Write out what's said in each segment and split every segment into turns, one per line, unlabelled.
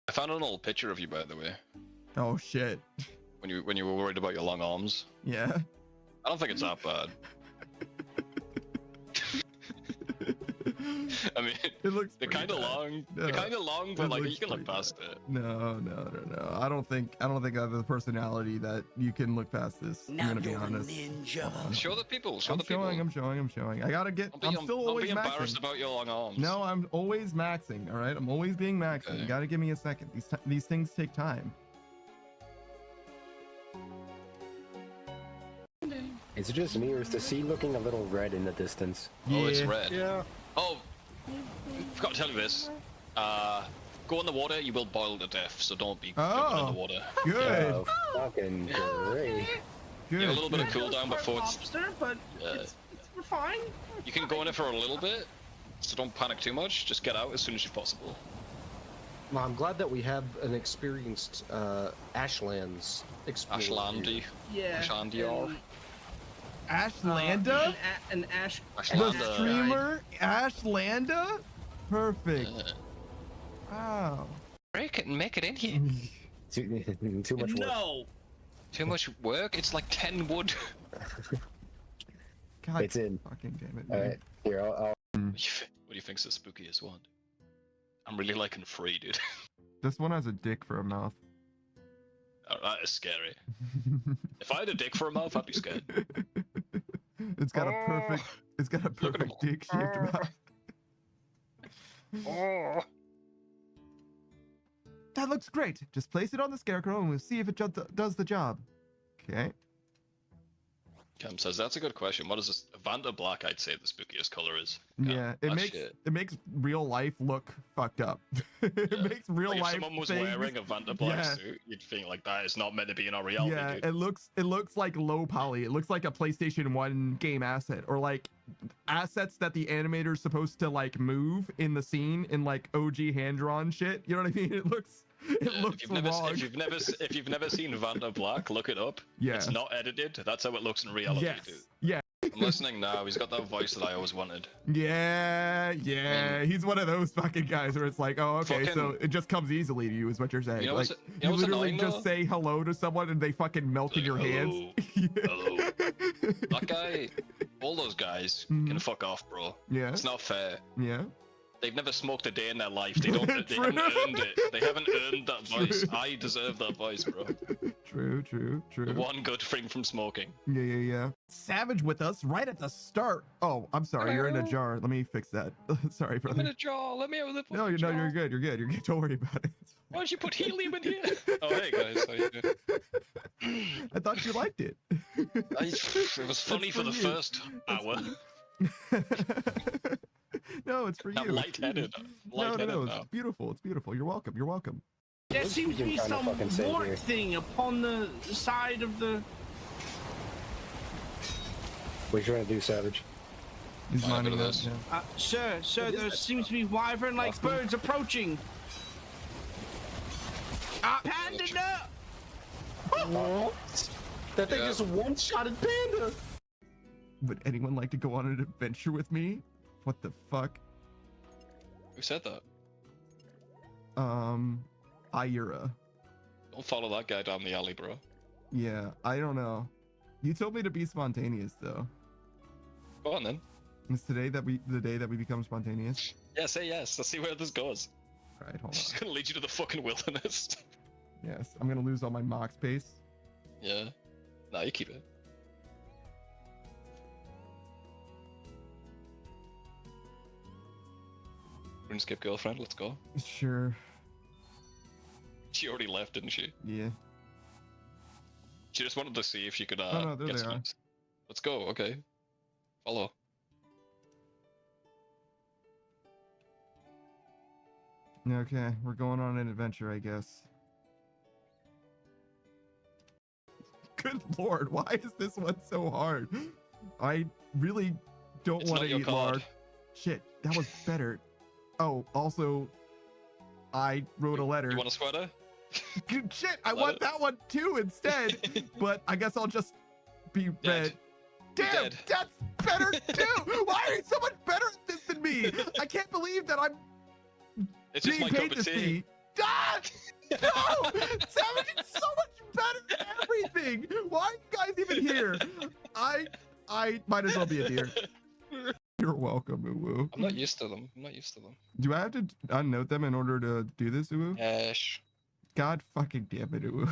I found an old picture of you, by the way.
Oh shit.
When you were worried about your long arms.
Yeah.
I don't think it's that bad. I mean,
It looks
they're kind of long.
No,
they're kind of long, but like you can look
pretty
past it.
No. I don't think I have the personality that you can look past this.
Now
I'm gonna be
you're a
honest.
ninja.
Show the people. Show
I'm
the people.
I'm showing. I gotta get. I'm still
Don't
always
be embarrassed
maxing.
about your long arms.
No, I'm always maxing. All right, I'm always being maxing.
Okay.
You gotta give me a second. These things take time.
Is it just me, or is the sea looking a little red in the distance?
Oh, it's
Yeah.
red.
Yeah.
Oh, forgot to tell you this. Go in the water, you will boil to death, so don't be jumping in the water.
Good.
Oh, fucking great.
Good.
You have a little bit of
good.
cooldown before it's.
lobster, but we're fine.
You can go in it for a little bit, so don't panic too much. Just get out as soon as you're possible.
Well, I'm glad that we have an experienced Ashlands explorer.
Ashlandy.
Yeah.
Ashlandior.
Ashlanda?
An ash.
The
Ashlanda.
streamer? Ashlanda? Perfect.
Yeah.
Wow.
Break it and make it in here.
Too much work.
No.
Too much work? It's like 10 wood.
God
It's in.
fucking damn it.
All
dude.
right, here I'll
What do you think's the spookiest one? I'm really liking 3, dude.
This one has a dick for a mouth.
Oh, that is scary. If I had a dick for a mouth, I'd be scared.
It's got a perfect. It's got a
Look at him.
perfect dick-shaped mouth.
Oh.
That looks great. Just place it on the scarecrow and we'll see if it does the job. Okay.
Cam says that's a good question. What is this? Vanta Black, I'd say the spookiest color is.
Yeah, it
that
makes
shit.
it makes real life look fucked up. It
Yeah.
makes real
Like
life.
if someone was
things-
wearing a Vanta Black
Yeah.
suit, you'd think like that is not meant to be in our reality,
Yeah,
dude.
it looks like low poly. It looks like a PlayStation 1 game asset, or like assets that the animator's supposed to like move in the scene in like OG hand drawn shit. You know what I mean? It looks
Yeah,
looks
if you've
wrong.
if you've never seen Vanta Black, look it up.
Yeah.
It's not edited. That's how it looks in reality,
Yes.
dude.
Yeah.
I'm listening now. He's got that voice that I always wanted.
Yeah. He's one of those fucking guys where it's like, oh, okay, so
Fucking-
it just comes easily to you, is what you're saying.
You know
like,
what's- you
you
know what's
literally
annoying,
just
though?
say hello to someone and they fucking melt in
Like,
your hands.
Hello. That guy, all those guys can fuck off, bro.
Yeah.
It's not fair.
Yeah.
They've never smoked a day in their life. They haven't earned it. They haven't earned that voice.
True.
I deserve that voice, bro.
True.
The one good thing from smoking.
Yeah. Savage with us right at the start. Oh, I'm sorry. You're in a
Hello?
jar. Let me fix that. Sorry,
I'm
brother.
in a jar. Let me have the
No, you're
jar.
good. You're good. Don't worry about it.
Why don't you put helium in here? Oh, hey guys. How you doing?
I thought you liked it.
It was funny for the
you.
first hour.
No, it's for you.
I'm lightheaded.
No,
Lightheaded
it's
now.
beautiful. It's beautiful. You're welcome.
There
What's
seems to
he
be
trying to
some
fucking say
wart
here?
thing upon the side of the.
What you trying to do, Savage?
He's
Fine,
minding
bit of
us.
this.
Yeah.
Sir,
What is
there
that
seems to be wyvern-like
Austin?
birds approaching. Panda, no!
That thing
Yeah.
just one-shotted Panda!
Would anyone like to go on an adventure with me? What the fuck?
Who said that?
Ira.
Don't follow that guy down the alley, bro.
Yeah, I don't know. You told me to be spontaneous though.
Go on then.
Is today the day that we become spontaneous?
Yeah, say yes. Let's see where this goes.
All right, hold
It's
on.
gonna lead you to the fucking wilderness.
Yes, I'm gonna lose all my mock space.
Yeah. Nah, you keep it. Runescape girlfriend, let's go.
Sure.
She already left, didn't she?
Yeah.
She just wanted to see if she could
no, there
get
they
some.
are.
Let's go, okay. Follow.
Okay, we're going on an adventure, I guess. Good lord, why is this one so hard? I really don't
It's
want
not
to
your
eat
card.
lard. Shit, that was better. Oh, also, I wrote a letter.
You want a sweater?
Shit, I
Let
want
it-
that one too instead. But I guess I'll just be red. Damn,
Dead.
that's better too. Why are you so much better at this than me? I can't believe that I'm
It's just
being
my
paid
cup
to
of tea.
see. God! No! Savage is so much better than everything! Why are you guys even here? I might as well be a deer. You're welcome, Uwu.
I'm not used to them. I'm not used to them.
Do I have to unnote them in order to do this, Uwu?
Yes.
God fucking damn it, Uwu.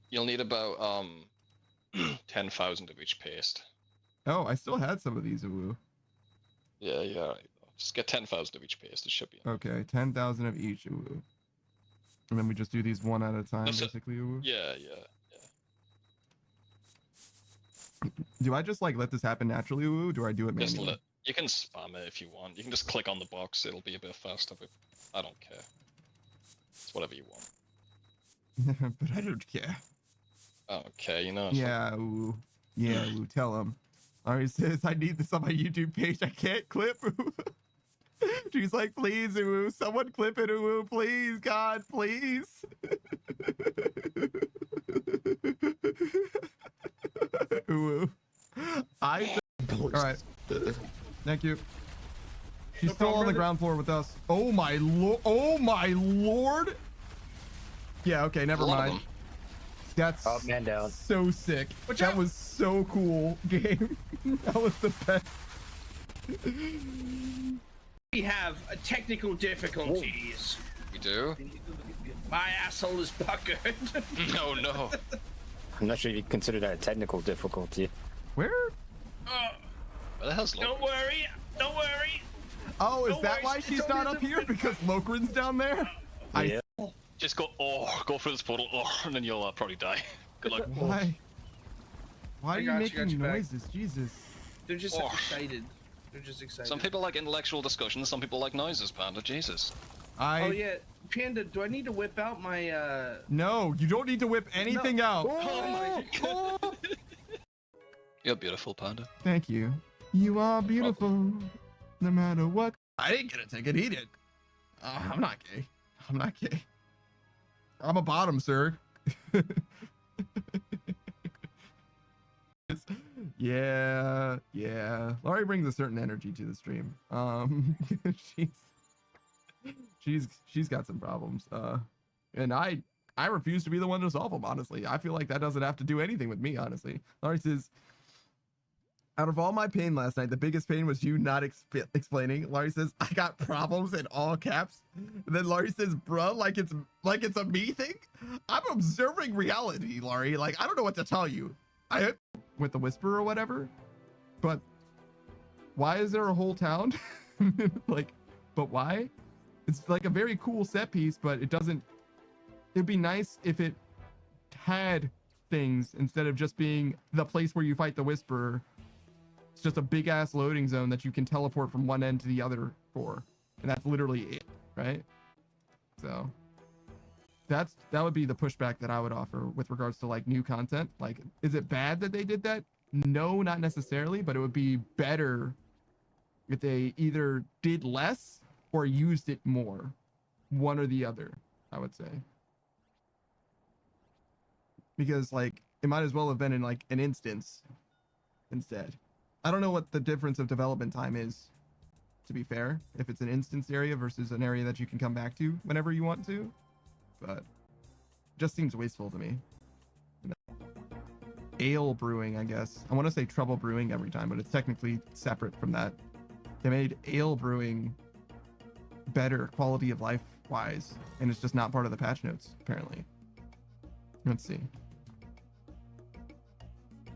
You'll need about 10,000 of each paste.
Oh, I still had some of these, Uwu.
Yeah. Just get 10,000 of each paste. It should be.
Okay, 10,000 of each, Uwu. And then we just do these one at a time,
That's it.
basically, Uwu.
Yeah.
Do I just like let this happen naturally, Uwu? Or do I do it
Just
manually?
you can spam it if you want. You can just click on the box. It'll be a bit faster, but I don't care. It's whatever you want.
But I don't care.
Okay, you know. It's
Yeah, Uwu. Yeah, Uwu, tell him. Alright, says I need this on my YouTube page. I can't clip, Uwu. She's like, please, Uwu, someone clip it, Uwu, please, God, please. Uwu. All right. Thank you. She's
No
still
problem,
on the
brother.
ground floor with us. Oh my lord. Oh my lord. Yeah, okay, never
a lot of
mind.
them.
That's
Oh, man down.
so sick.
Watch
that
out.
was so cool, game. That was the best.
We have technical difficulties.
We do?
My asshole is puckered.
No.
I'm not sure you'd consider that a technical difficulty.
Where?
Where the hell's
Don't
Loki?
worry. Don't worry.
Oh, is
Don't
that
worry,
why
it's
she's
only
not
the-
up here? Because Lokrin's down there?
Yeah.
Just go through this portal, and then you'll probably die. Good luck.
Why? Why
I
are you
got you,
making
got you back.
noises? Jesus.
They're just
Oh.
excited. They're just excited.
Some people like intellectual discussions, some people like noises, Panda. Jesus.
I
Oh yeah, Panda. Do I need to whip out my?
No, you don't need to whip anything out.
Oh my god. You're beautiful, Panda.
Thank you. You are beautiful, no matter what. I didn't get a ticket. He did. I'm not gay. I'm not gay. I'm a bottom, sir. Yeah. Laurie brings a certain energy to the stream. She's got some problems. And I refuse to be the one to solve them, honestly. I feel like that doesn't have to do anything with me, honestly. Laurie says, out of all my pain last night, the biggest pain was you not explaining. Laurie says, I got problems in all caps. And then Laurie says, bruh, like it's a me thing. I'm observing reality, Laurie. Like, I don't know what to tell you. With the whisper or whatever, but why is there a whole town? Like, but why? It's like a very cool set piece, but it doesn't. It'd be nice if it had things instead of just being the place where you fight the whisperer. It's just a big ass loading zone that you can teleport from one end to the other for, and that's literally it, right? So that would be the pushback that I would offer with regards to like new content. Like, is it bad that they did that? No, not necessarily, but it would be better if they either did less or used it more, one or the other, I would say. Because like it might as well have been in like an instance instead. I don't know what the difference of development time is, to be fair, if it's an instance area versus an area that you can come back to whenever you want to, but it just seems wasteful to me. Ale brewing, I guess. I want to say trouble brewing every time, but it's technically separate from that. They made ale brewing better quality of life wise, and it's just not part of the patch notes, apparently. Let's see.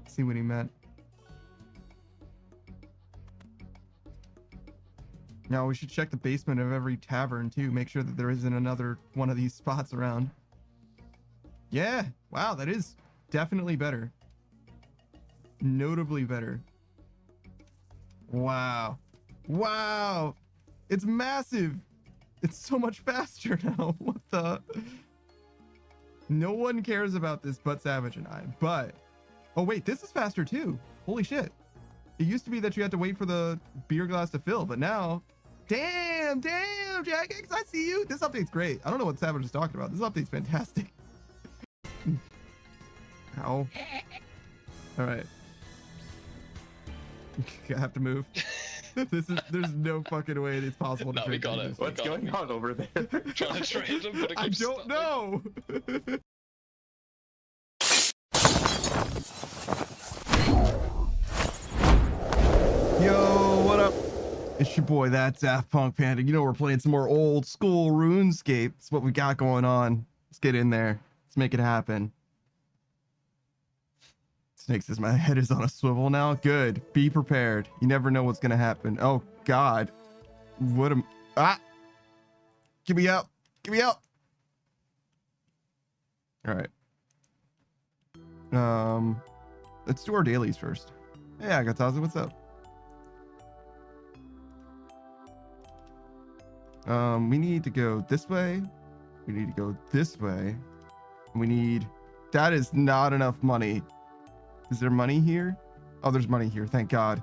See what he meant. Now we should check the basement of every tavern too, make sure that there isn't another one of these spots around. Yeah, wow, that is definitely better. Notably better. Wow. It's massive. It's so much faster now. What the? No one cares about this but Savage and I. But, oh wait, this is faster too. Holy shit. It used to be that you had to wait for the beer glass to fill, but now, damn, Jagex, I see you. This update's great. I don't know what Savage is talking about. This update's fantastic. Ow. All right. I have to move. There's no fucking way it's possible to
No, we
trade
got
these.
it.
What's going on over there?
Trying to trade them, but it
I
keeps
don't
stopping.
know. Yo, what up? It's your boy, that Daft Punk Panda. You know we're playing some more old school RuneScape. That's what we got going on. Let's get in there. Let's make it happen. Snake says my head is on a swivel now. Good. Be prepared. You never know what's gonna happen. Oh God. What am Get me out. Get me out. All right. Let's do our dailies first. Hey, Agataza, what's up? We need to go this way. We need to go this way. We need... That is not enough money. Is there money here? Oh, there's money here. Thank God.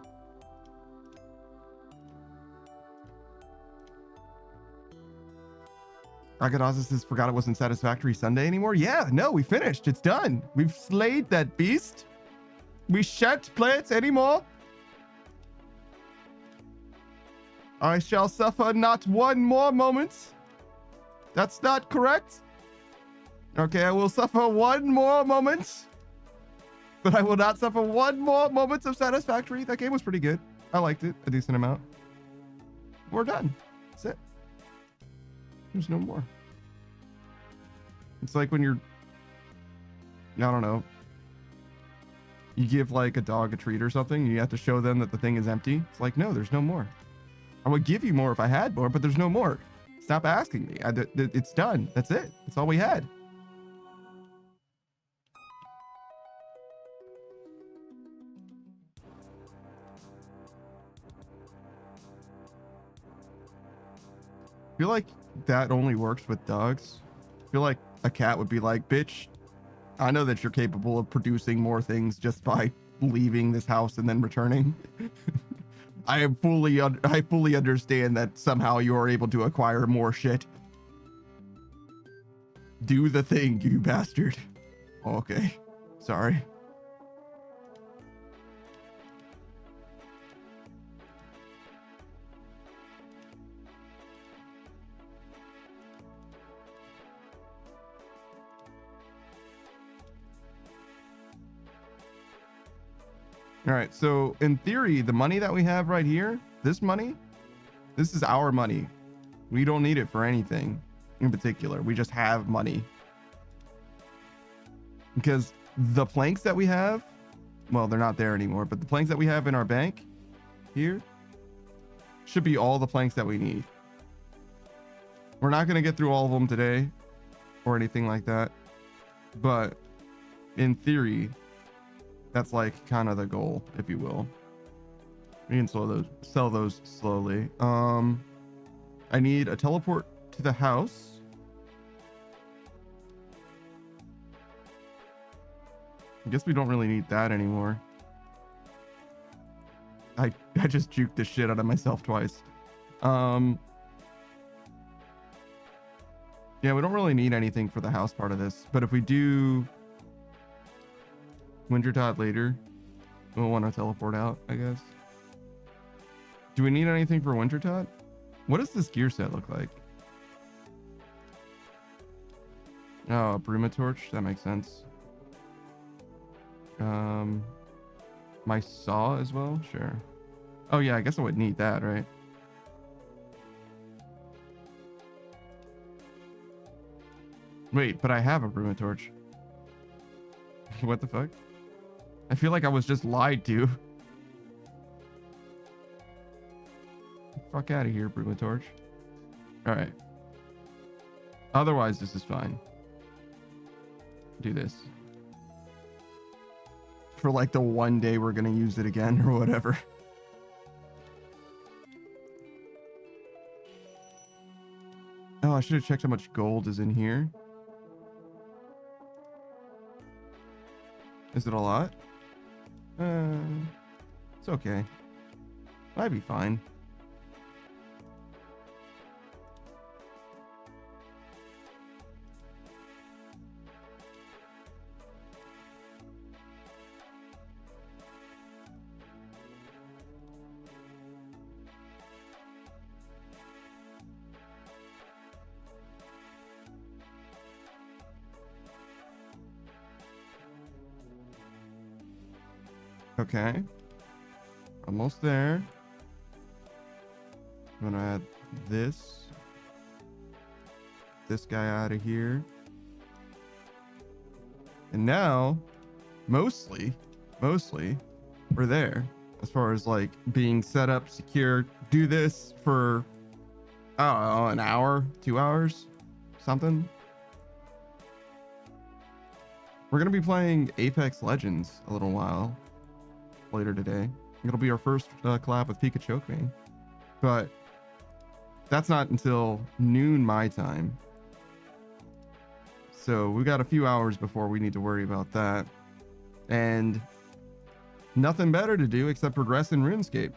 Agataza says, forgot it wasn't Satisfactory Sunday anymore. Yeah, no, we finished. It's done. We've slayed that beast. We shan't play it anymore. I shall suffer not one more moment. That's not correct. Okay, I will suffer one more moment. But I will not suffer one more moment of Satisfactory. That game was pretty good. I liked it a decent amount. We're done. That's it. There's no more. It's like when you're, I don't know, you give like a dog a treat or something, you have to show them that the thing is empty. It's like, no, there's no more. I would give you more if I had more, but there's no more. Stop asking me. It's done. That's it. That's all we had. I feel like that only works with dogs. I feel like a cat would be like, bitch, I know that you're capable of producing more things just by leaving this house and then returning. I fully understand that somehow you are able to acquire more shit. Do the thing, you bastard. Okay. Sorry. All right, so in theory, the money that we have right here, this money, this is our money. We don't need it for anything in particular. We just have money. Because the planks that we have, well, they're not there anymore, but the planks that we have in our bank here should be all the planks that we need. We're not going to get through all of them today or anything like that. But in theory, that's like kind of the goal, if you will. We can sell those slowly. I need a teleport to the house. I guess we don't really need that anymore. I just juked the shit out of myself twice. Yeah, we don't really need anything for the house part of this, but if we do Wintertodt later, we'll want to teleport out, I guess. Do we need anything for Wintertodt? What does this gear set look like? Oh, a Brumatorch. That makes sense. My saw as well? Sure. Oh yeah, I guess I would need that, right? Wait, but I have a Brumatorch. What the fuck? I feel like I was just lied to. Fuck out of here, Brumatorch. All right. Otherwise, this is fine. Do this. For like the one day we're gonna use it again or whatever. Oh, I should have checked how much gold is in here. Is it a lot? It's okay. Might be fine. Okay. Almost there. I'm gonna add this guy out of here. And now, mostly, we're there. As far as like being set up, secure, do this for, I don't know, an hour, 2 hours, something. We're gonna be playing Apex Legends a little while later today. It'll be our first collab with Pikachu, but that's not until noon my time. So we got a few hours before we need to worry about that. And nothing better to do except progress in RuneScape.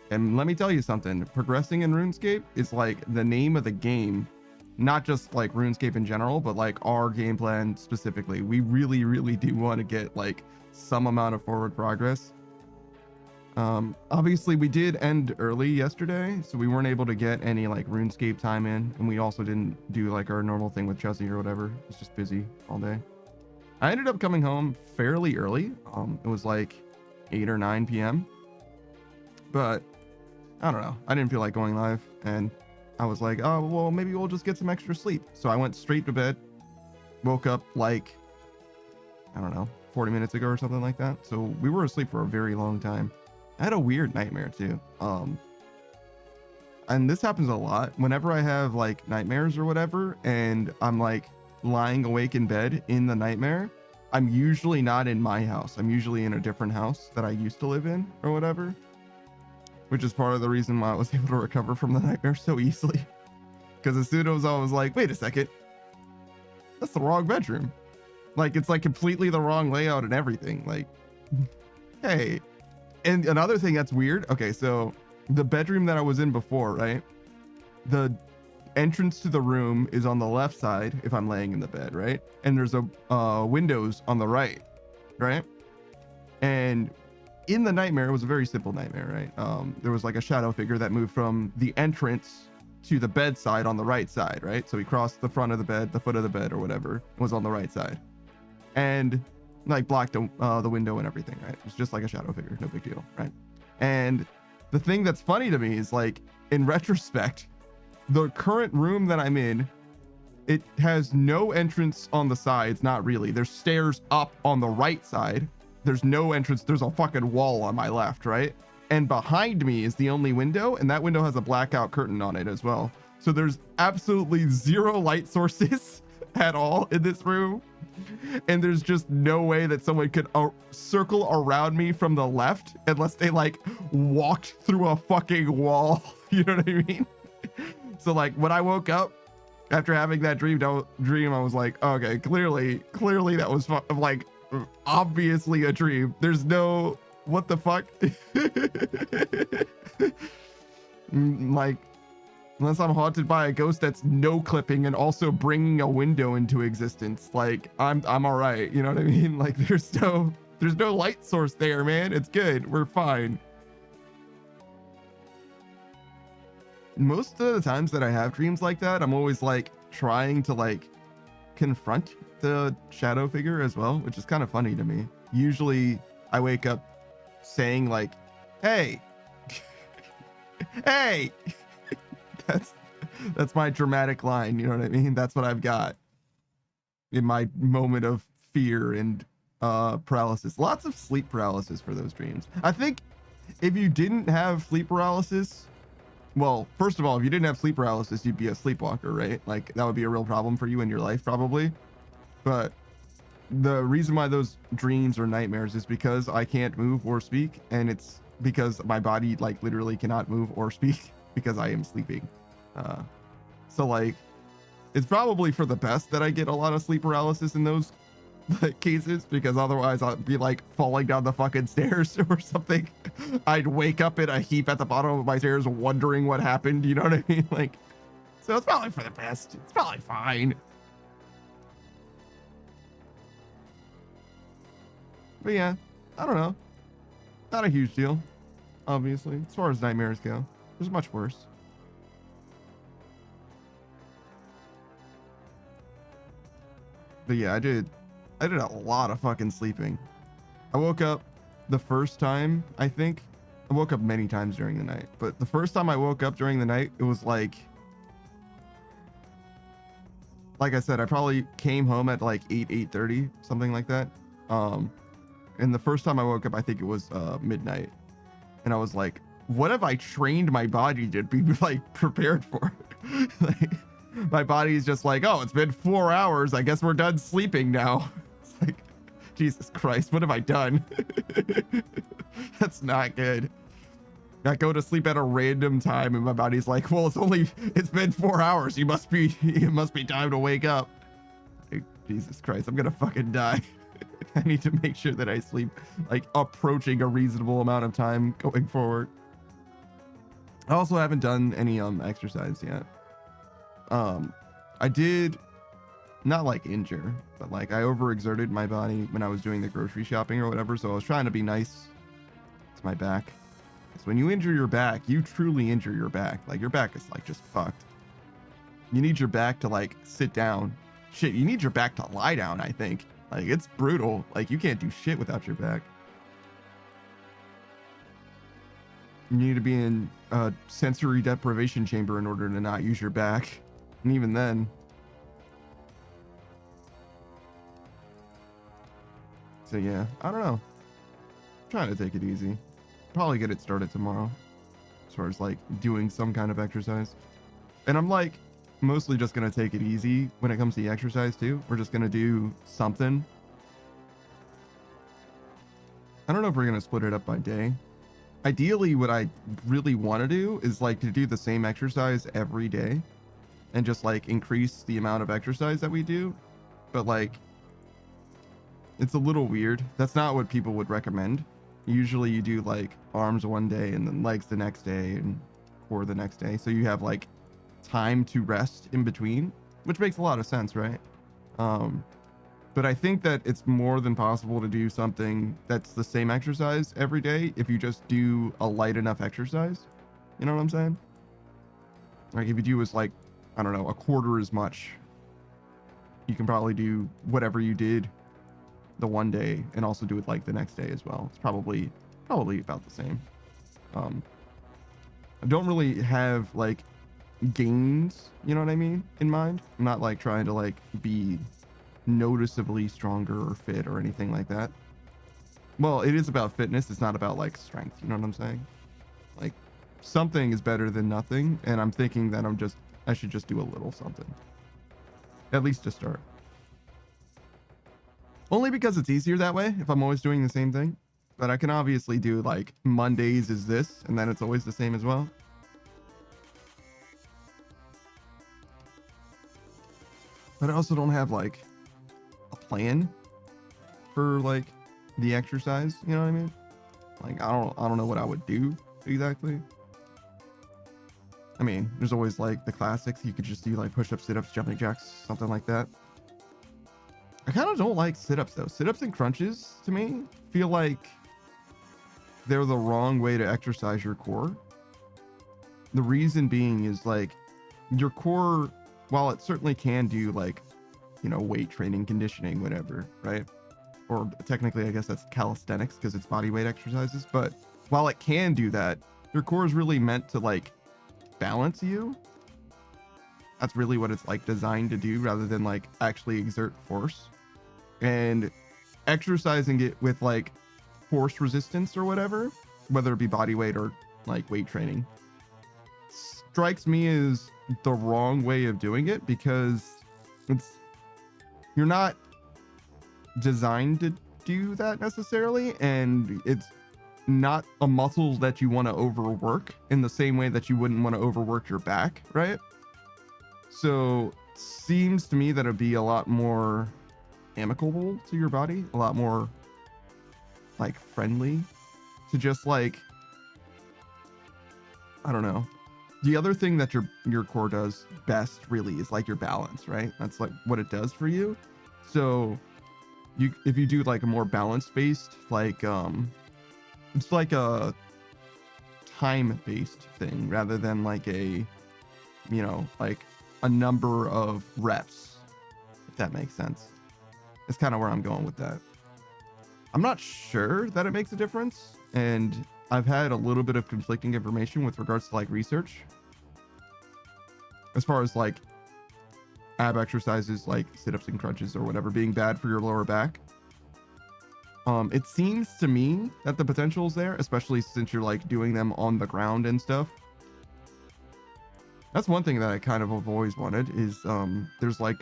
And let me tell you something, progressing in RuneScape is like the name of the game, not just like RuneScape in general, but like our game plan specifically. We really, really do want to get like some amount of forward progress. Obviously we did end early yesterday, so we weren't able to get any like RuneScape time in, and we also didn't do like our normal thing with Chelsea or whatever. It was just busy all day. I ended up coming home fairly early. It was like 8 or 9 p.m. But I don't know. I didn't feel like going live, and I was like, oh, well, maybe we'll just get some extra sleep. So I went straight to bed, woke up like, I don't know, 40 minutes ago or something like that. So we were asleep for a very long time. I had a weird nightmare too. And this happens a lot whenever I have like nightmares or whatever, and I'm like lying awake in bed in the nightmare. I'm usually not in my house. I'm usually in a different house that I used to live in or whatever, which is part of the reason why I was able to recover from the nightmare so easily. Because as soon as I was like, wait a second, that's the wrong bedroom. Like, it's like completely the wrong layout and everything. Like, hey. And another thing that's weird. Okay, so the bedroom that I was in before, right? The entrance to the room is on the left side if I'm laying in the bed, right? And there's a windows on the right, right? And in the nightmare, it was a very simple nightmare, right? There was like a shadow figure that moved from the entrance to the bedside on the right side, right? So he crossed the front of the bed, the foot of the bed or whatever was on the right side, and like blocked the window and everything, right? It was just like a shadow figure, no big deal, right? And the thing that's funny to me is, like, in retrospect, the current room that I'm in, it has no entrance on the sides. Not really. There's stairs up on the right side. There's no entrance. There's a fucking wall on my left, right? And behind me is the only window, and that window has a blackout curtain on it as well. So there's absolutely zero light sources at all in this room. And there's just no way that someone could circle around me from the left unless they like walked through a fucking wall. You know what I mean? So like when I woke up after having that dream, I was like, okay, clearly that was like obviously a dream. There's no, what the fuck? Like, unless I'm haunted by a ghost that's no clipping and also bringing a window into existence, like I'm all right. You know what I mean? Like there's no light source there, man. It's good. We're fine. Most of the times that I have dreams like that, I'm always like trying to like confront the shadow figure as well, which is kind of funny to me. Usually I wake up saying like, hey, hey. That's my dramatic line, you know what I mean? That's what I've got in my moment of fear and paralysis. Lots of sleep paralysis for those dreams. I think if you didn't have sleep paralysis, well, first of all, if you didn't have sleep paralysis, you'd be a sleepwalker, right? Like that would be a real problem for you in your life probably. But the reason why those dreams or nightmares is because I can't move or speak, and it's because my body like literally cannot move or speak because I am sleeping. So like it's probably for the best that I get a lot of sleep paralysis in those cases, because otherwise I'd be like falling down the fucking stairs or something. I'd wake up in a heap at the bottom of my stairs wondering what happened, you know what I mean? Like, so it's probably for the best. It's probably fine. But yeah, I don't know. Not a huge deal, obviously. As far as nightmares go, there's much worse. But yeah, I did a lot of fucking sleeping. I woke up the first time, I think I woke up many times during the night, but the first time I woke up during the night, it was like I said, I probably came home at like 8:30, something like that. And the first time I woke up, I think it was midnight, and I was like, what have I trained my body to be like prepared for? Like, my body's just like, oh, it's been 4 hours, I guess we're done sleeping now. It's like, Jesus Christ, what have I done? That's not good. I go to sleep at a random time and my body's like, well, it's been 4 hours, it must be time to wake up. Like, Jesus Christ, I'm gonna fucking die. I need to make sure that I sleep like approaching a reasonable amount of time going forward. I also haven't done any exercise yet. I did not like injure, but like I overexerted my body when I was doing the grocery shopping or whatever, so I was trying to be nice to my back. So when you injure your back, you truly injure your back. Like your back is like just fucked. You need your back to like sit down. Shit, you need your back to lie down, I think. Like it's brutal. Like you can't do shit without your back. You need to be in a sensory deprivation chamber in order to not use your back. And even then. So yeah, I don't know. I'm trying to take it easy. Probably get it started tomorrow. As far as like doing some kind of exercise. And I'm like mostly just going to take it easy when it comes to the exercise too. We're just going to do something. I don't know if we're going to split it up by day. Ideally, what I really want to do is like to do the same exercise every day and just like increase the amount of exercise that we do. But like, it's a little weird. That's not what people would recommend. Usually you do like arms one day and then legs the next day and core the next day. So you have like time to rest in between, which makes a lot of sense, right? But I think that it's more than possible to do something that's the same exercise every day if you just do a light enough exercise. You know what I'm saying? Like if you do is like, I don't know, a quarter as much, you can probably do whatever you did the one day and also do it like the next day as well. It's probably about the same. I don't really have like gains, you know what I mean, in mind. I'm not like trying to like be noticeably stronger or fit or anything like that. Well, it is about fitness. It's not about like strength. You know what I'm saying? Like something is better than nothing. And I'm thinking that I should just do a little something, at least to start. Only because it's easier that way if I'm always doing the same thing. But I can obviously do like Mondays is this, and then it's always the same as well. But I also don't have like a plan for like the exercise, you know what I mean? Like I don't know what I would do exactly. I mean, there's always like the classics. You could just do like push-ups, sit-ups, jumping jacks, something like that. I kind of don't like sit-ups though. Sit-ups and crunches to me feel like they're the wrong way to exercise your core. The reason being is like your core, while it certainly can do like, you know, weight training, conditioning, whatever, right? Or technically, I guess that's calisthenics because it's body weight exercises. But while it can do that, your core is really meant to like balance you. That's really what it's like designed to do rather than like actually exert force. And exercising it with like force resistance or whatever, whether it be body weight or like weight training, strikes me as the wrong way of doing it because you're not designed to do that necessarily, and it's not a muscle that you want to overwork in the same way that you wouldn't want to overwork your back, right? So seems to me that it'd be a lot more amicable to your body, a lot more like friendly to just like, I don't know. The other thing that your core does best really is like your balance, right? That's like what it does for you. So if you do like a more balance based, like it's like a time based thing rather than like a, you know, like a number of reps, if that makes sense. It's kind of where I'm going with that. I'm not sure that it makes a difference, and I've had a little bit of conflicting information with regards to like research as far as like ab exercises like sit-ups and crunches or whatever being bad for your lower back. It seems to me that the potential is there, especially since you're like doing them on the ground and stuff. That's one thing that I kind of have always wanted is there's like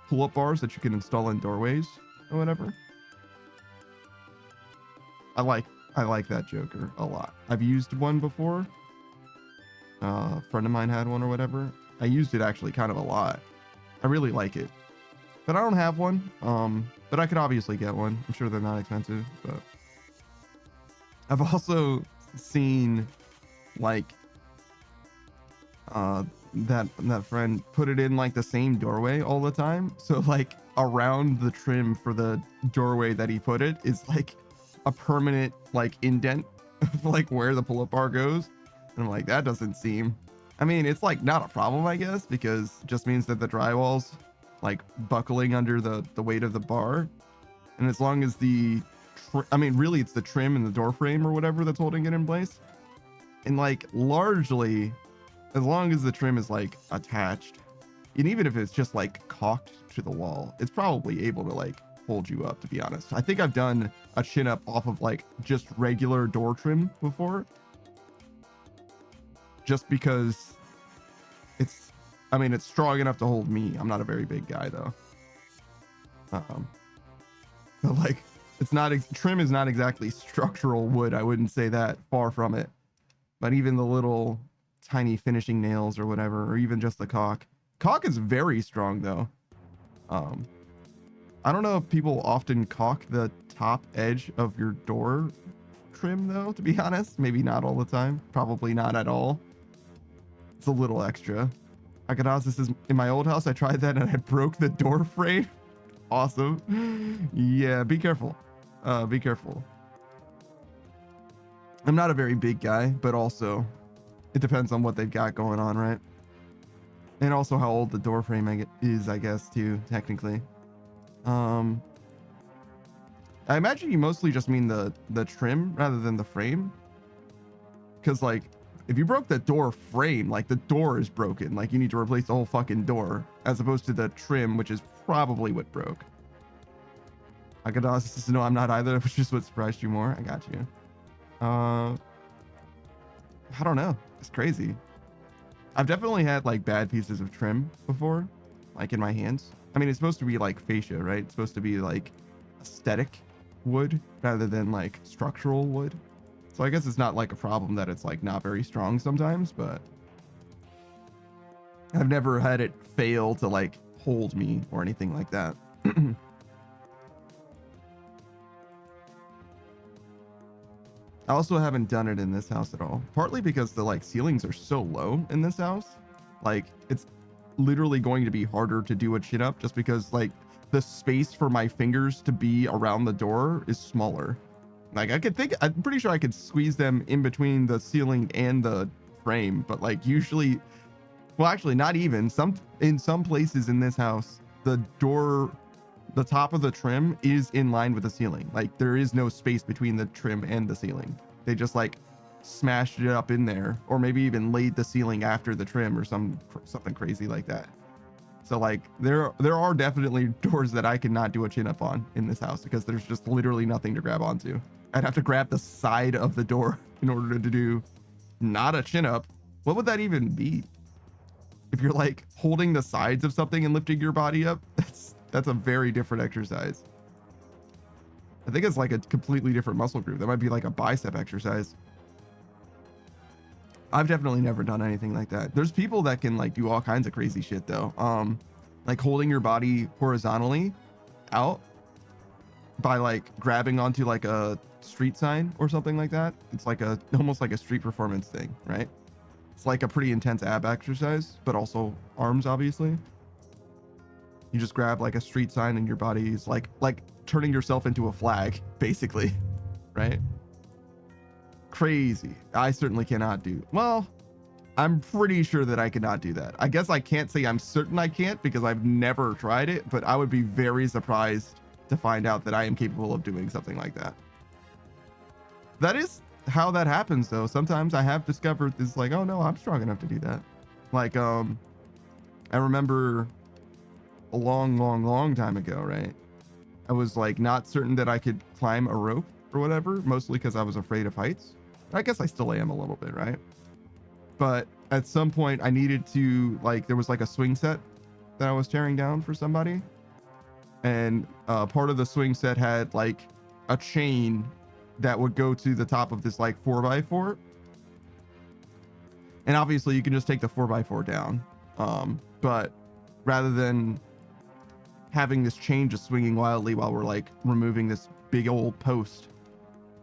pull-up bars that you can install in doorways or whatever. I like that Joker a lot. I've used one before. A friend of mine had one or whatever. I used it actually kind of a lot. I really like it, but I don't have one. But I could obviously get one. I'm sure they're not expensive, but I've also seen like that friend put it in like the same doorway all the time. So like around the trim for the doorway that he put it is like a permanent like indent of like where the pull-up bar goes. And I'm like, that doesn't seem, I mean, it's like not a problem, I guess, because it just means that the drywall's like buckling under the weight of the bar. And as long as I mean, really it's the trim and the door frame or whatever that's holding it in place. And like largely, as long as the trim is like attached, and even if it's just like caulked to the wall, it's probably able to like hold you up, to be honest. I think I've done a chin up off of like just regular door trim before, just because it's, I mean, it's strong enough to hold me. I'm not a very big guy though. But like, it's not, trim is not exactly structural wood. I wouldn't say that, far from it. But even the little tiny finishing nails or whatever, or even just the caulk is very strong though. I don't know if people often caulk the top edge of your door trim though, to be honest. Maybe not all the time, probably not at all. It's a little extra. Akadas is in my old house. I tried that and I broke the door frame. Awesome. Yeah, be careful. Be careful. I'm not a very big guy, but also it depends on what they've got going on, right? And also how old the door frame is, I guess, too, technically. I imagine you mostly just mean the trim rather than the frame. Because, like, if you broke the door frame, like, the door is broken. Like, you need to replace the whole fucking door, as opposed to the trim, which is probably what broke. I could also no, I'm not either, which is what surprised you more. I got you. I don't know. It's crazy. I've definitely had like bad pieces of trim before, like in my hands. I mean, it's supposed to be like fascia, right? It's supposed to be like aesthetic wood rather than like structural wood. So I guess it's not like a problem that it's like not very strong sometimes, but I've never had it fail to like hold me or anything like that. I also haven't done it in this house at all, partly because the like ceilings are so low in this house. Like it's literally going to be harder to do a chin up just because like the space for my fingers to be around the door is smaller. Like I'm pretty sure I could squeeze them in between the ceiling and the frame, but like usually, well, actually not even in some places in this house, the top of the trim is in line with the ceiling. Like there is no space between the trim and the ceiling. They just like smashed it up in there, or maybe even laid the ceiling after the trim or something crazy like that. So like there are definitely doors that I cannot do a chin up on in this house because there's just literally nothing to grab onto. I'd have to grab the side of the door in order to do not a chin up. What would that even be? If you're like holding the sides of something and lifting your body up, that's a very different exercise. I think it's like a completely different muscle group. That might be like a bicep exercise. I've definitely never done anything like that. There's people that can like do all kinds of crazy shit though. Like holding your body horizontally out by like grabbing onto like a street sign or something like that. It's like almost like a street performance thing, right? It's like a pretty intense ab exercise, but also arms, obviously. You just grab like a street sign and your body is like turning yourself into a flag, basically, right? Crazy. I certainly cannot do. Well, I'm pretty sure that I cannot do that. I guess I can't say I'm certain I can't because I've never tried it, but I would be very surprised to find out that I am capable of doing something like that. That is how that happens, though. Sometimes I have discovered this, like, oh no, I'm strong enough to do that. Like, I remember a long time ago, right? I was like not certain that I could climb a rope or whatever, mostly because I was afraid of heights. I guess I still am a little bit, right? But at some point I needed to, like, there was like a swing set that I was tearing down for somebody. And part of the swing set had like a chain that would go to the top of this like 4x4. And obviously you can just take the 4x4 down. But rather than having this chain just swinging wildly while we're like removing this big old post,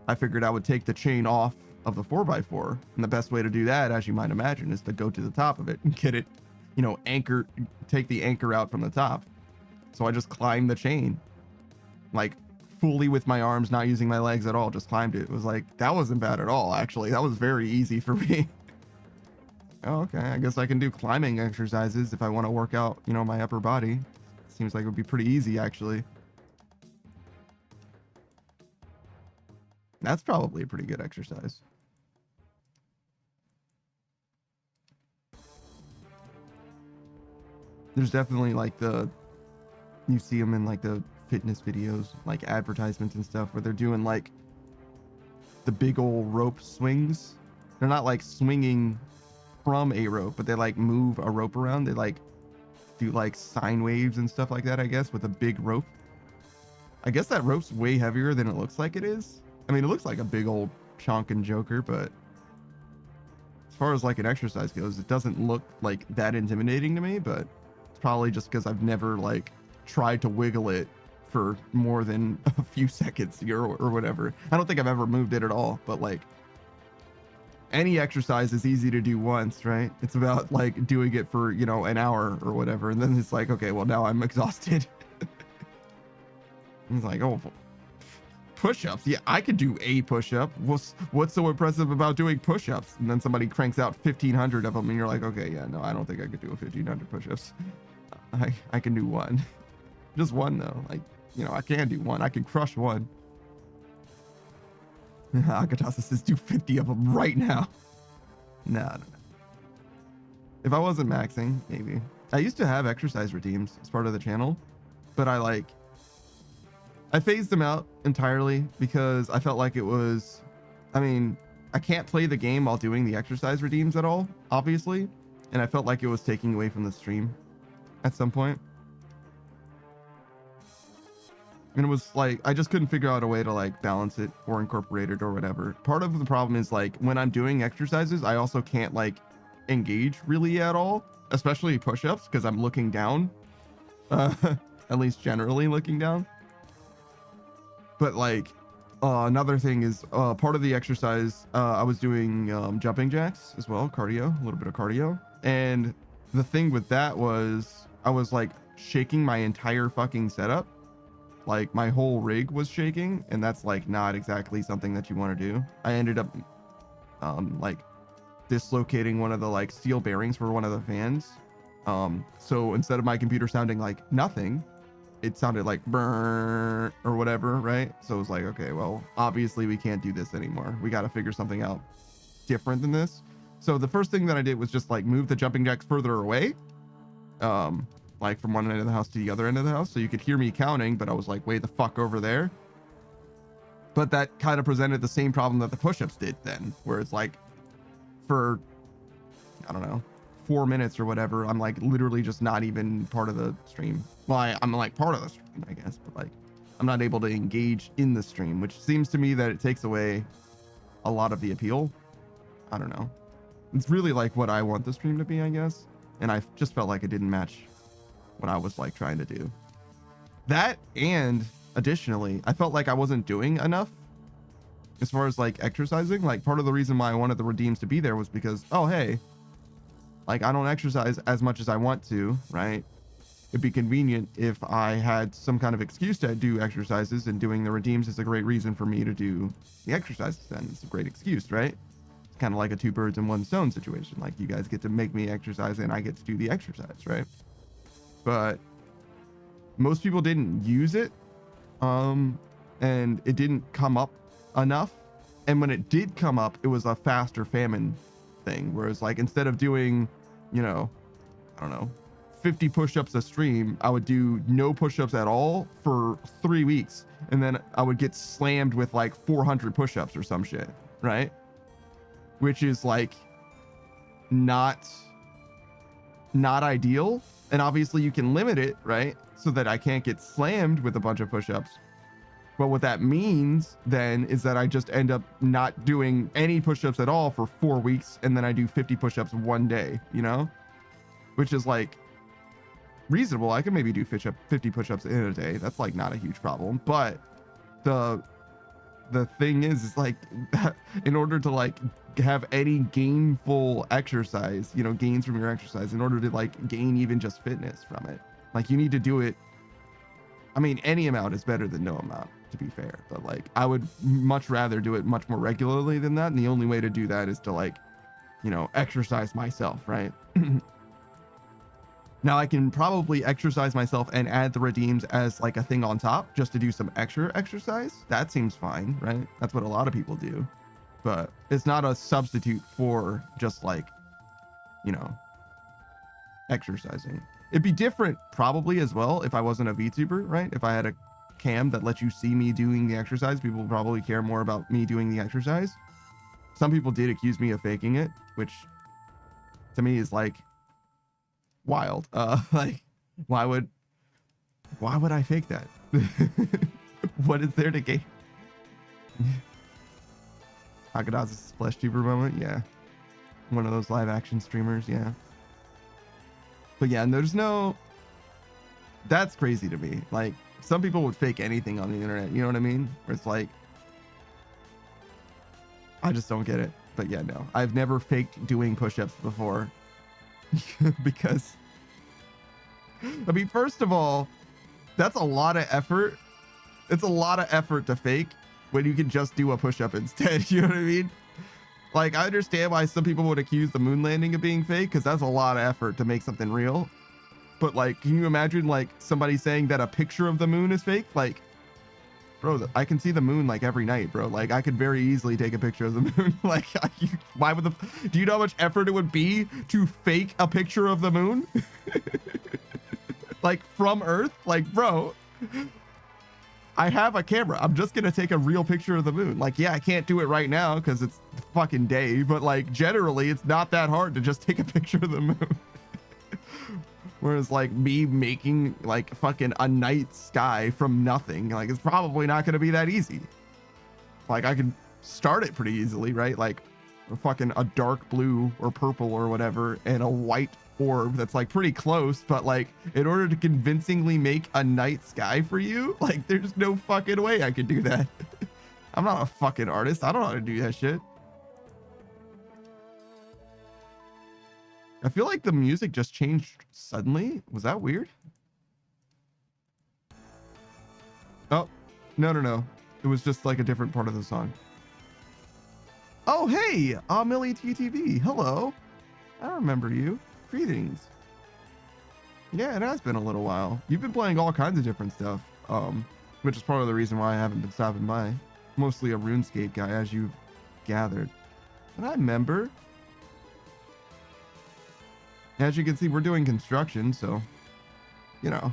I figured I would take the chain off of the 4x4. And the best way to do that, as you might imagine, is to go to the top of it and get it, you know, anchor, take the anchor out from the top. So I just climbed the chain, like fully with my arms, not using my legs at all, just climbed it. It was like, that wasn't bad at all, actually. That was very easy for me. Oh, okay, I guess I can do climbing exercises if I want to work out, you know, my upper body. Seems like it would be pretty easy, actually. That's probably a pretty good exercise. There's definitely like you see them in like the fitness videos, like advertisements and stuff, where they're doing like the big old rope swings. They're not like swinging from a rope, but they like move a rope around. They like do like sine waves and stuff like that, I guess, with a big rope. I guess that rope's way heavier than it looks like it is. I mean, it looks like a big old chonkin' joker, but as far as like an exercise goes, it doesn't look like that intimidating to me, but it's probably just because I've never like tried to wiggle it for more than a few seconds or whatever. I don't think I've ever moved it at all, but like any exercise is easy to do once, right? It's about like doing it for, you know, an hour or whatever. And then it's like, okay, well now I'm exhausted. It's like, oh, push-ups. Yeah, I could do a push-up. What's so impressive about doing push-ups? And then somebody cranks out 1,500 of them and you're like, okay, yeah, no, I don't think I could do a 1,500 push-ups. I can do one. Just one though. Like, you know, I can do one. I can crush one. Akatasa says do 50 of them right now. No. If I wasn't maxing, maybe. I used to have exercise redeems as part of the channel, but I phased them out entirely because I felt like it was, I mean, I can't play the game while doing the exercise redeems at all, obviously. And I felt like it was taking away from the stream at some point. And it was like, I just couldn't figure out a way to like balance it or incorporate it or whatever. Part of the problem is like when I'm doing exercises, I also can't like engage really at all, especially push-ups, because I'm looking down, at least generally looking down. But like another thing is part of the exercise, I was doing jumping jacks as well, cardio, a little bit of cardio. And the thing with that was I was like shaking my entire fucking setup. Like my whole rig was shaking, and that's like not exactly something that you want to do. I ended up like dislocating one of the like steel bearings for one of the fans. So instead of my computer sounding like nothing, it sounded like brrr or whatever, right? So it was like, okay, well, obviously we can't do this anymore. We got to figure something out different than this. So the first thing that I did was just like move the jumping jacks further away. Like from one end of the house to the other end of the house, so you could hear me counting, but I was like way the fuck over there. But that kind of presented the same problem that the push-ups did then, where it's like for, I don't know, 4 minutes or whatever, I'm like literally just not even part of the stream. Well, I'm like part of the stream, I guess, but like I'm not able to engage in the stream, which seems to me that it takes away a lot of the appeal. I don't know. It's really like what I want the stream to be, I guess. And I just felt like it didn't match what I was like trying to do. That, and additionally, I felt like I wasn't doing enough as far as like exercising. Like part of the reason why I wanted the redeems to be there was because, oh hey, like I don't exercise as much as I want to, right? It'd be convenient if I had some kind of excuse to do exercises, and doing the redeems is a great reason for me to do the exercises. Then it's a great excuse, right? It's kind of like a 2 birds in 1 stone situation. Like you guys get to make me exercise and I get to do the exercise, right? But most people didn't use it and it didn't come up enough. And when it did come up, it was a faster famine thing. Whereas like instead of doing, you know, I don't know, 50 push-ups a stream, I would do no push-ups at all for 3 weeks. And then I would get slammed with like 400 push-ups or some shit, right? Which is like not ideal. And obviously you can limit it, right? So that I can't get slammed with a bunch of push-ups. But what that means then is that I just end up not doing any push-ups at all for 4 weeks. And then I do 50 push-ups one day, you know, which is like reasonable. I can maybe do 50 push-ups in a day. That's like not a huge problem. But the thing is like in order to like have any gainful exercise, you know, gains from your exercise, in order to like gain even just fitness from it, like you need to do it. I mean, any amount is better than no amount, to be fair, but like I would much rather do it much more regularly than that. And the only way to do that is to like, you know, exercise myself, right? Now I can probably exercise myself and add the redeems as like a thing on top just to do some extra exercise. That seems fine, right? That's what a lot of people do, but it's not a substitute for just like, you know, exercising. It'd be different probably as well if I wasn't a VTuber, right? If I had a cam that lets you see me doing the exercise, people would probably care more about me doing the exercise. Some people did accuse me of faking it, which to me is like wild. Like why would I fake that? What is there to gain? Hakadaz's flesh tuber moment, yeah. One of those live action streamers, yeah. But yeah, and there's no, that's crazy to me. Like some people would fake anything on the internet, you know what I mean? Where it's like, I just don't get it. But yeah, no, I've never faked doing push-ups before because, I mean, first of all, that's a lot of effort. It's a lot of effort to fake when you can just do a push-up instead. You know what I mean? Like, I understand why some people would accuse the moon landing of being fake, because that's a lot of effort to make something real. But like, can you imagine like somebody saying that a picture of the moon is fake? Like, bro, I can see the moon like every night, bro. Like, I could very easily take a picture of the moon. Like, why would do you know how much effort it would be to fake a picture of the moon? Like from Earth? Like, bro, I have a camera. I'm just gonna take a real picture of the moon. Like, yeah, I can't do it right now because it's fucking day, but like generally it's not that hard to just take a picture of the moon. Whereas like me making like fucking a night sky from nothing, like it's probably not gonna be that easy. Like I could start it pretty easily, right? Like a dark blue or purple or whatever and a white orb that's like pretty close, but like in order to convincingly make a night sky for you, like there's no fucking way I could do that. I'm not a fucking artist. I don't know how to do that shit. I feel like the music just changed suddenly. Was that weird? Oh, no. It was just like a different part of the song. Oh, hey, Millie TTV. Hello. I remember you. Greetings. Yeah, it has been a little while. You've been playing all kinds of different stuff, which is part of the reason why I haven't been stopping by. Mostly a RuneScape guy, as you've gathered. But I remember. As you can see, we're doing construction, so, you know,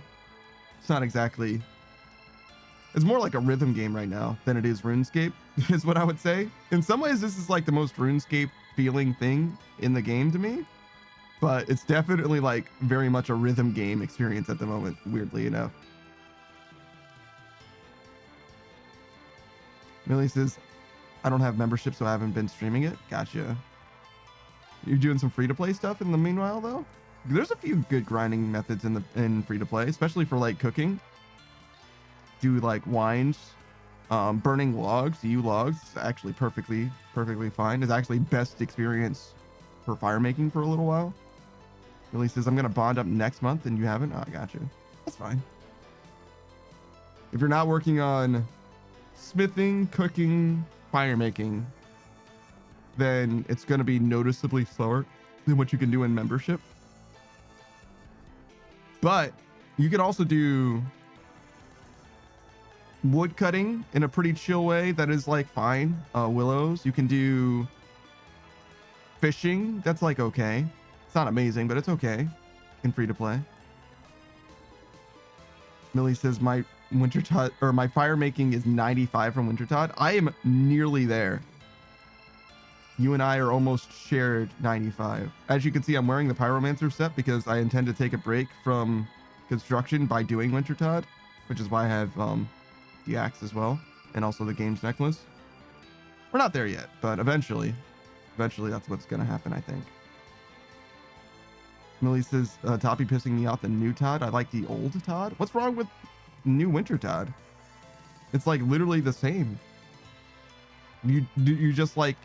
it's not exactly... It's more like a rhythm game right now than it is RuneScape, is what I would say. In some ways, this is like the most RuneScape feeling thing in the game to me. But it's definitely like very much a rhythm game experience at the moment, weirdly enough. Millie says, I don't have membership, so I haven't been streaming it. Gotcha. You're doing some free-to-play stuff in the meanwhile, though? There's a few good grinding methods in free-to-play, especially for like cooking. Do like wines, burning logs, EU logs, is actually perfectly fine. It's actually best experience for fire making for a little while. Millie says, I'm gonna bond up next month and you haven't? Oh, I got you. That's fine. If you're not working on smithing, cooking, fire making, then it's gonna be noticeably slower than what you can do in membership. But you can also do wood cutting in a pretty chill way that is like fine. Willows. You can do fishing. That's like okay. It's not amazing, but it's okay in free to play. Millie says my Wintertodt or my fire making is 95 from Wintertodt. I am nearly there. You and I are almost shared 95. As you can see, I'm wearing the Pyromancer set because I intend to take a break from construction by doing Wintertodt, which is why I have the axe as well, and also the games necklace. We're not there yet, but eventually that's what's gonna happen, I think. Millie says, Toppy pissing me off the new Todd. I like the old Todd. What's wrong with new Wintertodt? It's like literally the same. You just like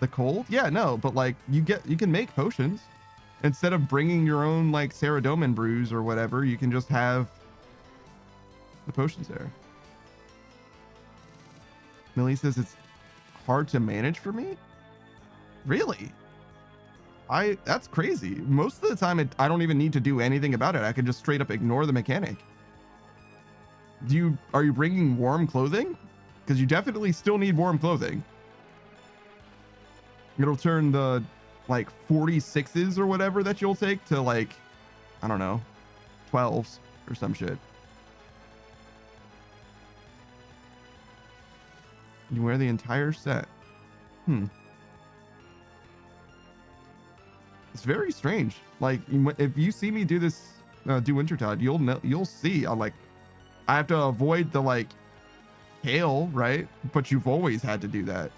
the cold? Yeah, no, but like you can make potions. Instead of bringing your own like Saradomin brews or whatever, you can just have the potions there. Millie says it's hard to manage for me. Really? That's crazy. Most of the time I don't even need to do anything about it. I can just straight up ignore the mechanic. Are you bringing warm clothing? Because you definitely still need warm clothing. It'll turn the like 46s or whatever that you'll take to like, I don't know, 12s or some shit. You wear the entire set. It's very strange. Like if you see me do this, do Wintertodt, you'll see. I have to avoid the like hail, right? But you've always had to do that.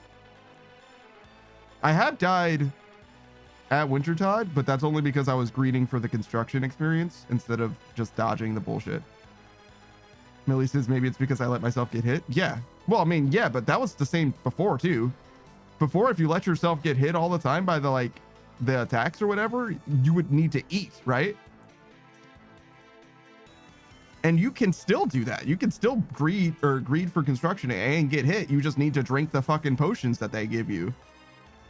I have died at Wintertodt, but that's only because I was greeting for the construction experience instead of just dodging the bullshit. Millie says maybe it's because I let myself get hit. Yeah. Well, I mean, yeah, but that was the same before too. Before, if you let yourself get hit all the time by the attacks or whatever, you would need to eat, right? And you can still do that. You can still greed for construction and get hit. You just need to drink the fucking potions that they give you.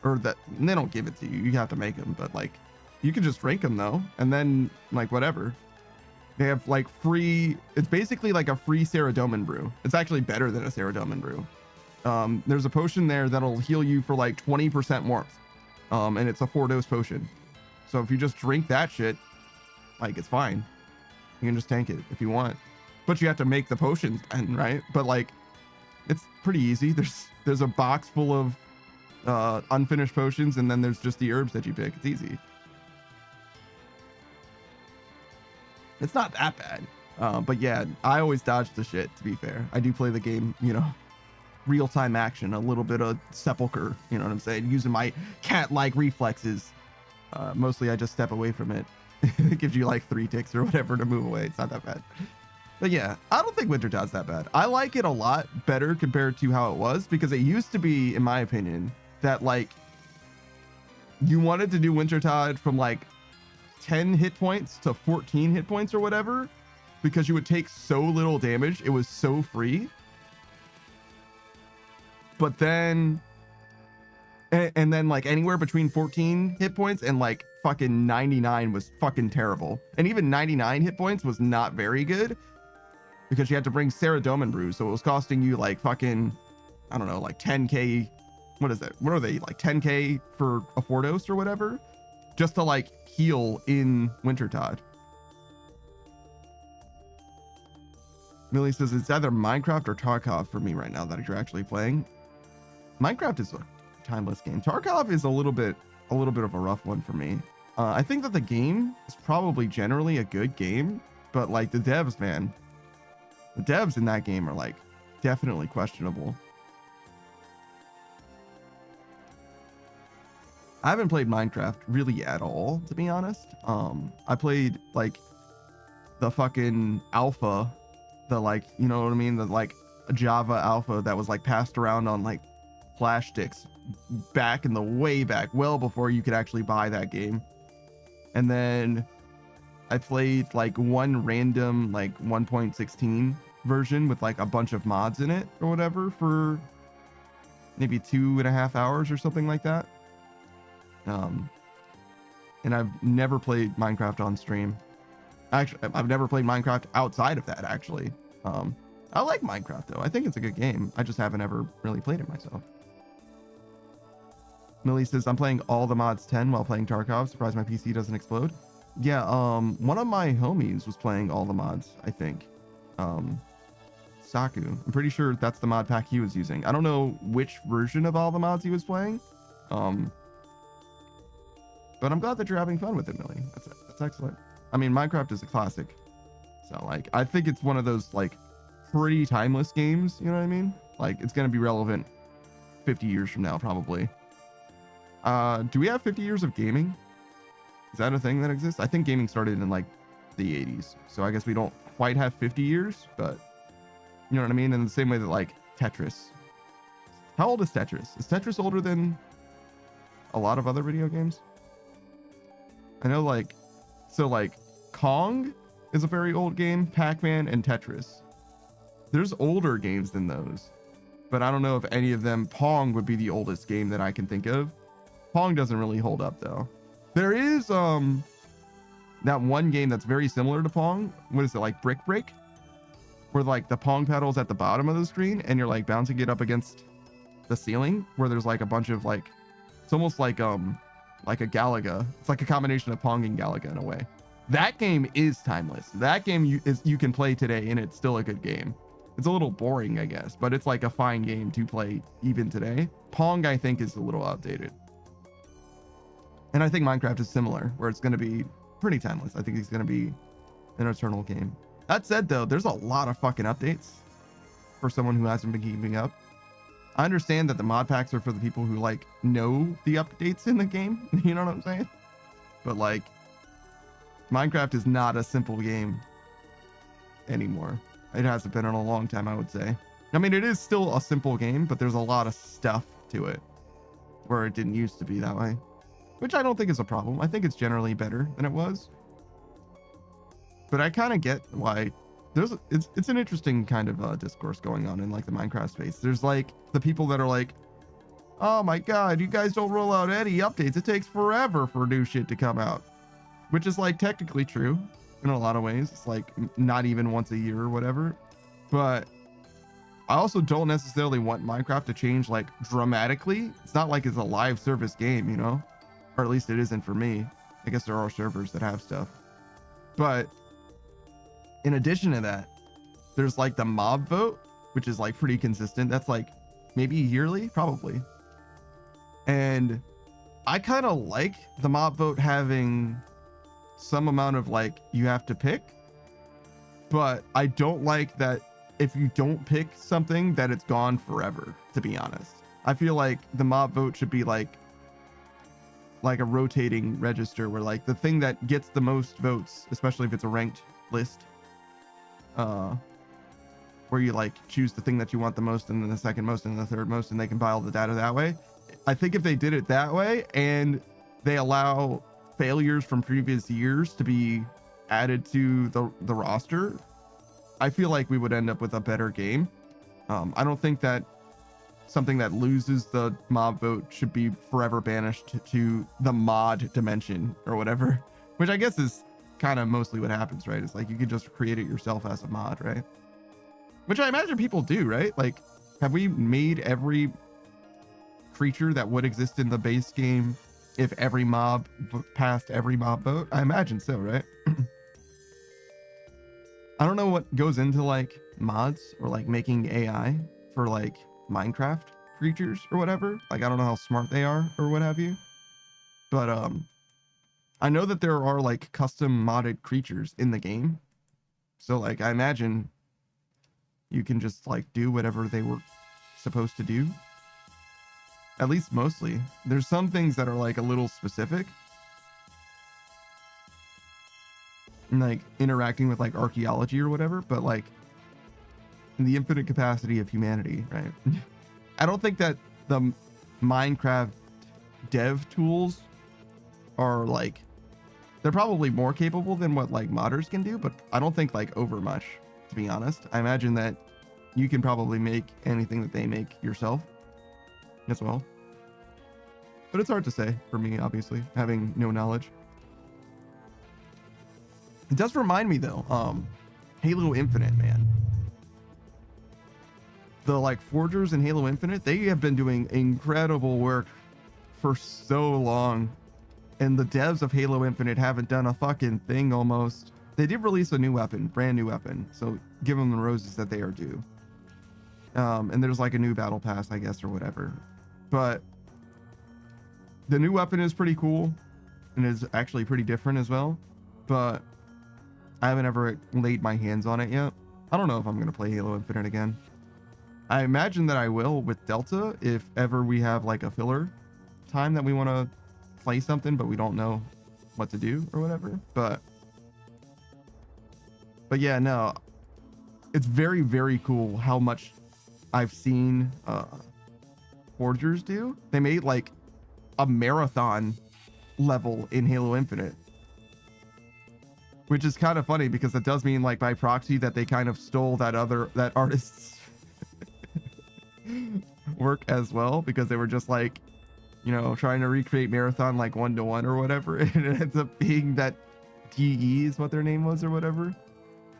Or that they don't give it to you. You have to make them, but like you can just drink them though. And then like whatever. They have like free, it's basically like a free Saradomin brew. It's actually better than a Saradomin brew. There's a potion there that'll heal you for like 20% warmth. And it's a 4-dose potion. So if you just drink that shit, like it's fine. You can just tank it if you want. But you have to make the potions then, right? But like it's pretty easy. There's a box full of unfinished potions, and then there's just the herbs that you pick. It's easy. It's not that bad. But yeah, I always dodge the shit, to be fair. I do play the game, real-time action, a little bit of sepulcher, you know what I'm saying? Using my cat-like reflexes. Mostly I just step away from it. It gives you like 3 ticks or whatever to move away. It's not that bad. But yeah, I don't think Wintertodd's that bad. I like it a lot better compared to how it was, because it used to be, in my opinion, that like you wanted to do Wintertodt from like 10 hit points to 14 hit points or whatever, because you would take so little damage. It was so free. But then and then like anywhere between 14 hit points and like fucking 99 was fucking terrible. And even 99 hit points was not very good, because you had to bring Saradomin brews, so it was costing you like fucking, I don't know, like 10k. What is that? What are they, like 10k for a 4-dose or whatever, just to like heal in Wintertodt. Millie says it's either Minecraft or Tarkov for me right now that you're actually playing. Minecraft is a timeless game. Tarkov is a little bit of a rough one for me. I think that the game is probably generally a good game, but like the devs, man, the devs in that game are like definitely questionable. I haven't played Minecraft really at all, to be honest. I played like the fucking alpha, the like, you know what I mean? The like Java alpha that was like passed around on like flash sticks back in the way back, well before you could actually buy that game. And then I played like one random like 1.16 version with like a bunch of mods in it or whatever for maybe 2.5 hours or something like that. And I've never played Minecraft on stream. Actually, I've never played Minecraft outside of that, actually. I like Minecraft though. I think it's a good game. I just haven't ever really played it myself. Millie says, I'm playing all the mods 10 while playing Tarkov. Surprised my PC doesn't explode. Yeah, one of my homies was playing all the mods, I think. Saku. I'm pretty sure that's the mod pack he was using. I don't know which version of all the mods he was playing. But I'm glad that you're having fun with it, Millie. That's excellent. I mean, Minecraft is a classic. So like, I think it's one of those like pretty timeless games, you know what I mean? Like it's going to be relevant 50 years from now, probably. Do we have 50 years of gaming? Is that a thing that exists? I think gaming started in like the 80s. So I guess we don't quite have 50 years, but you know what I mean? In the same way that like Tetris. How old is Tetris? Is Tetris older than a lot of other video games? I know like, so like Kong is a very old game, Pac-Man and Tetris. There's older games than those, but I don't know if any of them. Pong would be the oldest game that I can think of. Pong doesn't really hold up though. There is that one game that's very similar to Pong. What is it, like Brick Break? Where like the Pong paddle's at the bottom of the screen and you're like bouncing it up against the ceiling, where there's like a bunch of like, it's almost like a Galaga. It's like a combination of Pong and Galaga in a way. That game is timeless. That game you can play today and it's still a good game. It's a little boring, I guess, but it's like a fine game to play even today. Pong, I think, is a little outdated. And I think Minecraft is similar, where it's going to be pretty timeless. I think it's going to be an eternal game. That said, though, there's a lot of fucking updates for someone who hasn't been keeping up. I understand that the mod packs are for the people who like know the updates in the game. You know what I'm saying? But like, Minecraft is not a simple game anymore. It hasn't been in a long time, I would say. I mean, it is still a simple game, but there's a lot of stuff to it where it didn't used to be that way, which I don't think is a problem. I think it's generally better than it was. But I kind of get why it's an interesting kind of discourse going on in like the Minecraft space. There's like the people that are like, oh my God, you guys don't roll out any updates. It takes forever for new shit to come out, which is like technically true in a lot of ways. It's like not even once a year or whatever. But I also don't necessarily want Minecraft to change like dramatically. It's not like it's a live service game, you know, or at least it isn't for me. I guess there are servers that have stuff, but in addition to that, there's like the mob vote, which is like pretty consistent. That's like maybe yearly, probably. And I kind of like the mob vote having some amount of like, you have to pick, but I don't like that if you don't pick something that it's gone forever, to be honest. I feel like the mob vote should be like a rotating register where like the thing that gets the most votes, especially if it's a ranked list, where you like choose the thing that you want the most and then the second most and the third most, and they compile the data that way. I think if they did it that way and they allow failures from previous years to be added to the roster, I feel like we would end up with a better game. I don't think that something that loses the mob vote should be forever banished to the mod dimension or whatever, which I guess is kind of mostly what happens, right? It's like you could just create it yourself as a mod, right? Which I imagine people do, right? Like, have we made every creature that would exist in the base game if every mob passed every mob vote? I imagine so, right? I don't know what goes into like mods or like making AI for like Minecraft creatures or whatever. Like, I don't know how smart they are or what have you, but I know that there are like custom modded creatures in the game. So like, I imagine you can just like do whatever they were supposed to do. At least mostly. There's some things that are like a little specific, like interacting with like archaeology or whatever, but like in the infinite capacity of humanity, right? I don't think that the Minecraft dev tools are like, they're probably more capable than what like modders can do, but I don't think like over much, to be honest. I imagine that you can probably make anything that they make yourself as well. But it's hard to say for me, obviously, having no knowledge. It does remind me though, Halo Infinite, man. the like forgers in Halo Infinite, they have been doing incredible work for so long, and the devs of Halo Infinite haven't done a fucking thing almost. They did release a new weapon, brand new weapon, so give them the roses that they are due. And there's like a new battle pass, I guess, or whatever. But the new weapon is pretty cool and is actually pretty different as well. But I haven't ever laid my hands on it yet. I don't know if I'm going to play Halo Infinite again. I imagine that I will with Delta if ever we have like a filler time that we want to play something, but we don't know what to do or whatever. But yeah, no, it's very, very cool how much I've seen forgers do. They made like a marathon level in Halo Infinite, which is kind of funny because it does mean like by proxy that they kind of stole that artist's work as well, because they were just like, you know, trying to recreate marathon like 1-to-1 or whatever, and it ends up being that DE is what their name was or whatever.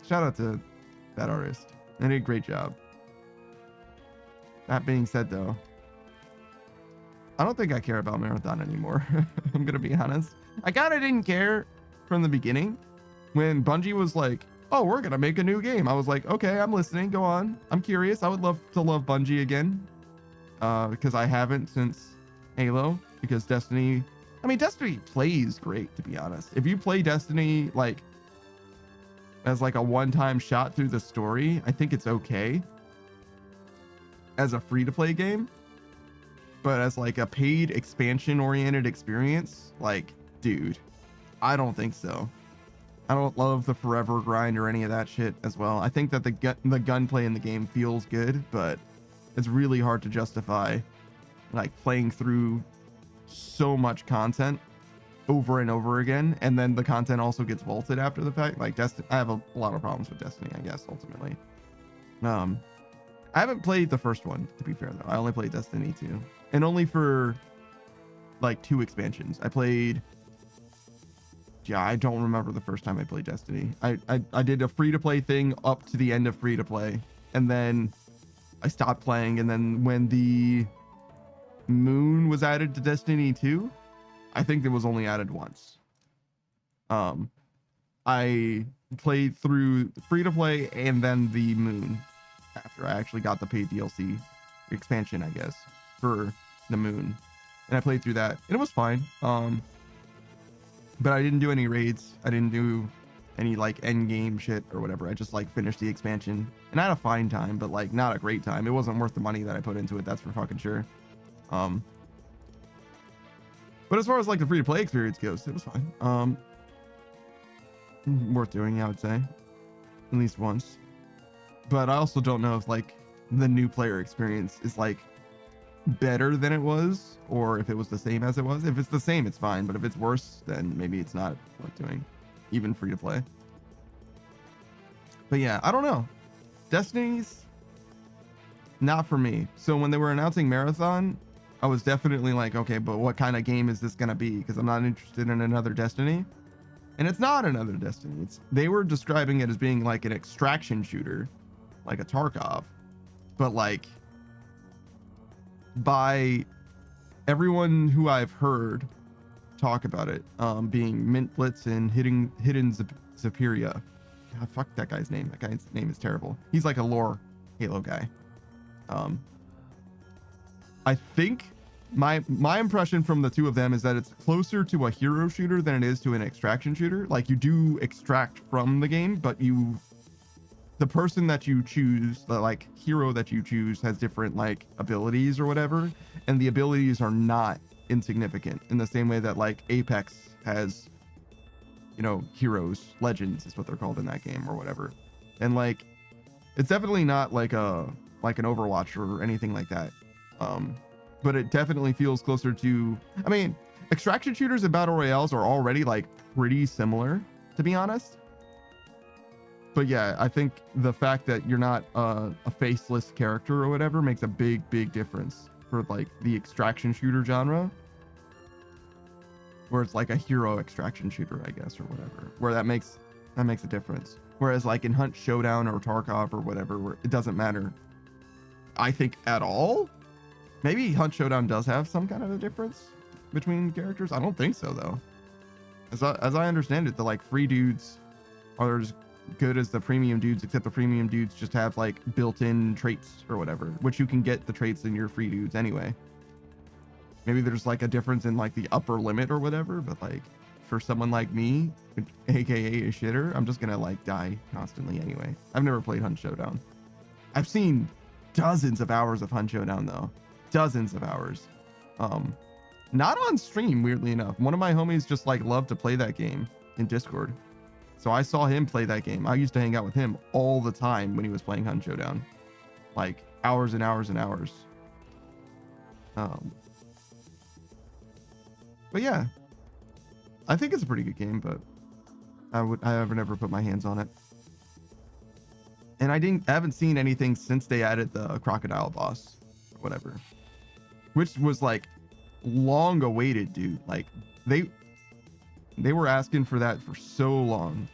Shout out to that artist. They did a great job. That being said, though, I don't think I care about Marathon anymore. I'm going to be honest. I kind of didn't care from the beginning. When Bungie was like, oh, we're going to make a new game, I was like, okay, I'm listening. Go on. I'm curious. I would love to love Bungie again. Because I haven't since Halo. Because Destiny... I mean, Destiny plays great, to be honest. If you play Destiny, like, as like a one-time shot through the story, I think it's okay. As a free-to-play game. But as like a paid expansion-oriented experience, like, dude, I don't think so. I don't love the forever grind or any of that shit as well. I think that the gunplay in the game feels good, but it's really hard to justify like playing through so much content over and over again, and then the content also gets vaulted after the fact. Like Destiny, I have a lot of problems with Destiny, I guess, ultimately. I haven't played the first one, to be fair, though. I only played Destiny 2, and only for like 2 expansions. I played... Yeah, I don't remember the first time I played Destiny. I did a free-to-play thing up to the end of free-to-play, and then I stopped playing, and then when the moon was added to Destiny 2, I think it was only added once. I played through free-to-play and then the moon after I actually got the paid DLC expansion, I guess, for the moon. And I played through that, and it was fine. But I didn't do any raids. I didn't do any like end game shit or whatever. I just like finished the expansion, and I had a fine time, but like not a great time. It wasn't worth the money that I put into it. That's for fucking sure. But as far as like the free to play experience goes, it was fine. Worth doing, I would say, at least once. But I also don't know if like the new player experience is like better than it was, or if it was the same as it was. If it's the same, it's fine, but if it's worse, then maybe it's not worth doing, even free to play. But yeah, I don't know. Destiny's not for me. So when they were announcing Marathon, I was definitely like, okay, but what kind of game is this gonna be? Because I'm not interested in another Destiny. And it's not another Destiny. They were describing it as being like an extraction shooter, like a Tarkov, but like, by everyone who I've heard talk about it, being Mint Blitz and Hidden Zapiria. God, fuck that guy's name. That guy's name is terrible. He's like a lore Halo guy. I think my impression from the two of them is that it's closer to a hero shooter than it is to an extraction shooter. Like, you do extract from the game, but the person that you choose, the like hero that you choose, has different like abilities or whatever, and the abilities are not insignificant in the same way that like Apex has, you know, heroes, legends is what they're called in that game or whatever. And like, it's definitely not like an Overwatch or anything like that. But it definitely feels closer to, I mean, extraction shooters and battle royales are already like pretty similar, to be honest. But yeah, I think the fact that you're not a faceless character or whatever makes a big difference for like the extraction shooter genre, where it's like a hero extraction shooter, I guess, or whatever, where that makes a difference. Whereas like in Hunt Showdown or Tarkov or whatever, where it doesn't matter. I think, at all. Maybe Hunt Showdown does have some kind of a difference between characters. I don't think so, though. As I understand it, the like free dudes are as good as the premium dudes, except the premium dudes just have like built-in traits or whatever, which you can get the traits in your free dudes anyway. Maybe there's like a difference in like the upper limit or whatever, but like for someone like me, aka a shitter, I'm just gonna like die constantly anyway. I've never played Hunt Showdown. I've seen dozens of hours of Hunt Showdown though. Dozens of hours. Not on stream, weirdly enough. One of my homies just like loved to play that game in Discord. So I saw him play that game. I used to hang out with him all the time when he was playing Hunt Showdown. Like hours and hours and hours. But yeah, I think it's a pretty good game, but I have never put my hands on it. And I haven't seen anything since they added the crocodile boss or whatever, which was like long awaited, dude. Like they were asking for that for so long.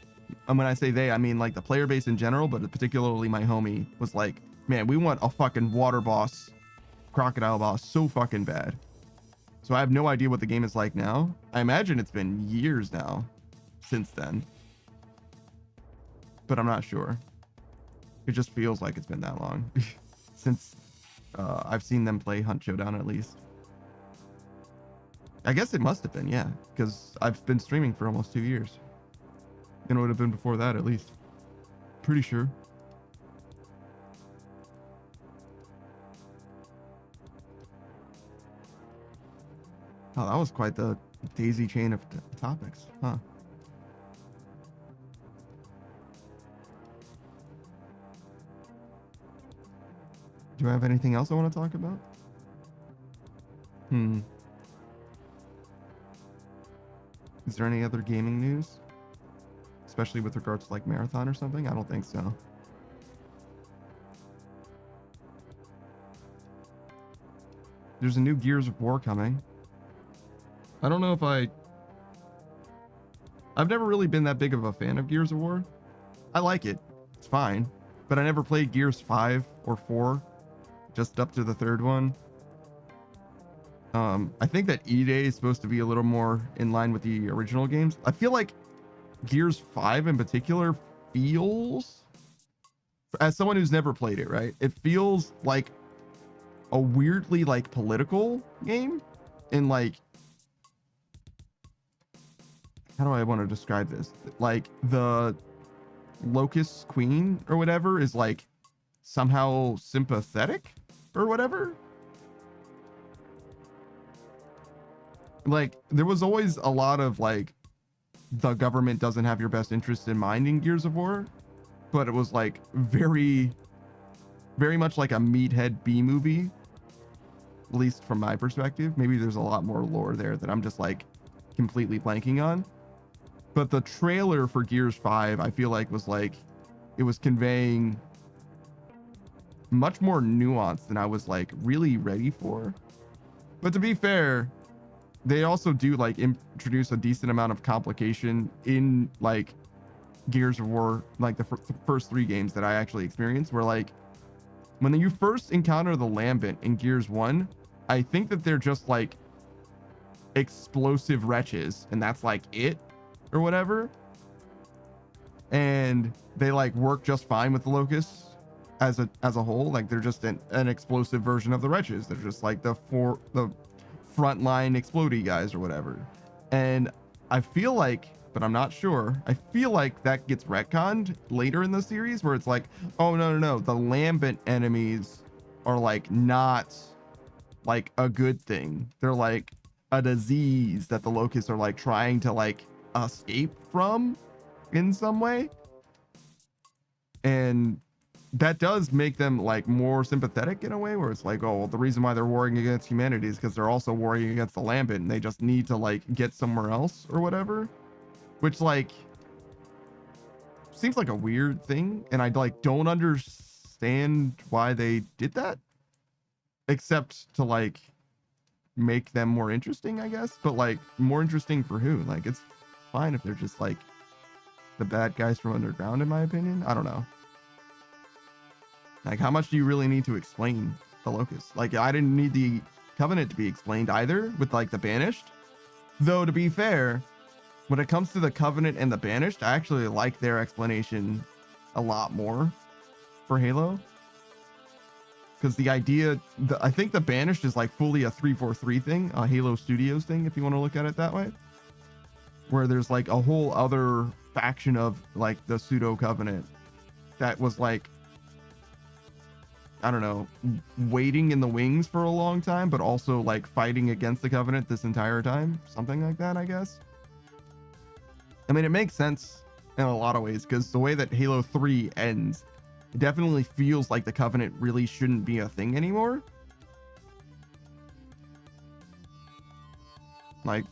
And when I say they, I mean like the player base in general, but particularly my homie was like, man, we want a fucking water boss, crocodile boss so fucking bad. So I have no idea what the game is like now. I imagine it's been years now since then, but I'm not sure. It just feels like it's been that long since I've seen them play Hunt Showdown, at least. I guess it must have been, yeah, because I've been streaming for almost 2 years. And it would have been before that, at least. Pretty sure. Oh, that was quite the daisy chain of topics, huh? Do I have anything else I want to talk about? Is there any other gaming news? Especially with regards to like Marathon or something? I don't think so. There's a new Gears of War coming. I don't know if I've never really been that big of a fan of Gears of War. I like it. It's fine. But I never played Gears 5 or 4. Just up to the third one. I think that E-Day is supposed to be a little more in line with the original games. I feel like Gears 5 in particular feels, as someone who's never played it, right? It feels like a weirdly like political game, and like, how do I want to describe this? Like the Locust Queen or whatever is like somehow sympathetic or whatever. Like there was always a lot of like the government doesn't have your best interest in mind in Gears of War, but it was like very much like a meathead B movie, at least from my perspective. Maybe there's a lot more lore there that I'm just like completely blanking on. But the trailer for Gears 5, I feel like was like, it was conveying much more nuance than I was like really ready for. But to be fair, they also do like introduce a decent amount of complication in like Gears of War, like the first 3 games that I actually experienced, where like when you first encounter the Lambent in Gears 1, I think that they're just like explosive wretches and that's like it or whatever. And they like work just fine with the Locusts as a whole. Like they're just an explosive version of the wretches. They're just like the frontline explodey guys or whatever. And I feel like, but I'm not sure, I feel like that gets retconned later in the series where it's like, oh no, the Lambent enemies are like not like a good thing. They're like a disease that the Locusts are like trying to like escape from in some way. And that does make them like more sympathetic in a way where it's like, oh, well, the reason why they're warring against humanity is because they're also warring against the Lambent and they just need to like get somewhere else or whatever, which like seems like a weird thing. And I like don't understand why they did that, except to like make them more interesting, I guess. But like more interesting for who? Like it's fine if they're just like the bad guys from underground, in my opinion. I don't know. Like, how much do you really need to explain the Locust? Like, I didn't need the Covenant to be explained either with like the Banished. Though, to be fair, when it comes to the Covenant and the Banished, I actually like their explanation a lot more for Halo. Because the idea, I think the Banished is like fully a 343 thing, a Halo Studios thing, if you want to look at it that way. Where there's like a whole other faction of like the pseudo Covenant that was like, I don't know, waiting in the wings for a long time, but also like fighting against the Covenant this entire time. Something like that, I guess. I mean, it makes sense in a lot of ways because the way that Halo 3 ends, it definitely feels like the Covenant really shouldn't be a thing anymore. Like,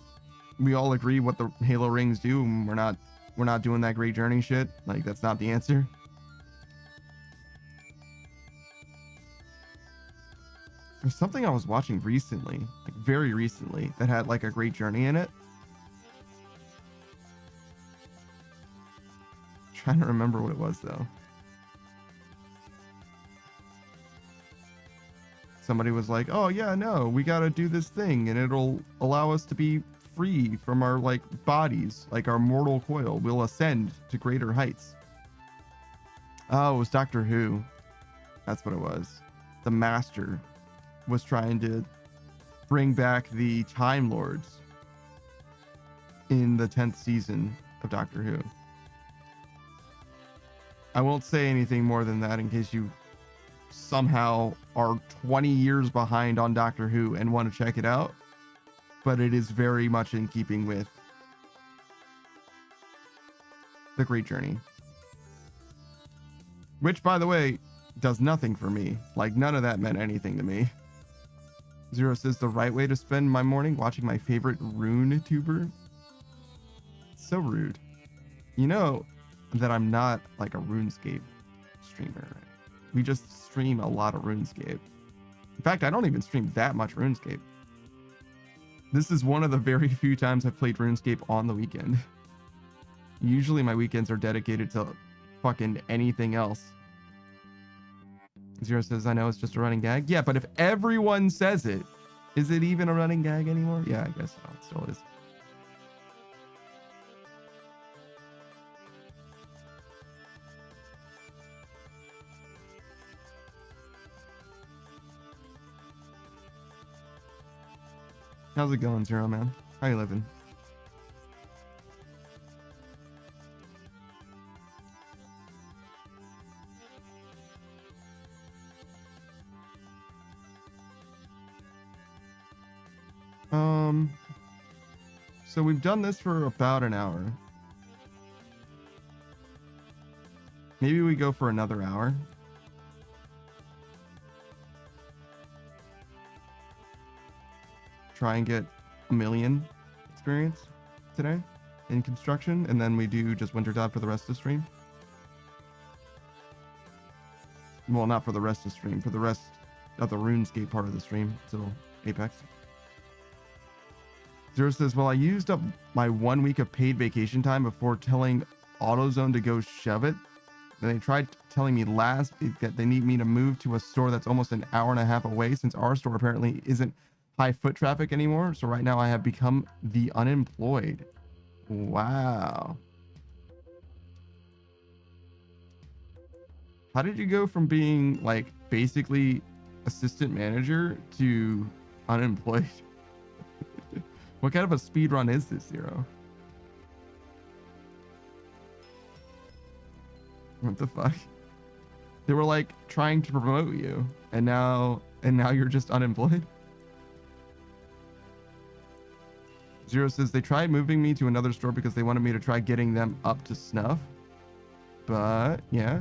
we all agree what the Halo rings do, and we're not doing that great journey shit. Like, that's not the answer. There's something I was watching recently, like very recently, that had like a great journey in it. I'm trying to remember what it was though. Somebody was like, oh yeah, no, we gotta do this thing and it'll allow us to be free from our like bodies, like our mortal coil. We'll ascend to greater heights. Oh, it was Doctor Who. That's what it was. The Master was trying to bring back the Time Lords in the 10th season of Doctor Who. I won't say anything more than that in case you somehow are 20 years behind on Doctor Who and want to check it out, but it is very much in keeping with The Great Journey, which, by the way, does nothing for me. Like, none of that meant anything to me. Zero says the right way to spend my morning watching my favorite Rune tuber. So rude. You know that I'm not like a RuneScape streamer. We just stream a lot of RuneScape. In fact, I don't even stream that much RuneScape. This is one of the very few times I've played RuneScape on the weekend. Usually my weekends are dedicated to fucking anything else. Zero says, I know it's just a running gag. Yeah, but if everyone says it, is it even a running gag anymore? Yeah, I guess so. It still is. How's it going, Zero Man? How you living? So we've done this for about an hour. Maybe we go for another hour. Try and get 1 million experience today in construction, and then we do just Wintertodt for the rest of the stream. Well, not for the rest of the stream, for the rest of the RuneScape part of the stream till Apex. Zero says, well, I used up my 1 week of paid vacation time before telling AutoZone to go shove it. Then they tried telling me last week that they need me to move to a store that's almost an hour and a half away, since our store apparently isn't high foot traffic anymore. So right now I have become the unemployed. Wow. How did you go from being like basically assistant manager to unemployed? What kind of a speed run is this, Zero? What the fuck? They were like trying to promote you, and now you're just unemployed. Zero says they tried moving me to another store because they wanted me to try getting them up to snuff. But yeah.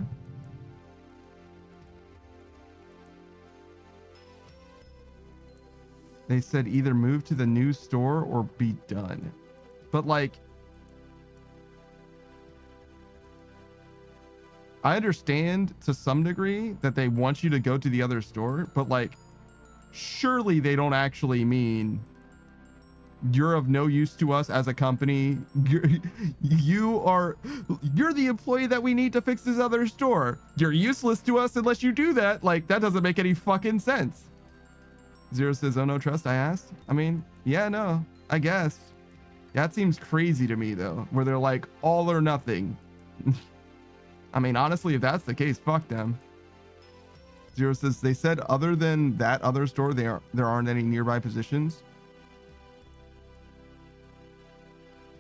They said either move to the new store or be done. But like, I understand to some degree that they want you to go to the other store, but like, surely they don't actually mean you're of no use to us as a company. You're the employee that we need to fix this other store. You're useless to us unless you do that. Like, that doesn't make any fucking sense. Zero says, oh, no trust, I asked. I mean, yeah, no, I guess. That seems crazy to me, though, where they're like all or nothing. I mean, honestly, if that's the case, fuck them. Zero says, they said other than that other store, there aren't any nearby positions.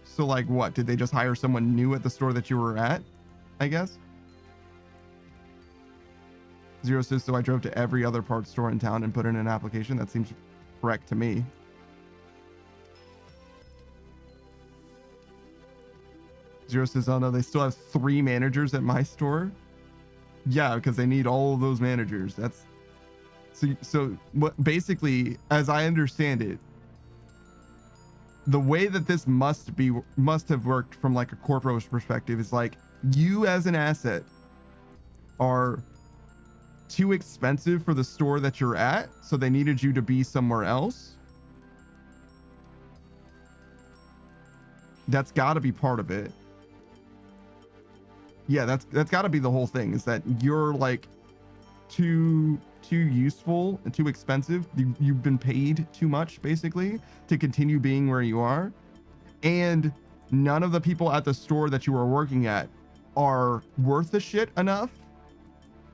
So, like, what? Did they just hire someone new at the store that you were at, I guess? Zero says, so I drove to every other parts store in town and put in an application. That seems correct to me. Zero says, oh no, they still have 3 managers at my store. Yeah, because they need all of those managers. That's so what basically, as I understand it, the way that this must have worked from like a corporate perspective is like, you as an asset are too expensive for the store that you're at, so they needed you to be somewhere else. That's got to be part of it. Yeah, that's got to be the whole thing, is that you're like too useful and too expensive. You've been paid too much basically to continue being where you are, and none of the people at the store that you are working at are worth the shit enough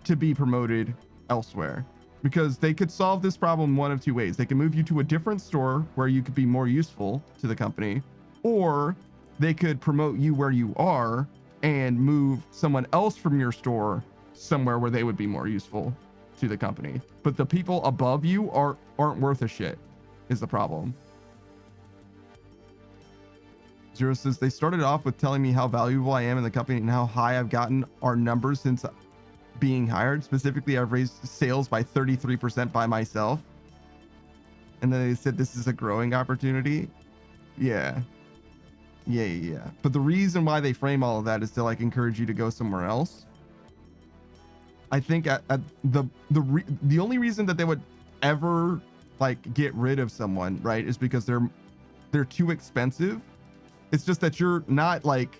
to be promoted elsewhere, because they could solve this problem one of 2 ways. They can move you to a different store where you could be more useful to the company, or they could promote you where you are and move someone else from your store somewhere where they would be more useful to the company. But the people above you aren't worth a shit, is the problem. Zero says, they started off with telling me how valuable I am in the company and how high I've gotten our numbers since being hired. Specifically, I've raised sales by 33% by myself. And then they said this is a growing opportunity. Yeah. But the reason why they frame all of that is to like encourage you to go somewhere else. I think at the only reason that they would ever like get rid of someone, right, is because they're too expensive. It's just that you're not like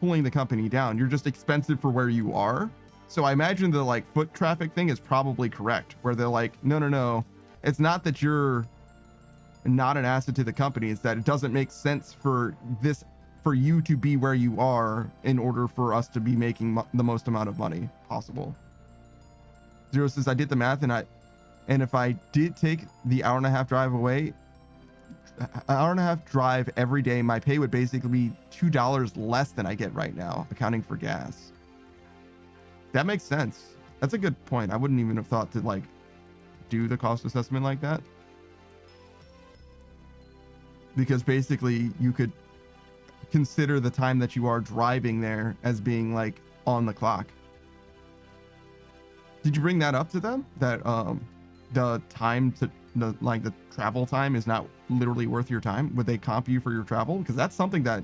pulling the company down. You're just expensive for where you are. So I imagine the like foot traffic thing is probably correct, where they're like, no, it's not that you're not an asset to the company, it's that it doesn't make sense for you to be where you are in order for us to be making the most amount of money possible. Zero says, I did the math, and if I did take the hour-and-a-half drive every day, my pay would basically be $2 less than I get right now, accounting for gas. That makes sense. That's a good point. I wouldn't even have thought to like do the cost assessment like that, because basically you could consider the time that you are driving there as being like on the clock. Did you bring that up to them, that the time to the travel time is not literally worth your time? Would they comp you for your travel? Because that's something that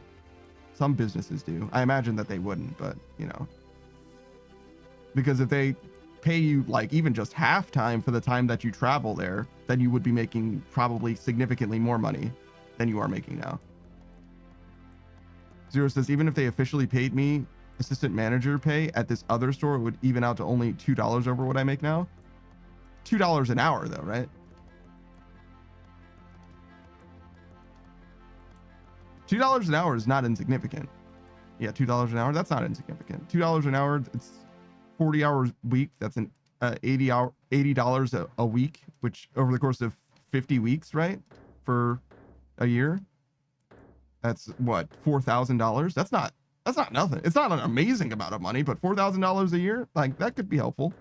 some businesses do. I imagine that they wouldn't, but you know, because if they pay you like even just half time for the time that you travel there, then you would be making probably significantly more money than you are making now. Zero says, even if they officially paid me assistant manager pay at this other store, it would even out to only $2 over what I make now. $2 an hour though, right? $2 an hour is not insignificant. Yeah, $2 an hour, that's not insignificant. $2 an hour, it's 40 hours a week. That's an $80 a week, which over the course of 50 weeks, right? For a year, that's what, $4,000. That's not nothing. It's not an amazing amount of money, but $4,000 a year, like that could be helpful.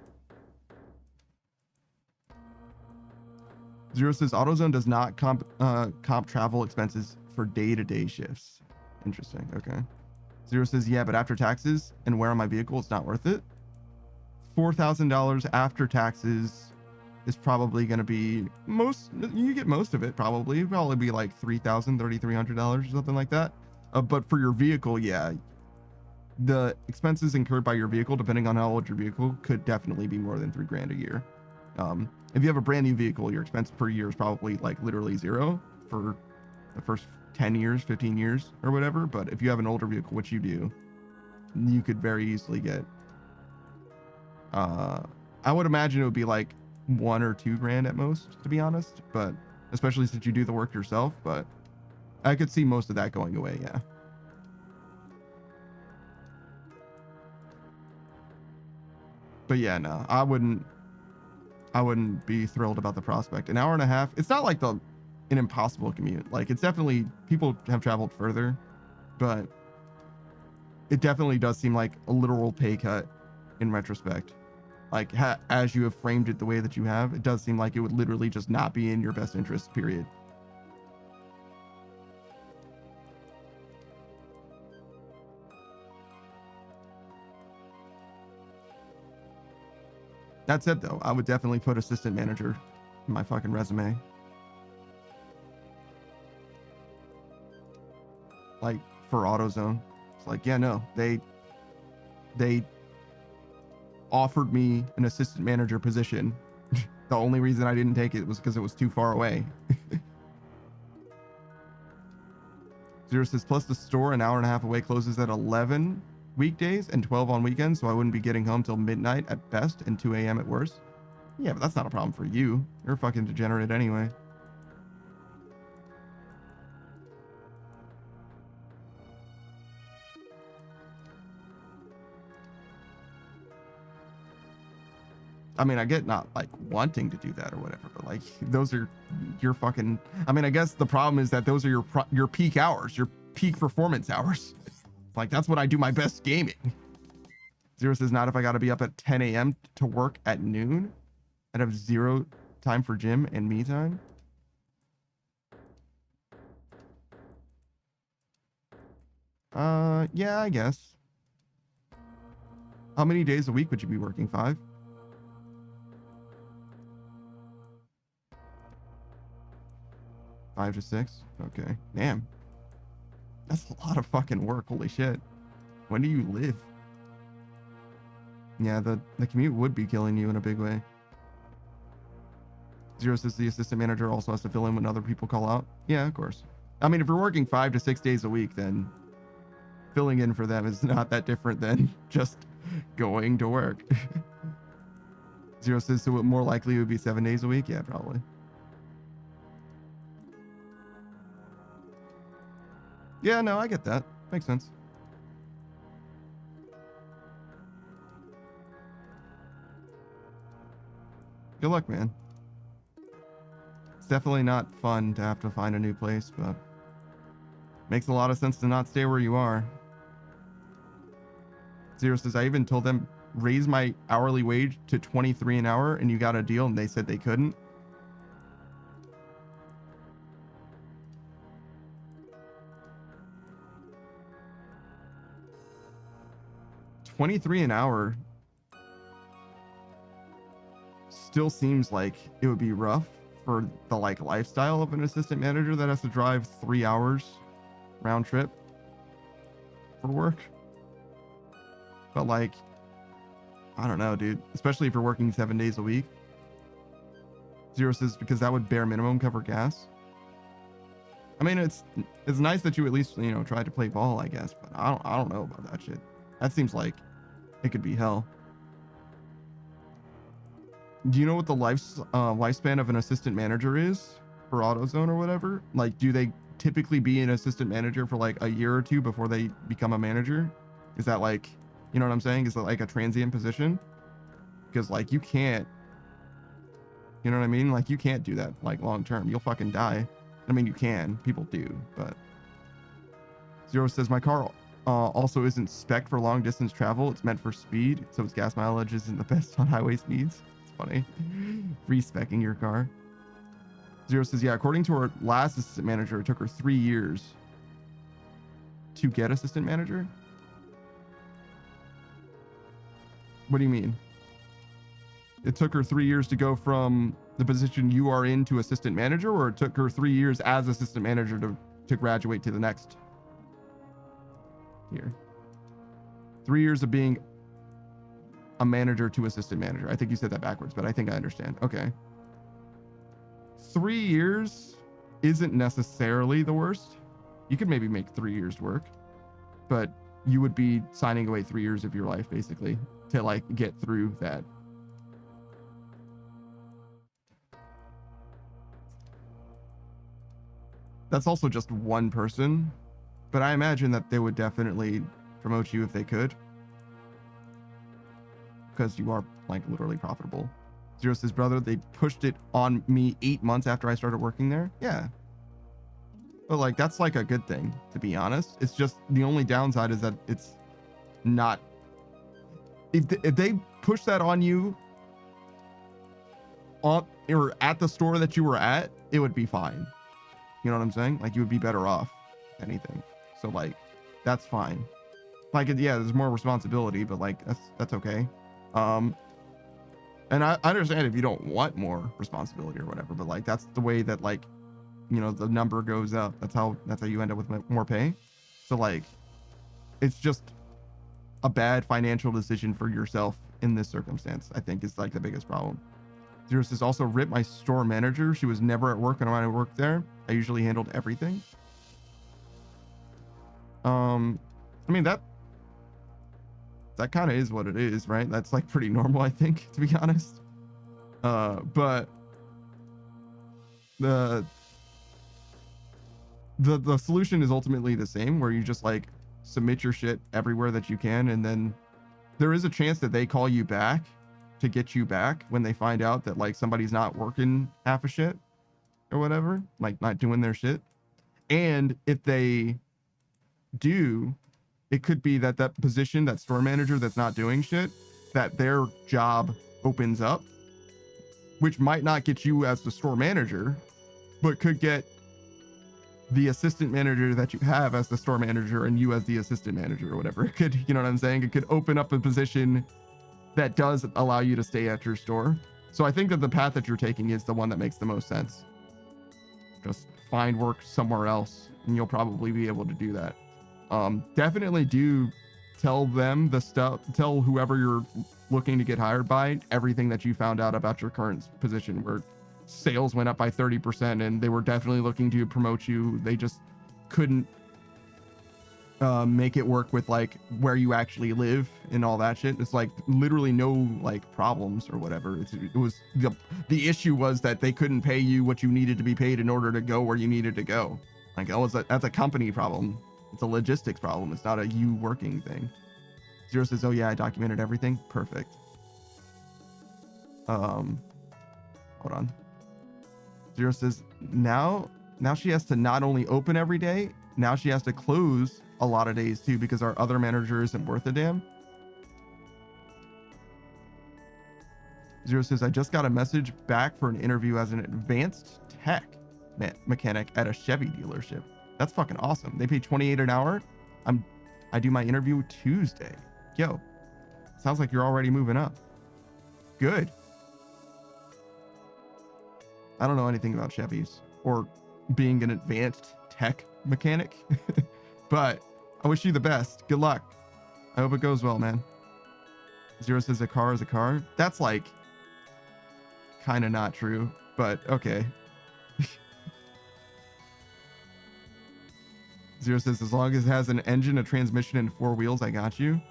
Zero says AutoZone does not comp travel expenses for day-to-day shifts. Interesting. Okay. Zero says, yeah, but after taxes and wear on my vehicle, it's not worth it. $4,000 after taxes is probably going to be you get most of it probably. It'd probably be like $3,000, $3,300 or something like that. But for your vehicle, yeah, the expenses incurred by your vehicle, depending on how old your vehicle, could definitely be more than $3,000 a year. If you have a brand new vehicle, your expense per year is probably like literally zero for the first 10 years, 15 years or whatever. But if you have an older vehicle, which you do, you could very easily get, I would imagine it would be like 1 or 2 grand at most, to be honest, but especially since you do the work yourself. But I could see most of that going away. Yeah. But yeah, no, I wouldn't be thrilled about the prospect. An hour and a half, it's not like an impossible commute. Like, it's definitely, people have traveled further, but it definitely does seem like a literal pay cut in retrospect. Like, as you have framed it the way that you have, it does seem like it would literally just not be in your best interest, period. That said, though, I would definitely put assistant manager in my fucking resume. Like, for AutoZone. It's like, yeah, no, they offered me an assistant manager position. The only reason I didn't take it was because it was too far away. Zero says, plus the store an hour and a half away closes at 11 weekdays and 12 on weekends, so I wouldn't be getting home till midnight at best and 2 a.m. at worst. Yeah, but that's not a problem for you. You're a fucking degenerate anyway. I mean, I get not like wanting to do that or whatever, but like those are your fucking, I mean, I guess the problem is that those are your peak hours, your peak performance hours. Like, that's when I do my best gaming. Zero says, not if I got to be up at 10 a.m. to work at noon. I'd have zero time for gym and me time. Yeah, I guess. How many days a week would you be working? 5? 5 to 6? Okay. Damn. That's a lot of fucking work. Holy shit. When do you live? Yeah, the commute would be killing you in a big way. Zero says the assistant manager also has to fill in when other people call out. Yeah, of course. I mean, if you're working 5 to 6 days a week, then filling in for them is not that different than just going to work. Zero says, so more likely it would be 7 days a week? Yeah, probably. Yeah, no, I get that. Makes sense. Good luck, man. It's definitely not fun to have to find a new place, but makes a lot of sense to not stay where you are. Zero says, I even told them raise my hourly wage to 23 an hour and you got a deal, and they said they couldn't. $23 an hour still seems like it would be rough for the like lifestyle of an assistant manager that has to drive 3 hours round trip for work. But like, I don't know, dude, especially if you're working 7 days a week. Zero says, because that would bare minimum cover gas. I mean, it's nice that you at least, you know, tried to play ball, I guess, but I don't know about that shit. That seems like it could be hell. Do you know what the lifespan of an assistant manager is for AutoZone or whatever? Like, do they typically be an assistant manager for like a year or two before they become a manager? Is that like, you know what I'm saying? Is that like a transient position? Because like you can't, you know what I mean? Like you can't do that like long term. You'll fucking die. I mean, you can. People do, but Zero says my car also isn't spec'd for long distance travel. It's meant for speed, so its gas mileage isn't the best on highway speeds. It's funny. Respecking your car. Zero says, yeah, according to her last assistant manager, it took her 3 years to get assistant manager. What do you mean? It took her 3 years to go from the position you are in to assistant manager, or it took her 3 years as assistant manager to graduate to the next year? 3 years of being a manager to assistant manager. I think you said that backwards, but I think I understand. Okay. 3 years isn't necessarily the worst. You could maybe make 3 years work, but you would be signing away 3 years of your life basically to like get through that. That's also just one person, but I imagine that they would definitely promote you if they could, because you are like literally profitable. Zero says, brother, they pushed it on me 8 months after I started working there. Yeah. But like, that's like a good thing, to be honest. It's just the only downside is that it's not, if they push that on you on or at the store that you were at, it would be fine. You know what I'm saying? Like, you would be better off than anything. So like, that's fine. Like, yeah, there's more responsibility, but like, that's okay. And I understand if you don't want more responsibility or whatever, but like, that's the way that like, you know, the number goes up. That's how you end up with more pay. So like, it's just a bad financial decision for yourself in this circumstance, I think, is like the biggest problem. Zero says, also rip my store manager. She was never at work, and when I worked there, I usually handled everything. I mean, that kind of is what it is, right? That's like pretty normal, I think, to be honest. But the solution is ultimately the same, where you just like submit your shit everywhere that you can, and then there is a chance that they call you back to get you back when they find out that like somebody's not working half a shit or whatever, like not doing their shit. And if they do, it could be that that position, that store manager that's not doing shit, that their job opens up, which might not get you as the store manager, but could get the assistant manager that you have as the store manager and you as the assistant manager or whatever. It could, you know what I'm saying? It could open up a position that does allow you to stay at your store. So I think that the path that you're taking is the one that makes the most sense. Just find work somewhere else and you'll probably be able to do that. Definitely do tell them the stuff, tell whoever you're looking to get hired by everything that you found out about your current position, where sales went up by 30% and they were definitely looking to promote you. They just couldn't make it work with like where you actually live and all that shit. It's like literally no like problems or whatever. It was the issue was that they couldn't pay you what you needed to be paid in order to go where you needed to go. Like, oh, that's a company problem. It's a logistics problem. It's not a you working thing. Zero says, oh yeah, I documented everything. Perfect. Hold on. Zero says, now she has to not only open every day, now she has to close a lot of days too, because our other manager isn't worth a damn. Zero says, I just got a message back for an interview as an advanced tech mechanic at a Chevy dealership. That's fucking awesome. They pay $28 an hour. I do my interview Tuesday. Yo, sounds like you're already moving up. Good. I don't know anything about Chevys or being an advanced tech mechanic, but I wish you the best. Good luck. I hope it goes well, man. Zero says a car is a car. That's like kind of not true, but okay. Zero says, as long as it has an engine, a transmission, and 4 wheels, I got you.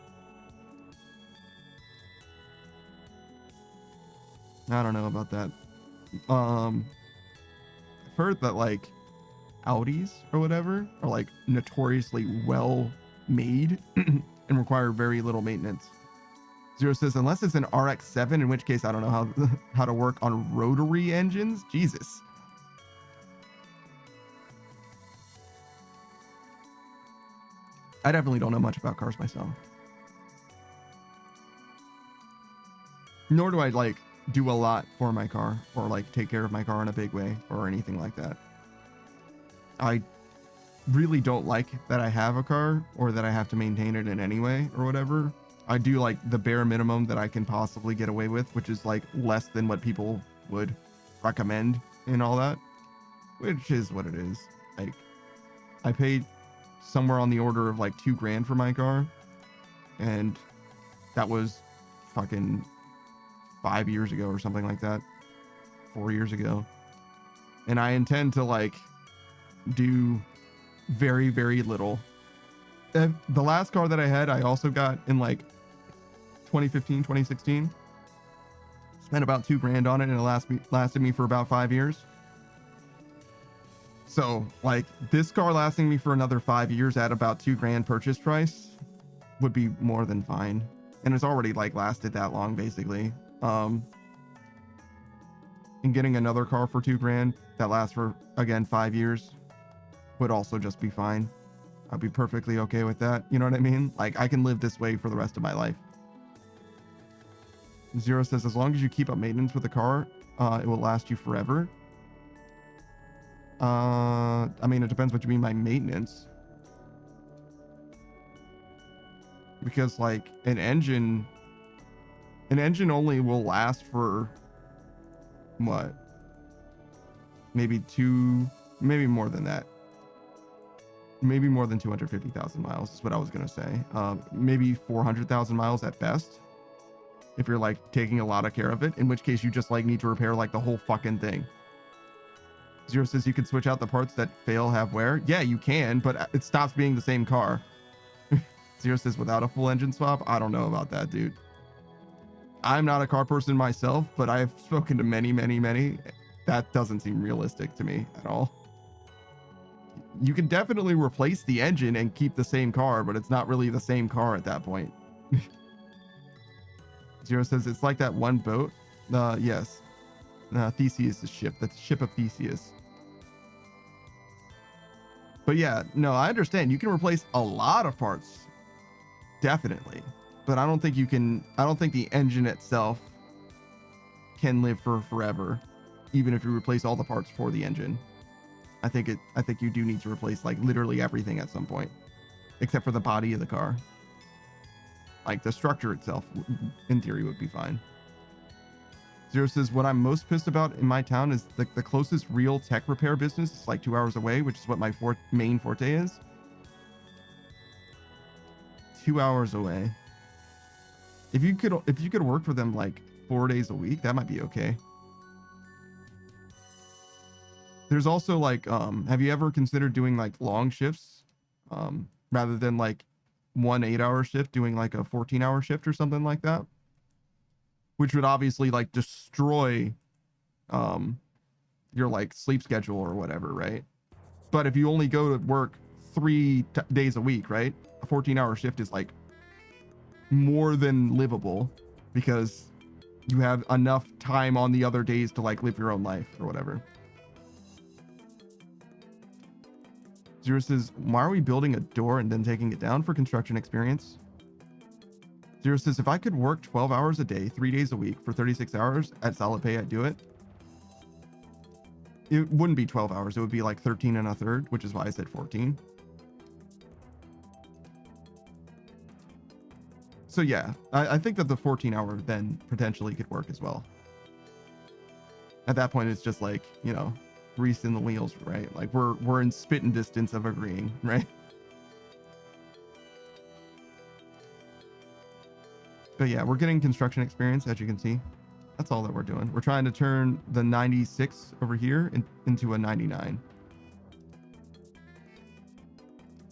I don't know about that. I've heard that like Audis or whatever are like notoriously well made and require very little maintenance. Zero says, unless it's an RX-7, in which case I don't know how to work on rotary engines. Jesus. I definitely don't know much about cars myself. Nor do I like do a lot for my car or like take care of my car in a big way or anything like that. I really don't like that I have a car or that I have to maintain it in any way or whatever. I do like the bare minimum that I can possibly get away with, which is like less than what people would recommend and all that, which is what it is. Like, I paid somewhere on the order of like $2,000 for my car, and that was fucking 5 years ago or something like that. 4 years ago. And I intend to like do very, very little. The last car that I had, I also got in like 2015, 2016. Spent about $2,000 on it, and it lasted me for about 5 years. So like this car lasting me for another 5 years at about $2,000 purchase price would be more than fine. And it's already like lasted that long basically. And getting another car for $2,000 that lasts for again 5 years would also just be fine. I'd be perfectly okay with that. You know what I mean? Like I can live this way for the rest of my life. Zero says, as long as you keep up maintenance with the car, it will last you forever. I mean, it depends what you mean by maintenance. Because like an engine only will last for what? Maybe more than that. Maybe more than 250,000 miles is what I was going to say. Maybe 400,000 miles at best. If you're like taking a lot of care of it, in which case you just like need to repair like the whole fucking thing. Zero says you can switch out the parts that fail have wear. Yeah, you can, but it stops being the same car. Zero says without a full engine swap. I don't know about that, dude. I'm not a car person myself, but I've spoken to many. That doesn't seem realistic to me at all. You can definitely replace the engine and keep the same car, but it's not really the same car at that point. Zero says it's like that one boat. Yes. Theseus is ship. The ship of Theseus. But yeah, no, I understand. You can replace a lot of parts. Definitely. But I don't think you can. I don't think the engine itself can live for forever, even if you replace all the parts for the engine. I think you do need to replace like literally everything at some point, except for the body of the car. Like the structure itself, in theory, would be fine. Zero says, what I'm most pissed about in my town is the closest real tech repair business is like 2 hours away, which is what my main forte is. 2 hours away. If you could work for them like 4 days a week, that might be okay. There's also like, have you ever considered doing like long shifts, rather than like 1 8-hour shift, doing like a 14-hour shift or something like that, which would obviously like destroy your like sleep schedule or whatever, right? But if you only go to work 3 days a week, right, a 14-hour shift is like more than livable because you have enough time on the other days to like live your own life or whatever. Zero says, why are we building a door and then taking it down for construction experience? Zero says, if I could work 12 hours a day, 3 days a week for 36 hours at solid pay, I'd do it. It wouldn't be 12 hours. It would be like 13 1/3, which is why I said 14. So yeah, I think that the 14-hour then potentially could work as well. At that point, it's just like, you know, grease in the wheels, right? Like we're in spitting distance of agreeing, right? But yeah, we're getting construction experience, as you can see. That's all that we're doing. We're trying to turn the 96 over here into a 99.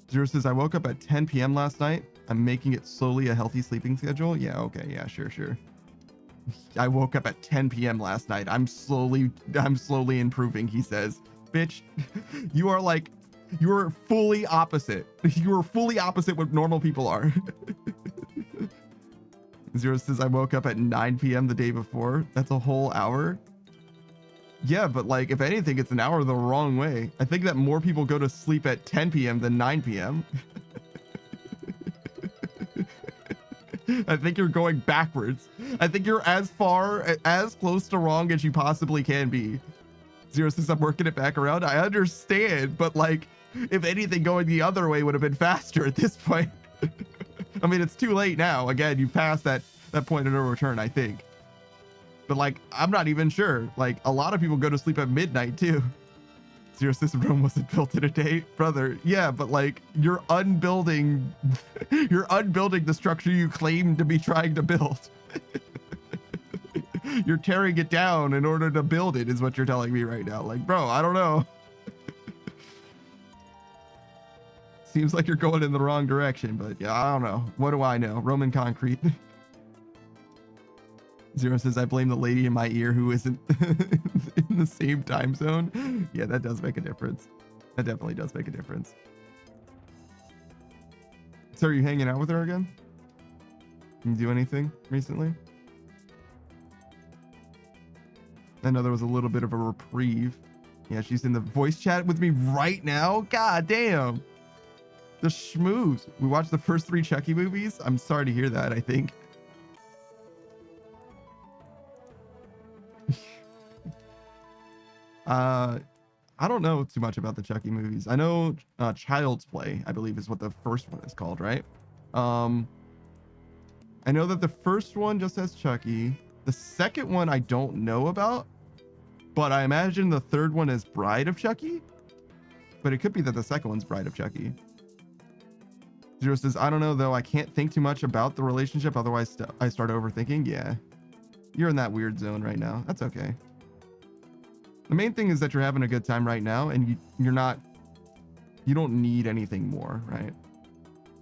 Zero says, I woke up at 10 p.m. last night. I'm making it slowly a healthy sleeping schedule. Yeah, okay, yeah, sure. I woke up at 10 p.m. last night. I'm slowly improving, he says. Bitch, you are fully opposite. You are fully opposite what normal people are. Zero says, I woke up at 9 p.m. the day before. That's a whole hour. Yeah, but like, if anything, it's an hour the wrong way. I think that more people go to sleep at 10 p.m. than 9 p.m. I think you're going backwards. I think you're as close to wrong as you possibly can be. Zero says, I'm working it back around. I understand, but like, if anything, going the other way would have been faster at this point. I mean, it's too late now. Again, you passed that point of no return, I think. But like, I'm not even sure. Like, a lot of people go to sleep at midnight too. Zero says Rome wasn't built in a day, brother. Yeah, but like, you're unbuilding the structure you claim to be trying to build. You're tearing it down in order to build it, is what you're telling me right now. Like, bro, I don't know. Seems like you're going in the wrong direction, but yeah, I don't know. What do I know? Roman concrete. Zero says, I blame the lady in my ear who isn't in the same time zone. Yeah, that does make a difference. That definitely does make a difference. So are you hanging out with her again? Can you do anything recently? I know there was a little bit of a reprieve. Yeah, she's in the voice chat with me right now. God damn. The schmooze. We watched the first 3 Chucky movies. I'm sorry to hear that, I think. I don't know too much about the Chucky movies. I know Child's Play, I believe, is what the first one is called, right? I know that the first one just has Chucky. The second one I don't know about, but I imagine the third one is Bride of Chucky. But it could be that the second one's Bride of Chucky. Zero says, I don't know though. I can't think too much about the relationship. Otherwise I start overthinking. Yeah. You're in that weird zone right now. That's okay. The main thing is that you're having a good time right now, and you don't need anything more, right?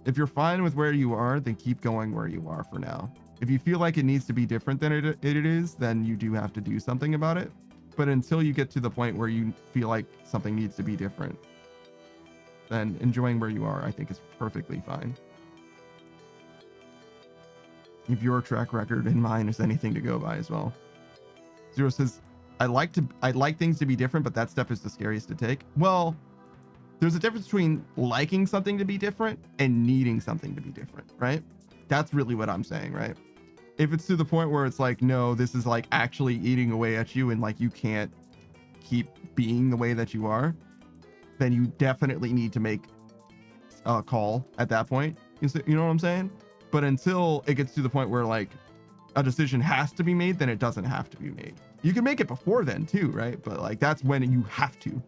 If you're fine with where you are, then keep going where you are for now. If you feel like it needs to be different than it is, then you do have to do something about it. But until you get to the point where you feel like something needs to be different, then enjoying where you are, I think, is perfectly fine. If your track record and mine is anything to go by as well. Zero says, I like things to be different, but that step is the scariest to take. Well, there's a difference between liking something to be different and needing something to be different, right? That's really what I'm saying, right? If it's to the point where it's like, no, this is like actually eating away at you and like you can't keep being the way that you are, then you definitely need to make a call at that point. You know what I'm saying? But until it gets to the point where like a decision has to be made, then it doesn't have to be made. You can make it before then too, right? But like that's when you have to.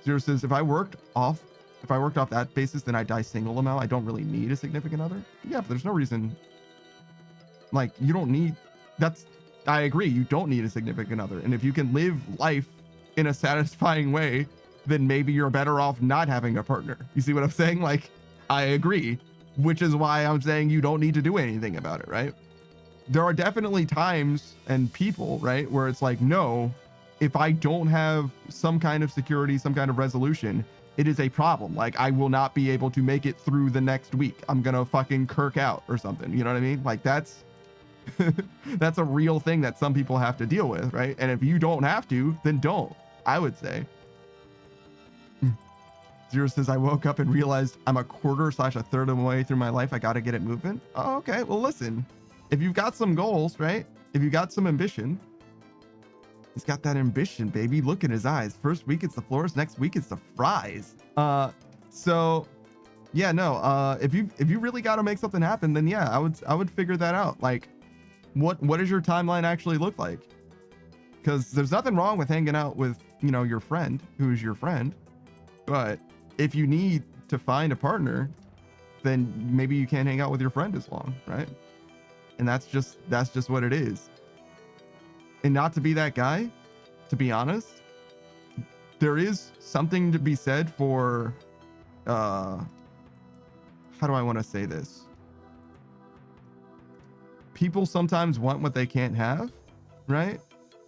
Zero says, if I worked off that basis, then I die single now. I don't really need a significant other. Yeah, but there's no reason. Like you don't need. I agree. You don't need a significant other. And if you can live life in a satisfying way, then maybe you're better off not having a partner. You see what I'm saying? Like I agree, which is why I'm saying you don't need to do anything about it, right? There are definitely times and people, right, where it's like, no, if I don't have some kind of security, some kind of resolution, it is a problem. Like I will not be able to make it through the next week. I'm gonna fucking kirk out or something. You know what I mean? Like that's that's a real thing that some people have to deal with, right? And if you don't have to, then don't, I would say. Zero says, I woke up and realized I'm a quarter / a third of the way through my life. I got to get it moving. Oh, okay. Well, listen. If you've got some goals, right? If you got some ambition, he's got that ambition, baby. Look in his eyes. First week it's the floors, next week it's the fries. So yeah, no. If you really got to make something happen, then yeah, I would figure that out. Like, what does your timeline actually look like? Because there's nothing wrong with hanging out with your friend who is your friend, but if you need to find a partner, then maybe you can't hang out with your friend as long, right? And that's just what it is. And not to be that guy, to be honest, there is something to be said for, how do I want to say this? People sometimes want what they can't have, right?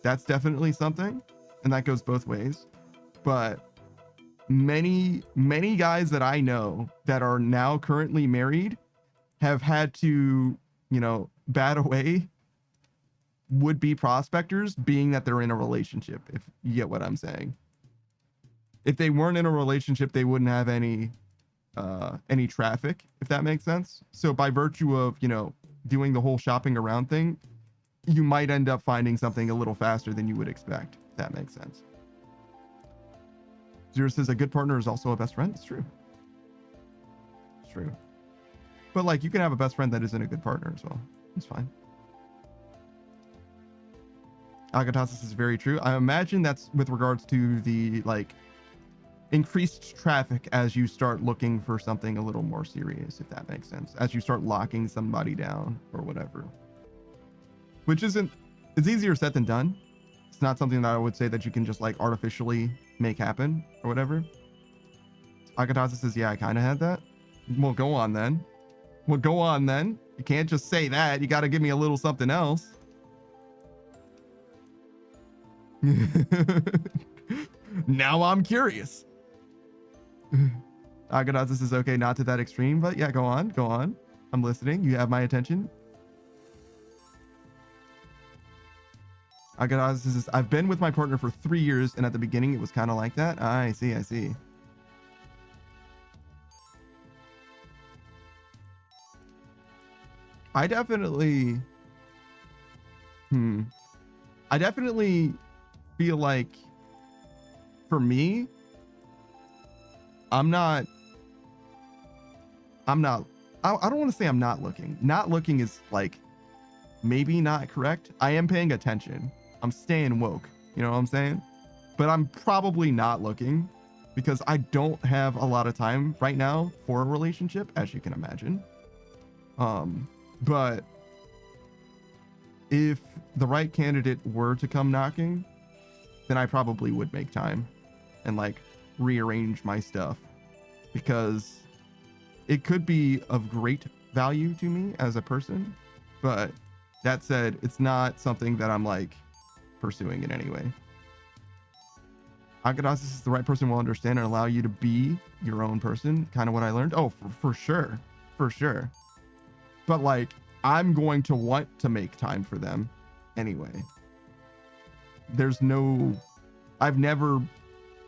That's definitely something. And that goes both ways. But many guys that I know that are now currently married have had to, bat away would-be prospectors, being that they're in a relationship, if you get what I'm saying. If they weren't in a relationship, they wouldn't have any traffic, if that makes sense. So by virtue of, doing the whole shopping around thing, you might end up finding something a little faster than you would expect, if that makes sense. Zero says, a good partner is also a best friend. It's true. It's true. But like, you can have a best friend that isn't a good partner as well. It's fine. Agatasis is very true. I imagine that's with regards to the like increased traffic as you start looking for something a little more serious, if that makes sense. As you start locking somebody down or whatever. which isn't, it's easier said than done. It's not something that I would say that you can just like artificially make happen or whatever. Akatasa says, yeah, I kind of had that. Well, go on then. Well, go on then. You can't just say that. You got to give me a little something else. Now I'm curious. Akatasa says, okay, not to that extreme, but yeah, go on, go on. I'm listening. You have my attention. Akatasa says, I've been with my partner for 3 years, and at the beginning it was kind of like that. I see, I see. I definitely feel like for me, I don't want to say I'm not looking. Not looking is like maybe not correct. I am paying attention. I'm staying woke. You know what I'm saying? But I'm probably not looking because I don't have a lot of time right now for a relationship, as you can imagine. But if the right candidate were to come knocking, then I probably would make time and like rearrange my stuff, because it could be of great value to me as a person. But that said, it's not something that I'm like pursuing in any way. Akadasis is the right person will understand and allow you to be your own person. Kind of what I learned. Oh, for sure. For sure. But like, I'm going to want to make time for them anyway. There's no, I've never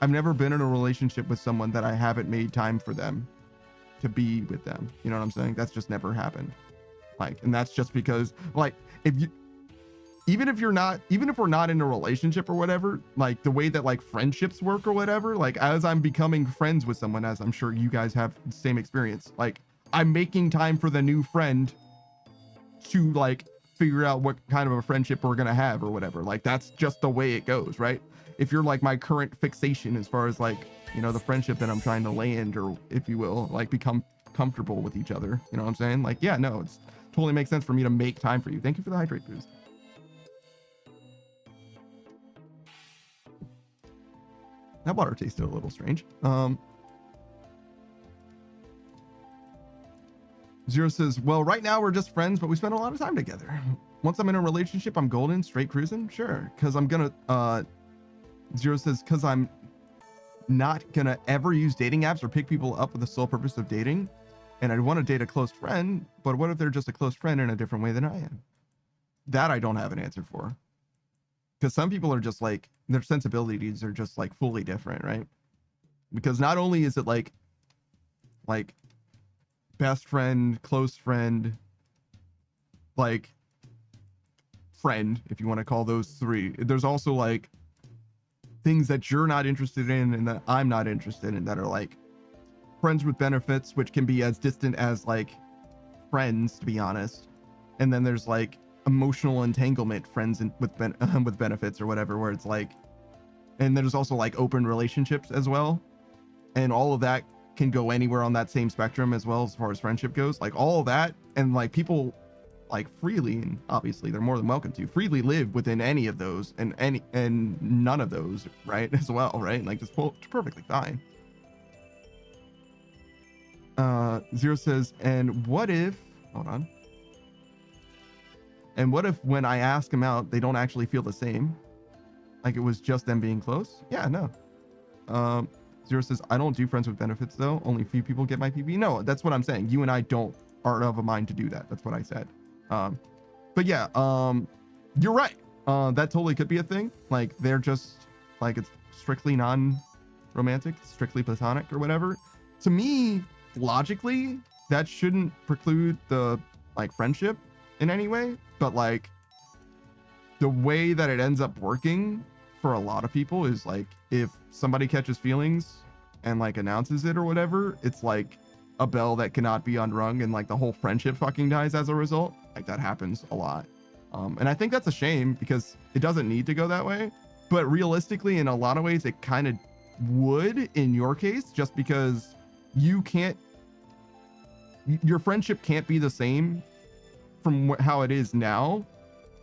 been in a relationship with someone that I haven't made time for them to be with them. You know what I'm saying? That's just never happened. Like, and that's just because like, even if we're not in a relationship or whatever, like the way that like friendships work or whatever, like as I'm becoming friends with someone, as I'm sure you guys have the same experience, like I'm making time for the new friend to like figure out what kind of a friendship we're gonna have or whatever. Like that's just the way it goes, right? If you're like my current fixation as far as like, you know, the friendship that I'm trying to land, or if you will, like become comfortable with each other, you know what I'm saying? Like, yeah, no, it's totally makes sense for me to make time for you. Thank you for the hydrate boost. That water tasted a little strange. Zero says, well, right now we're just friends, but we spend a lot of time together. Once I'm in a relationship, I'm golden, straight cruising. Sure. Cause I'm gonna, Zero says, cause I'm not gonna ever use dating apps or pick people up with the sole purpose of dating. And I'd want to date a close friend, but what if they're just a close friend in a different way than I am? That I don't have an answer for. Because some people are just like, their sensibilities are just like fully different, right? Because not only is it like best friend, close friend, like friend, if you want to call those three, there's also like things that you're not interested in and that I'm not interested in that are like friends with benefits, which can be as distant as like friends, to be honest. And then there's like emotional entanglement friends with benefits or whatever, where it's like, and there's also like open relationships as well, and all of that can go anywhere on that same spectrum as well as far as friendship goes. Like all of that, and like people like freely, and obviously they're more than welcome to freely live within any of those and none of those, right, as well, right? Like it's perfectly fine. Zero says, and what if, hold on. And what if when I ask them out, they don't actually feel the same? Like it was just them being close? Yeah, no. Zero says, I don't do friends with benefits though. Only few people get my PB. No, that's what I'm saying. You and I aren't of a mind to do that. That's what I said. But yeah, you're right. That totally could be a thing. Like they're just like, it's strictly non-romantic, strictly platonic or whatever. To me, logically, that shouldn't preclude the like friendship in any way, but like the way that it ends up working for a lot of people is like if somebody catches feelings and like announces it or whatever, it's like a bell that cannot be unrung, and like the whole friendship fucking dies as a result. Like that happens a lot, and I think that's a shame because it doesn't need to go that way, but realistically in a lot of ways it kind of would in your case, just because your friendship can't be the same from how it is now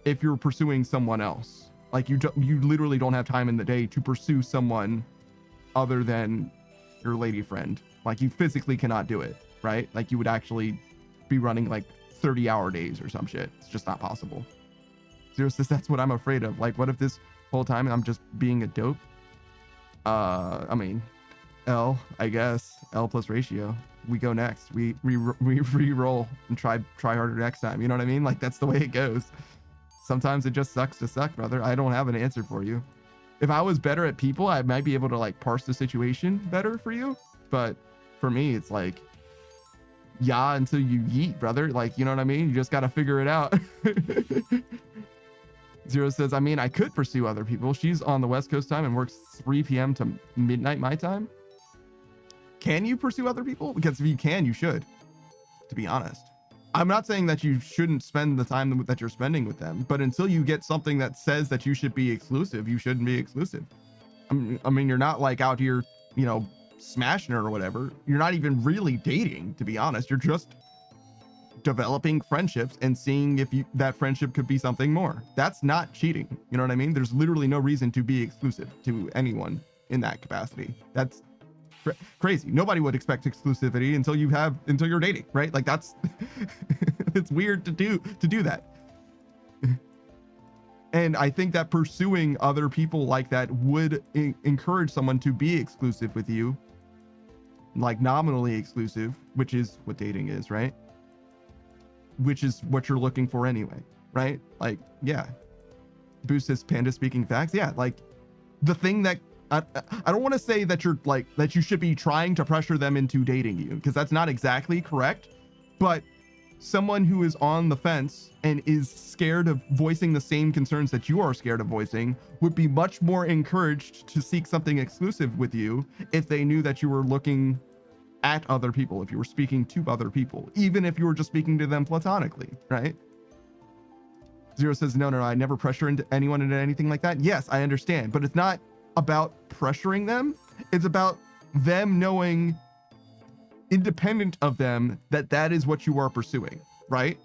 if you're pursuing someone else. Like you literally don't have time in the day to pursue someone other than your lady friend. Like you physically cannot do it, right? Like you would actually be running like 30-hour days or some shit. It's just not possible. Zero says that's what I'm afraid of. Like, what if this whole time I'm just being a dope? I mean, L, I guess. L plus ratio. We go next. We re-roll and try harder next time. You know what I mean? Like that's the way it goes. Sometimes it just sucks to suck, brother. I don't have an answer for you. If I was better at people, I might be able to like parse the situation better for you. But for me, it's like, yeah, until you yeet, brother. Like, you know what I mean? You just got to figure it out. Zero says, I mean, I could pursue other people. She's on the West Coast time and works 3 p.m. to midnight my time. Can you pursue other people? Because if you can, you should, to be honest. I'm not saying that you shouldn't spend the time that you're spending with them, but until you get something that says that you should be exclusive, you shouldn't be exclusive. I mean, you're not like out here, you know, smashing her or whatever. You're not even really dating, to be honest. You're just developing friendships and seeing if that friendship could be something more. That's not cheating. You know what I mean? There's literally no reason to be exclusive to anyone in that capacity. That's crazy. Nobody would expect exclusivity until you're dating, right? Like that's it's weird to do that. And I think that pursuing other people like that would encourage someone to be exclusive with you, like nominally exclusive, which is what dating is, right? Which is what you're looking for anyway, right? Like, yeah. Boost says Panda speaking facts. Yeah, like the thing that I don't want to say that you're like that you should be trying to pressure them into dating you, because that's not exactly correct. But someone who is on the fence and is scared of voicing the same concerns that you are scared of voicing would be much more encouraged to seek something exclusive with you if they knew that you were looking at other people, if you were speaking to other people, even if you were just speaking to them platonically, right? Zero says, no, I never pressure anyone into anything like that. Yes, I understand, but it's not about pressuring them. It's about them knowing, independent of them, that that is what you are pursuing, right?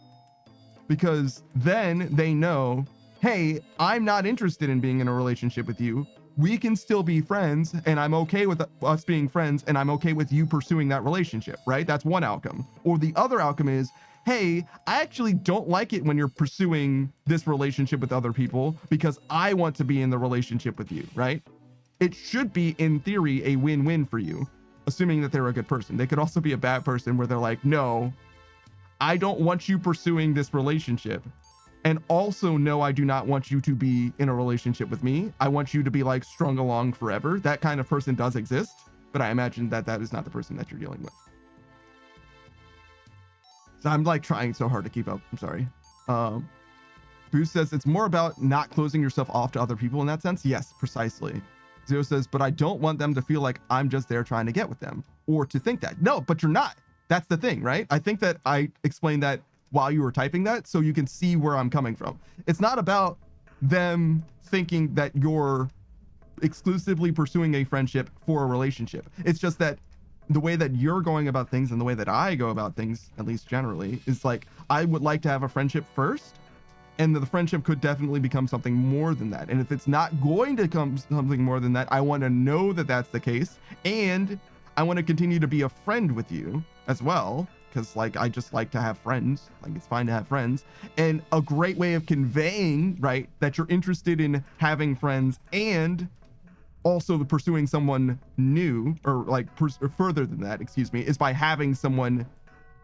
Because then they know, hey, I'm not interested in being in a relationship with you. We can still be friends, and I'm okay with us being friends, and I'm okay with you pursuing that relationship, right? That's one outcome. Or the other outcome is, hey, I actually don't like it when you're pursuing this relationship with other people because I want to be in the relationship with you, right? It should be, in theory, a win-win for you, assuming that they're a good person. They could also be a bad person where they're like, no, I don't want you pursuing this relationship. And also, no, I do not want you to be in a relationship with me. I want you to be like strung along forever. That kind of person does exist, but I imagine that that is not the person that you're dealing with. So I'm like trying so hard to keep up. I'm sorry. Boost says it's more about not closing yourself off to other people in that sense. Yes, precisely. Zero says, but I don't want them to feel like I'm just there trying to get with them or to think that. No, but you're not. That's the thing, right? I think that I explained that while you were typing that so you can see where I'm coming from. It's not about them thinking that you're exclusively pursuing a friendship for a relationship. It's just that the way that you're going about things and the way that I go about things, at least generally, is like, I would like to have a friendship first, and the friendship could definitely become something more than that. And if it's not going to become something more than that, I want to know that that's the case. And I want to continue to be a friend with you as well. Because like, I just like to have friends. Like, it's fine to have friends. And a great way of conveying, right, that you're interested in having friends and also pursuing someone new, or like or further than that, excuse me, is by having someone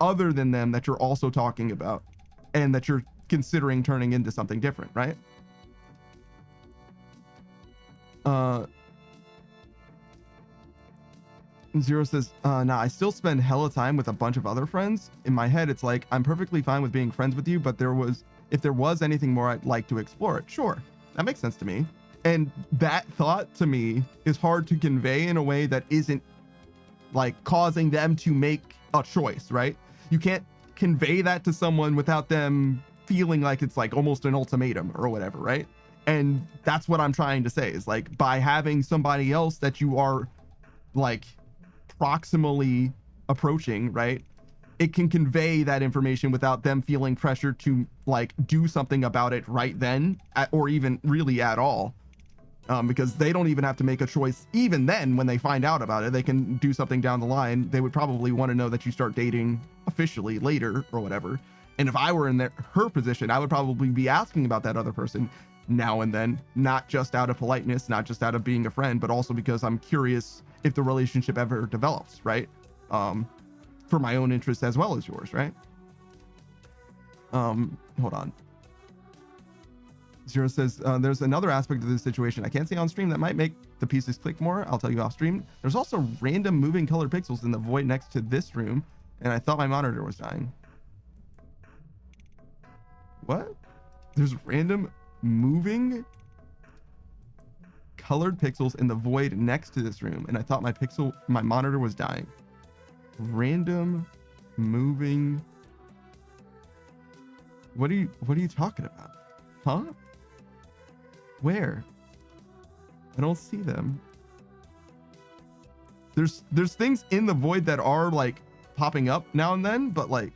other than them that you're also talking about and that you're considering turning into something different, right? Zero says, nah, I still spend hella time with a bunch of other friends. In my head, it's like, I'm perfectly fine with being friends with you, but if there was anything more, I'd like to explore it. Sure, that makes sense to me. And that thought to me is hard to convey in a way that isn't like causing them to make a choice, right? You can't convey that to someone without them feeling like it's like almost an ultimatum or whatever, right? And that's what I'm trying to say is like, by having somebody else that you are like proximally approaching, right, it can convey that information without them feeling pressure to like do something about it right then, or even really at all. Because they don't even have to make a choice. Even then, when they find out about it, they can do something down the line. They would probably want to know that you start dating officially later or whatever. And if I were in her position, I would probably be asking about that other person now and then, not just out of politeness, not just out of being a friend, but also because I'm curious if the relationship ever develops, right? For my own interest as well as yours, right? Hold on. Zero says, there's another aspect of this situation I can't see on stream that might make the pieces click more. I'll tell you off stream. There's also random moving colored pixels in the void next to this room, and I thought my monitor was dying. What? There's random moving colored pixels in the void next to this room, and I thought my monitor was dying. Random moving. What are you talking about? Huh? Where? I don't see them. There's things in the void that are like popping up now and then, but like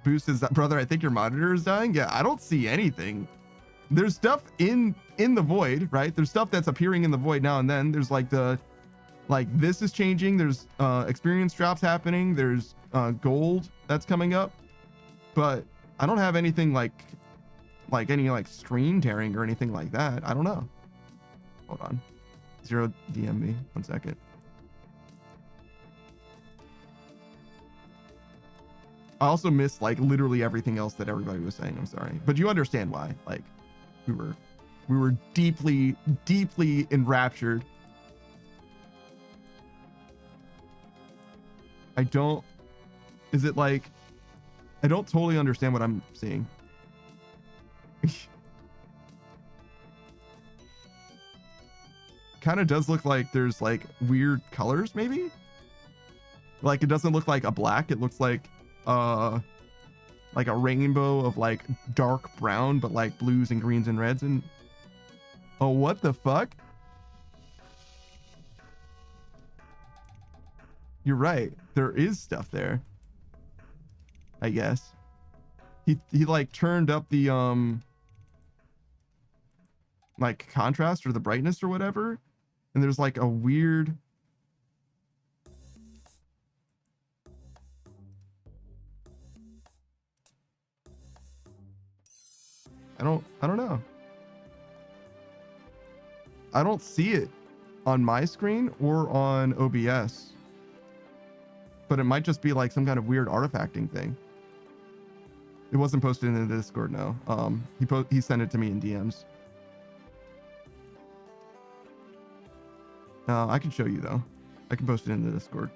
Boost is that, brother, I think your monitor is dying. Yeah, I don't see anything. There's stuff in the void, right? There's stuff that's appearing in the void now and then. There's like this is changing. There's experience drops happening. There's gold that's coming up, but I don't have anything like any like screen tearing or anything like that. I don't know. Hold on. Zero DM me. 1 second. I also missed like literally everything else that everybody was saying. I'm sorry, but you understand why. Like we were deeply enraptured. Is it like, I don't totally understand what I'm seeing. Kind of does look like there's like weird colors, maybe? Like it doesn't look like a black, it looks like a rainbow of like dark brown, but like blues and greens and reds and oh, what the fuck? You're right. There is stuff there. I guess. He like turned up the like contrast or the brightness or whatever, and there's like a weird I don't know. I don't see it on my screen or on OBS, but it might just be like some kind of weird artifacting thing. It wasn't posted in the Discord, no. He sent it to me in DMs. I can show you though. I can post it in the Discord.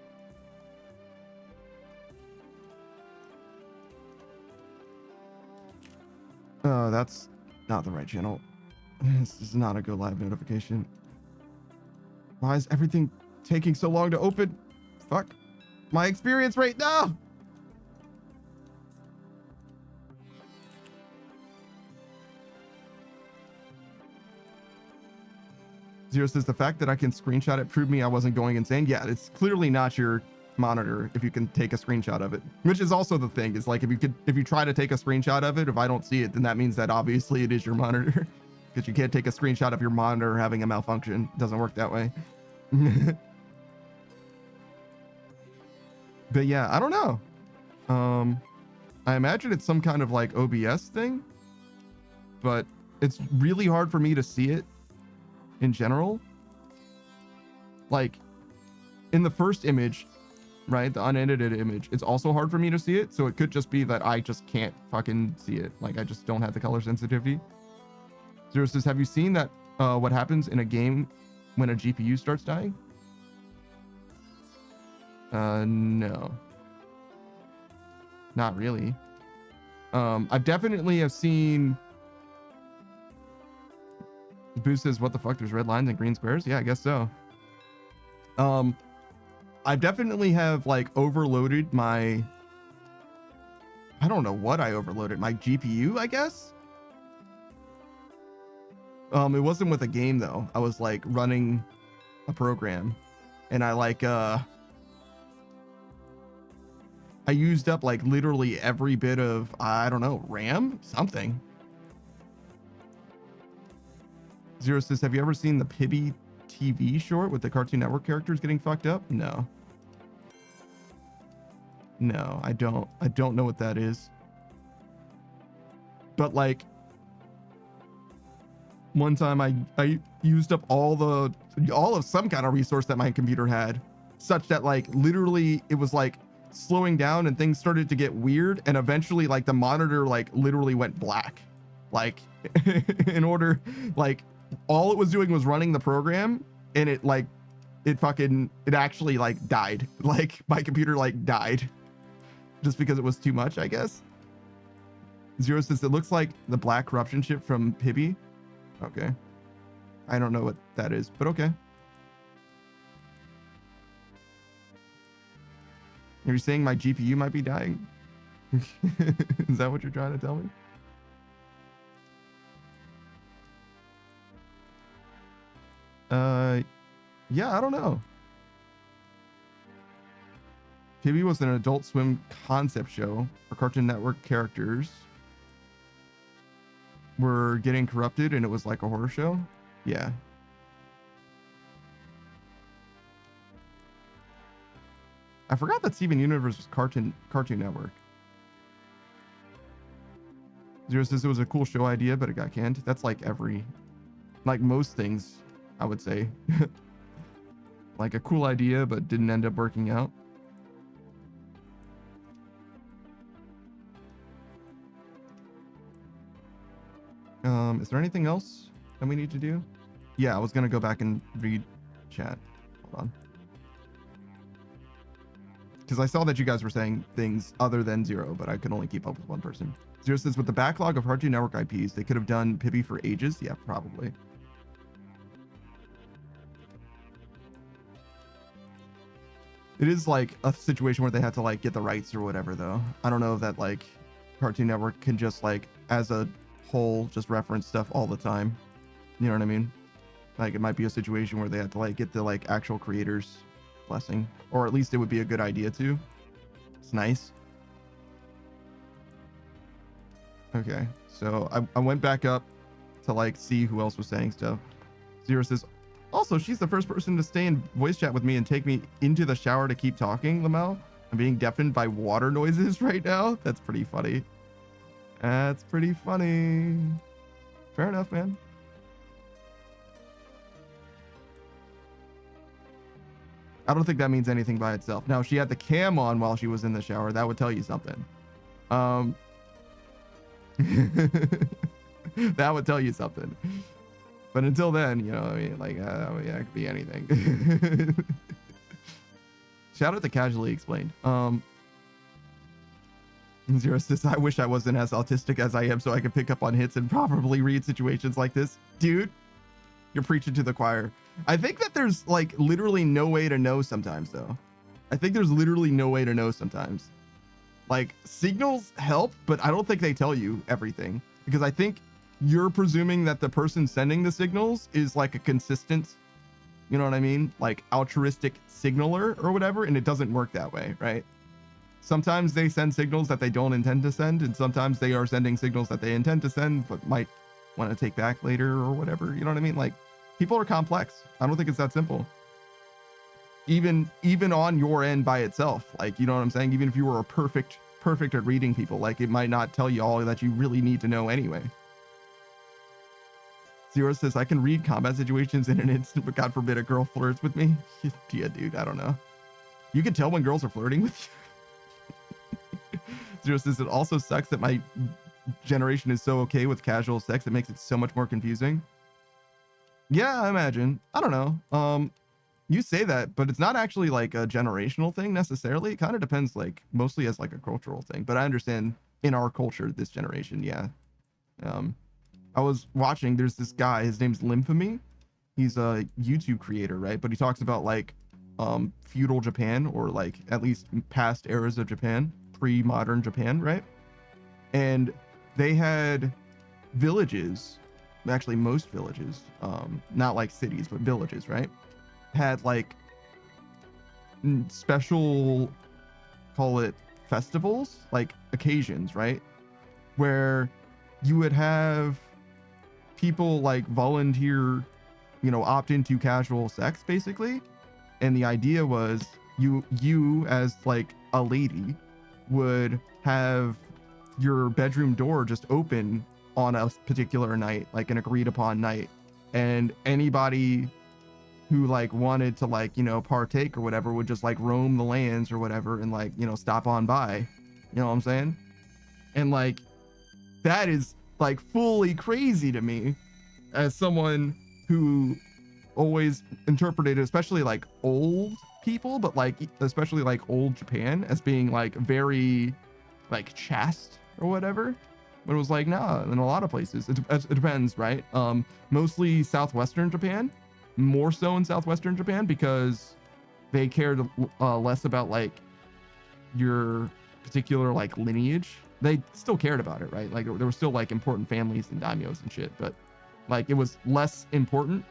That's not the right channel. This is not a go live notification. Why is everything taking so long to open? Fuck. My experience rate, no! Zero says the fact that I can screenshot it proved me I wasn't going insane. Yeah, it's clearly not your monitor if you can take a screenshot of it, which is also the thing. Is like if you try to take a screenshot of it, if I don't see it, then that means that obviously it is your monitor, because you can't take a screenshot of your monitor having a malfunction. It doesn't work that way. But yeah, I don't know. I imagine it's some kind of like OBS thing, but it's really hard for me to see it in general. Like in the first image, right, the unedited image, it's also hard for me to see it, so it could just be that I just can't fucking see it. Like I just don't have the color sensitivity. Zero says, have you seen that what happens in a game when a GPU starts dying? No, not really. I definitely have seen. Boo says, what the fuck, there's red lines and green squares? Yeah, I guess so. I definitely have like overloaded my, I don't know what I overloaded, my GPU, I guess. It wasn't with a game though. I was like running a program, and I like I used up like literally every bit of, I don't know, RAM? Something. Zero says, have you ever seen the Pibby TV short with the Cartoon Network characters getting fucked up? No. No, I don't. I don't know what that is. But like, one time I used up all of some kind of resource that my computer had, such that like literally it was like slowing down and things started to get weird, and eventually like the monitor like literally went black. Like in order, like all it was doing was running the program, and it actually like died. Like my computer like died just because it was too much, I guess. Zero says it looks like the black corruption chip from Pibby. Okay. I don't know what that is, but okay. Are you saying my GPU might be dying? Is that what you're trying to tell me? Yeah, I don't know. Pibby was an Adult Swim concept show where Cartoon Network characters were getting corrupted, and it was like a horror show. Yeah. I forgot that Steven Universe was Cartoon Network. Zero says it was a cool show idea, but it got canned. That's like most things, I would say. Like a cool idea, but didn't end up working out. Is there anything else that we need to do? Yeah, I was gonna go back and read chat. Hold on. Because I saw that you guys were saying things other than Zero, but I could only keep up with one person. Zero says, with the backlog of Cartoon Network IPs, they could have done Pibby for ages. Yeah, probably. It is like a situation where they had to like get the rights or whatever, though. I don't know if that like Cartoon Network can just like as a whole just reference stuff all the time. You know what I mean? Like it might be a situation where they have to like get the like actual creators blessing, or at least it would be a good idea to. It's nice. Okay, so I went back up to like see who else was saying stuff. Zero says, also, she's the first person to stay in voice chat with me and take me into the shower to keep talking, Lamel. I'm being deafened by water noises right now. That's pretty funny. That's pretty funny. Fair enough, man. I don't think that means anything by itself. Now, if she had the cam on while she was in the shower, that would tell you something. That would tell you something. But until then, you know, I mean, like, yeah, it could be anything. Shout out to Casually Explained. Zero says, I wish I wasn't as autistic as I am so I could pick up on hits and properly read situations like this. Dude, you're preaching to the choir. I think that there's like literally no way to know sometimes, though. I think there's literally no way to know sometimes. Like, signals help, but I don't think they tell you everything, because I think you're presuming that the person sending the signals is like a consistent, you know what I mean? Like altruistic signaler or whatever. And it doesn't work that way, right? Sometimes they send signals that they don't intend to send. And sometimes they are sending signals that they intend to send, but might want to take back later or whatever. You know what I mean? Like, people are complex. I don't think it's that simple. Even on your end by itself, like, you know what I'm saying? Even if you were perfect at reading people, like it might not tell you all that you really need to know anyway. Zero says, I can read combat situations in an instant, but God forbid a girl flirts with me. Yeah, dude, I don't know. You can tell when girls are flirting with you. Zero says, it also sucks that my generation is so okay with casual sex. It makes it so much more confusing. Yeah, I imagine. I don't know. You say that, but it's not actually like a generational thing necessarily. It kind of depends, like mostly as like a cultural thing. But I understand in our culture, this generation, yeah. I was watching, there's this guy, his name's Lymphamy. He's a YouTube creator, right? But he talks about like feudal Japan, or like at least past eras of Japan, pre-modern Japan, right? And they had villages, actually most villages, not like cities, but villages, right? Had like special, call it festivals, like occasions, right? Where you would have people like volunteer, you know, opt into casual sex basically. And the idea was you as like a lady would have your bedroom door just open on a particular night, like an agreed upon night. And anybody who like wanted to like, you know, partake or whatever would just like roam the lands or whatever and like, you know, stop on by. You know what I'm saying? And like, that is like fully crazy to me as someone who always interpreted, especially like old people, but like especially like old Japan as being like very like chaste or whatever. But it was like, nah, in a lot of places, it depends, right? Mostly southwestern Japan, more so in southwestern Japan because they cared less about like your particular like lineage. They still cared about it, right? Like there were still like important families and daimyos and shit, but like it was less important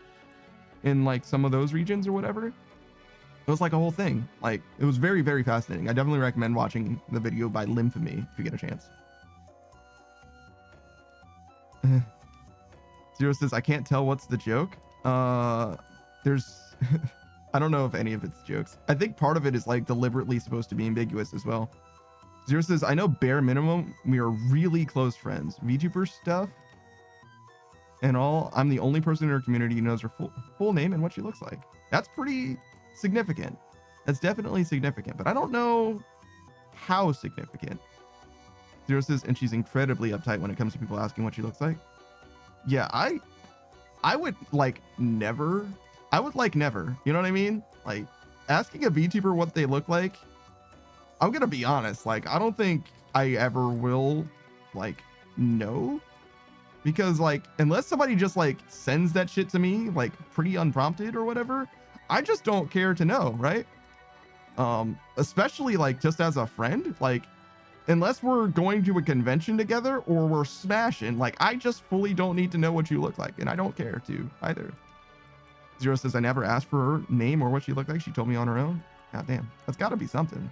in like some of those regions or whatever. It was like a whole thing. Like it was very, very fascinating. I definitely recommend watching the video by Lymphemy if you get a chance. Zero says, I can't tell what's the joke. There's I don't know if any of it's jokes. I think part of it is like deliberately supposed to be ambiguous as well. Zero says, I know bare minimum we are really close friends. VTuber stuff and all. I'm the only person in her community who knows her full name and what she looks like. That's pretty significant. That's definitely significant, but I don't know how significant. Zero says, and she's incredibly uptight when it comes to people asking what she looks like. Yeah, I would like never. I would like never. You know what I mean? Like asking a VTuber what they look like. I'm gonna be honest. Like I don't think I ever will like know, because like unless somebody just like sends that shit to me like pretty unprompted or whatever, I just don't care to know, right? Especially like just as a friend, like unless we're going to a convention together or we're smashing, like I just fully don't need to know what you look like, and I don't care to either. Zero says, I never asked for her name or what she looked like. She told me on her own. God damn, that's got to be something.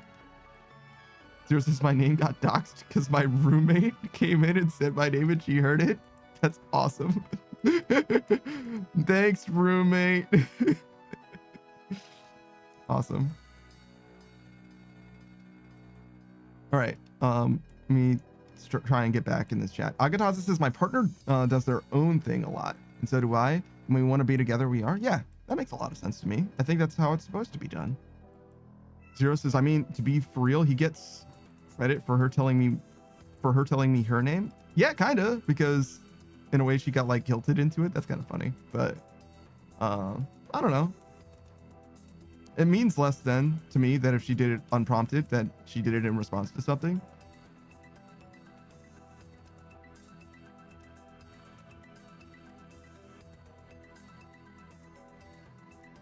Zero says, my name got doxxed because my roommate came in and said my name and she heard it. That's awesome. Thanks, roommate. Awesome. All right. Let me try and get back in this chat. Agataza says, my partner does their own thing a lot, and so do I. When we want to be together, we are. Yeah, that makes a lot of sense to me. I think that's how it's supposed to be done. Zero says, I mean, to be for real, he gets credit for her telling me her name. Yeah, kind of, because in a way she got like guilted into it. That's kind of funny, but I don't know. It means less then to me that if she did it unprompted, that she did it in response to something.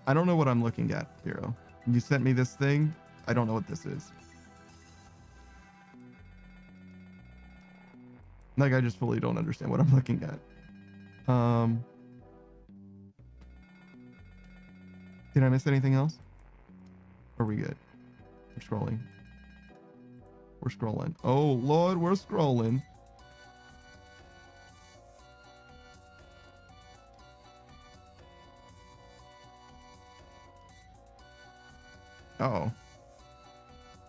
I don't know what I'm looking at, Hero. You sent me this thing. I don't know what this is. Like, I just fully don't understand what I'm looking at. Did I miss anything else? Are we good? We're scrolling. We're scrolling. Oh, Lord, we're scrolling. Oh.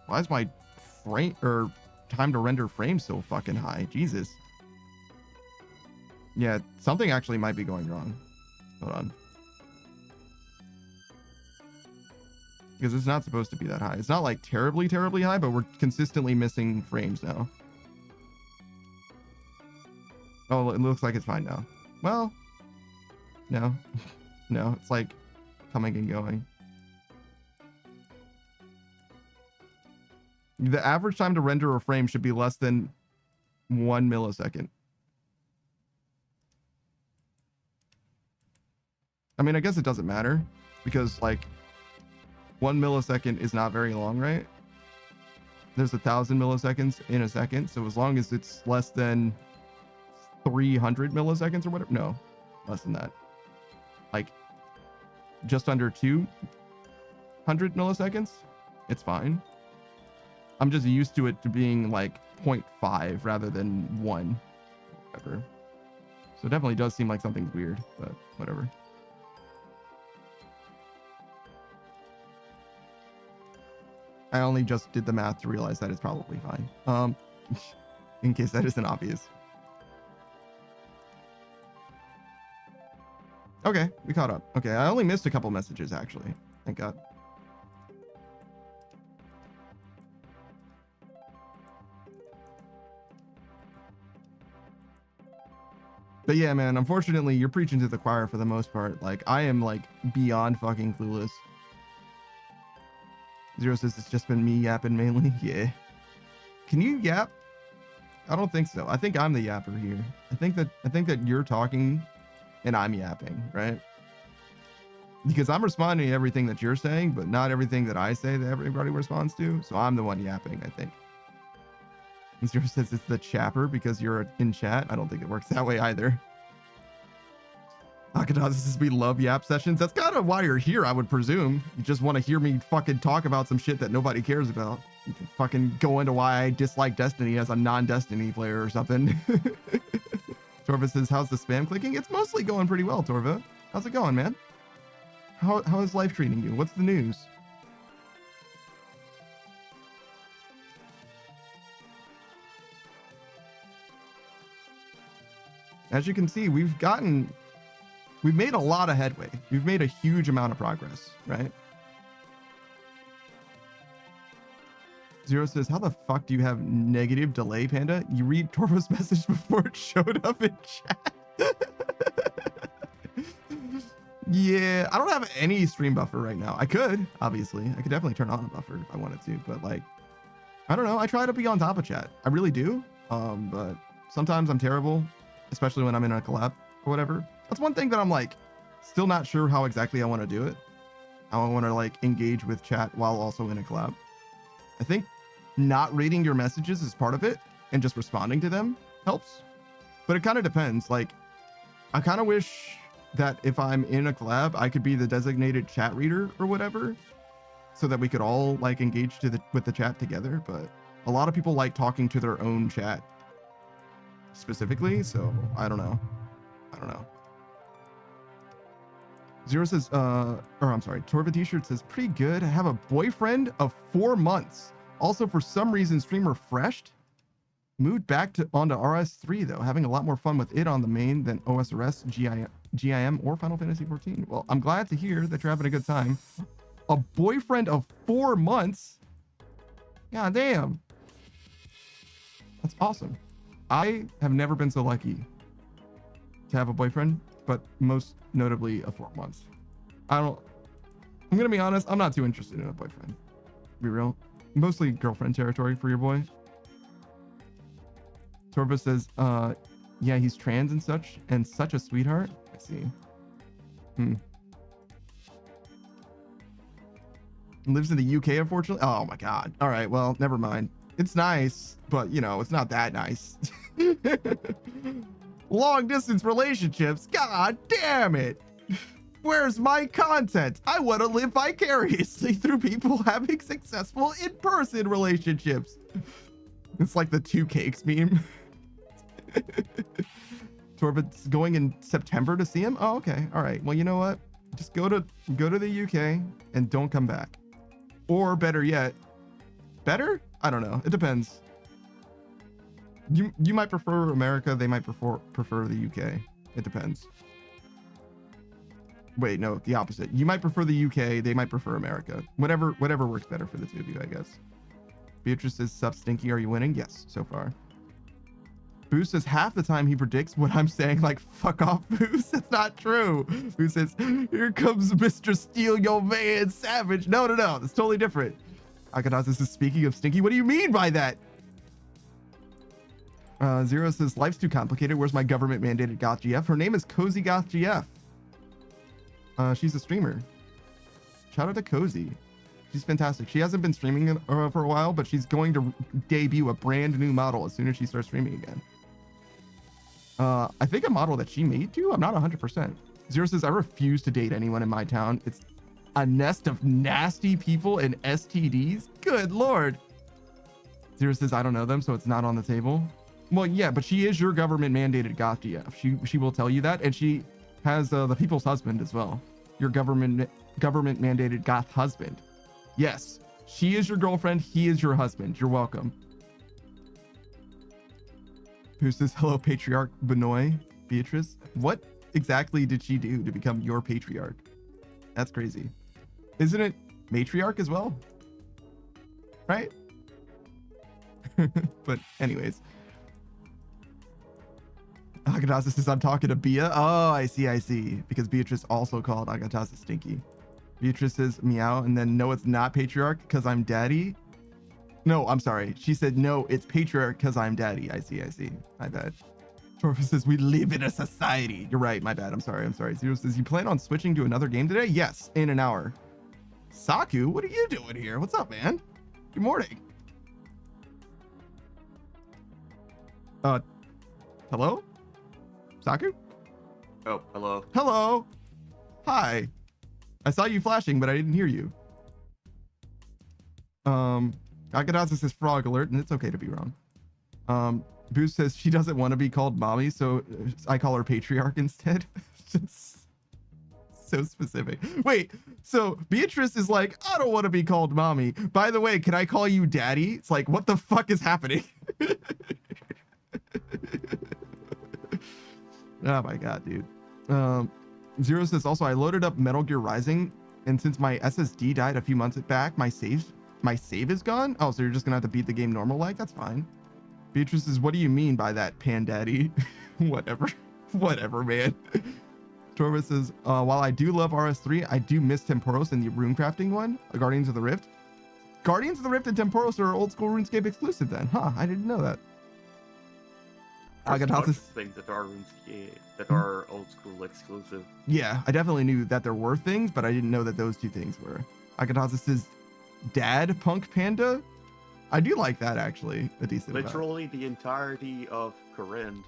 Why is my frame or time to render frame so fucking high? Jesus. Yeah, something actually might be going wrong. Hold on. Because it's not supposed to be that high. It's not like terribly, terribly high, but we're consistently missing frames now. Oh, it looks like it's fine now. Well, no. No, it's like coming and going. The average time to render a frame should be less than 1 millisecond. I mean, I guess it doesn't matter because like 1 millisecond is not very long, right? There's 1,000 milliseconds in a second. So as long as it's less than 300 milliseconds or whatever. No, less than that. Like just under 200 milliseconds. It's fine. I'm just used to it to being like 0.5 rather than 1. Whatever. So it definitely does seem like something's weird, but whatever. I only just did the math to realize that it's probably fine. In case that isn't obvious. Okay, we caught up. Okay, I only missed a couple messages actually. Thank God. But yeah, man, unfortunately, you're preaching to the choir for the most part. Like, I am like beyond fucking clueless. Zero says it's just been me yapping mainly. Yeah. Can you yap? I don't think so. I think I'm the yapper here. I think that you're talking and I'm yapping, right? Because I'm responding to everything that you're saying, but not everything that I say that everybody responds to. So I'm the one yapping, I think. And Zero says it's the chapper because you're in chat. I don't think it works that way either. Akadaz says we love yap sessions. That's kind of why you're here, I would presume. You just want to hear me fucking talk about some shit that nobody cares about. You can fucking go into why I dislike Destiny as a non-Destiny player or something. Torva says, how's the spam clicking? It's mostly going pretty well, Torva. How's it going, man? How is life treating you? What's the news? As you can see, we've made a lot of headway. We've made a huge amount of progress, right? Zero says, how the fuck do you have negative delay, Panda? You read Torvo's message before it showed up in chat. Yeah, I don't have any stream buffer right now. I could, obviously. I could definitely turn on a buffer if I wanted to, but like, I don't know. I try to be on top of chat. I really do. But sometimes I'm terrible, especially when I'm in a collab or whatever. That's one thing that I'm like still not sure how exactly I want to do it. How I want to like engage with chat while also in a collab. I think not reading your messages is part of it and just responding to them helps. But it kind of depends. Like, I kind of wish that if I'm in a collab, I could be the designated chat reader or whatever, so that we could all like engage with the chat together. But a lot of people like talking to their own chat specifically, so I don't know. Zero says, Torva t-shirt says, pretty good. I have a boyfriend of 4 months. Also, for some reason, stream refreshed. Moved back onto RS3 though, having a lot more fun with it on the main than OSRS, GIM, or Final Fantasy 14. Well, I'm glad to hear that you're having a good time. A boyfriend of 4 months? God damn. That's awesome. I have never been so lucky to have a boyfriend, but most notably a 4 months. I'm gonna be honest, I'm not too interested in a boyfriend. Be real. Mostly girlfriend territory for your boy. Torva says, yeah, he's trans and such a sweetheart. I see. Lives in the UK, unfortunately. Oh my God. All right, well, never mind. It's nice, but you know, it's not that nice. Long distance relationships. God damn it. Where's my content? I want to live vicariously through people having successful in-person relationships. It's like the 2 cakes meme. Torvald's going in September to see him. Oh, okay. All right. Well, you know what? Just go to the UK and don't come back. Or better yet, better? I don't know. It depends. You might prefer America. They might prefer the UK. It depends. Wait, no, the opposite. You might prefer the UK. They might prefer America. Whatever works better for the two of you, I guess. Beatrice says, sup, Stinky, are you winning? Yes, so far. Boo says half the time he predicts what I'm saying, like, fuck off, Boo. That's not true. Boo says, here comes Mr. Steal Your Man Savage. No, that's totally different. Akadazis is speaking of Stinky. What do you mean by that? Zero says, life's too complicated. Where's my government mandated goth GF? Her name is Cozy Goth GF. She's a streamer. Shout out to Cozy. She's fantastic. She hasn't been streaming for a while, but she's going to debut a brand new model as soon as she starts streaming again. I think a model that she made too. I'm not 100%. Zero says, I refuse to date anyone in my town. It's a nest of nasty people and STDs. Good Lord. Zero says, I don't know them, so it's not on the table. Well, yeah, but she is your government mandated goth GF. She will tell you that, and she has the people's husband as well. Your government mandated goth husband. Yes, she is your girlfriend. He is your husband. You're welcome. Who says, hello, patriarch Benoit Beatrice? What exactly did she do to become your patriarch? That's crazy. Isn't it matriarch as well? Right? But anyways. Agatasa says, I'm talking to Bia. Oh, I see. Because Beatrice also called Agatasa Stinky. Beatrice says, meow. And then, no, it's not patriarch because I'm daddy. No, I'm sorry. She said, no, it's patriarch because I'm daddy. I see. My bad. Torva says, we live in a society. You're right. My bad. I'm sorry. Zero says, you plan on switching to another game today? Yes, in an hour. Saku, what are you doing here? What's up, man? Good morning. Hello? Saku?
Oh, hello.
Hello. Hi. I saw you flashing, but I didn't hear you. Agadasa says frog alert, and it's okay to be wrong. Boost says she doesn't want to be called mommy, so I call her patriarch instead. It's so specific. Wait, so Beatrice is like, I don't want to be called mommy. By the way, can I call you daddy? It's like, what the fuck is happening? Oh my god, dude. Zero says also, I loaded up Metal Gear Rising, and since my SSD died a few months back, my save is gone. Oh, so you're just gonna have to beat the game normal like? That's fine. Beatrice says, what do you mean by that, pan daddy? Whatever, man. Torva says, while I do love RS3, I do miss Temporos and the rune crafting one, Guardians of the Rift. Guardians of the Rift and Temporos are old school RuneScape exclusive then. Huh, I didn't know that.
There's a bunch of things that are RuneScape, that are old school exclusive.
Yeah, I definitely knew that there were things, but I didn't know that those two things were. Agatha says, Dad Punk Panda? I do like that, actually. A decent
Literally the entirety of Corinne.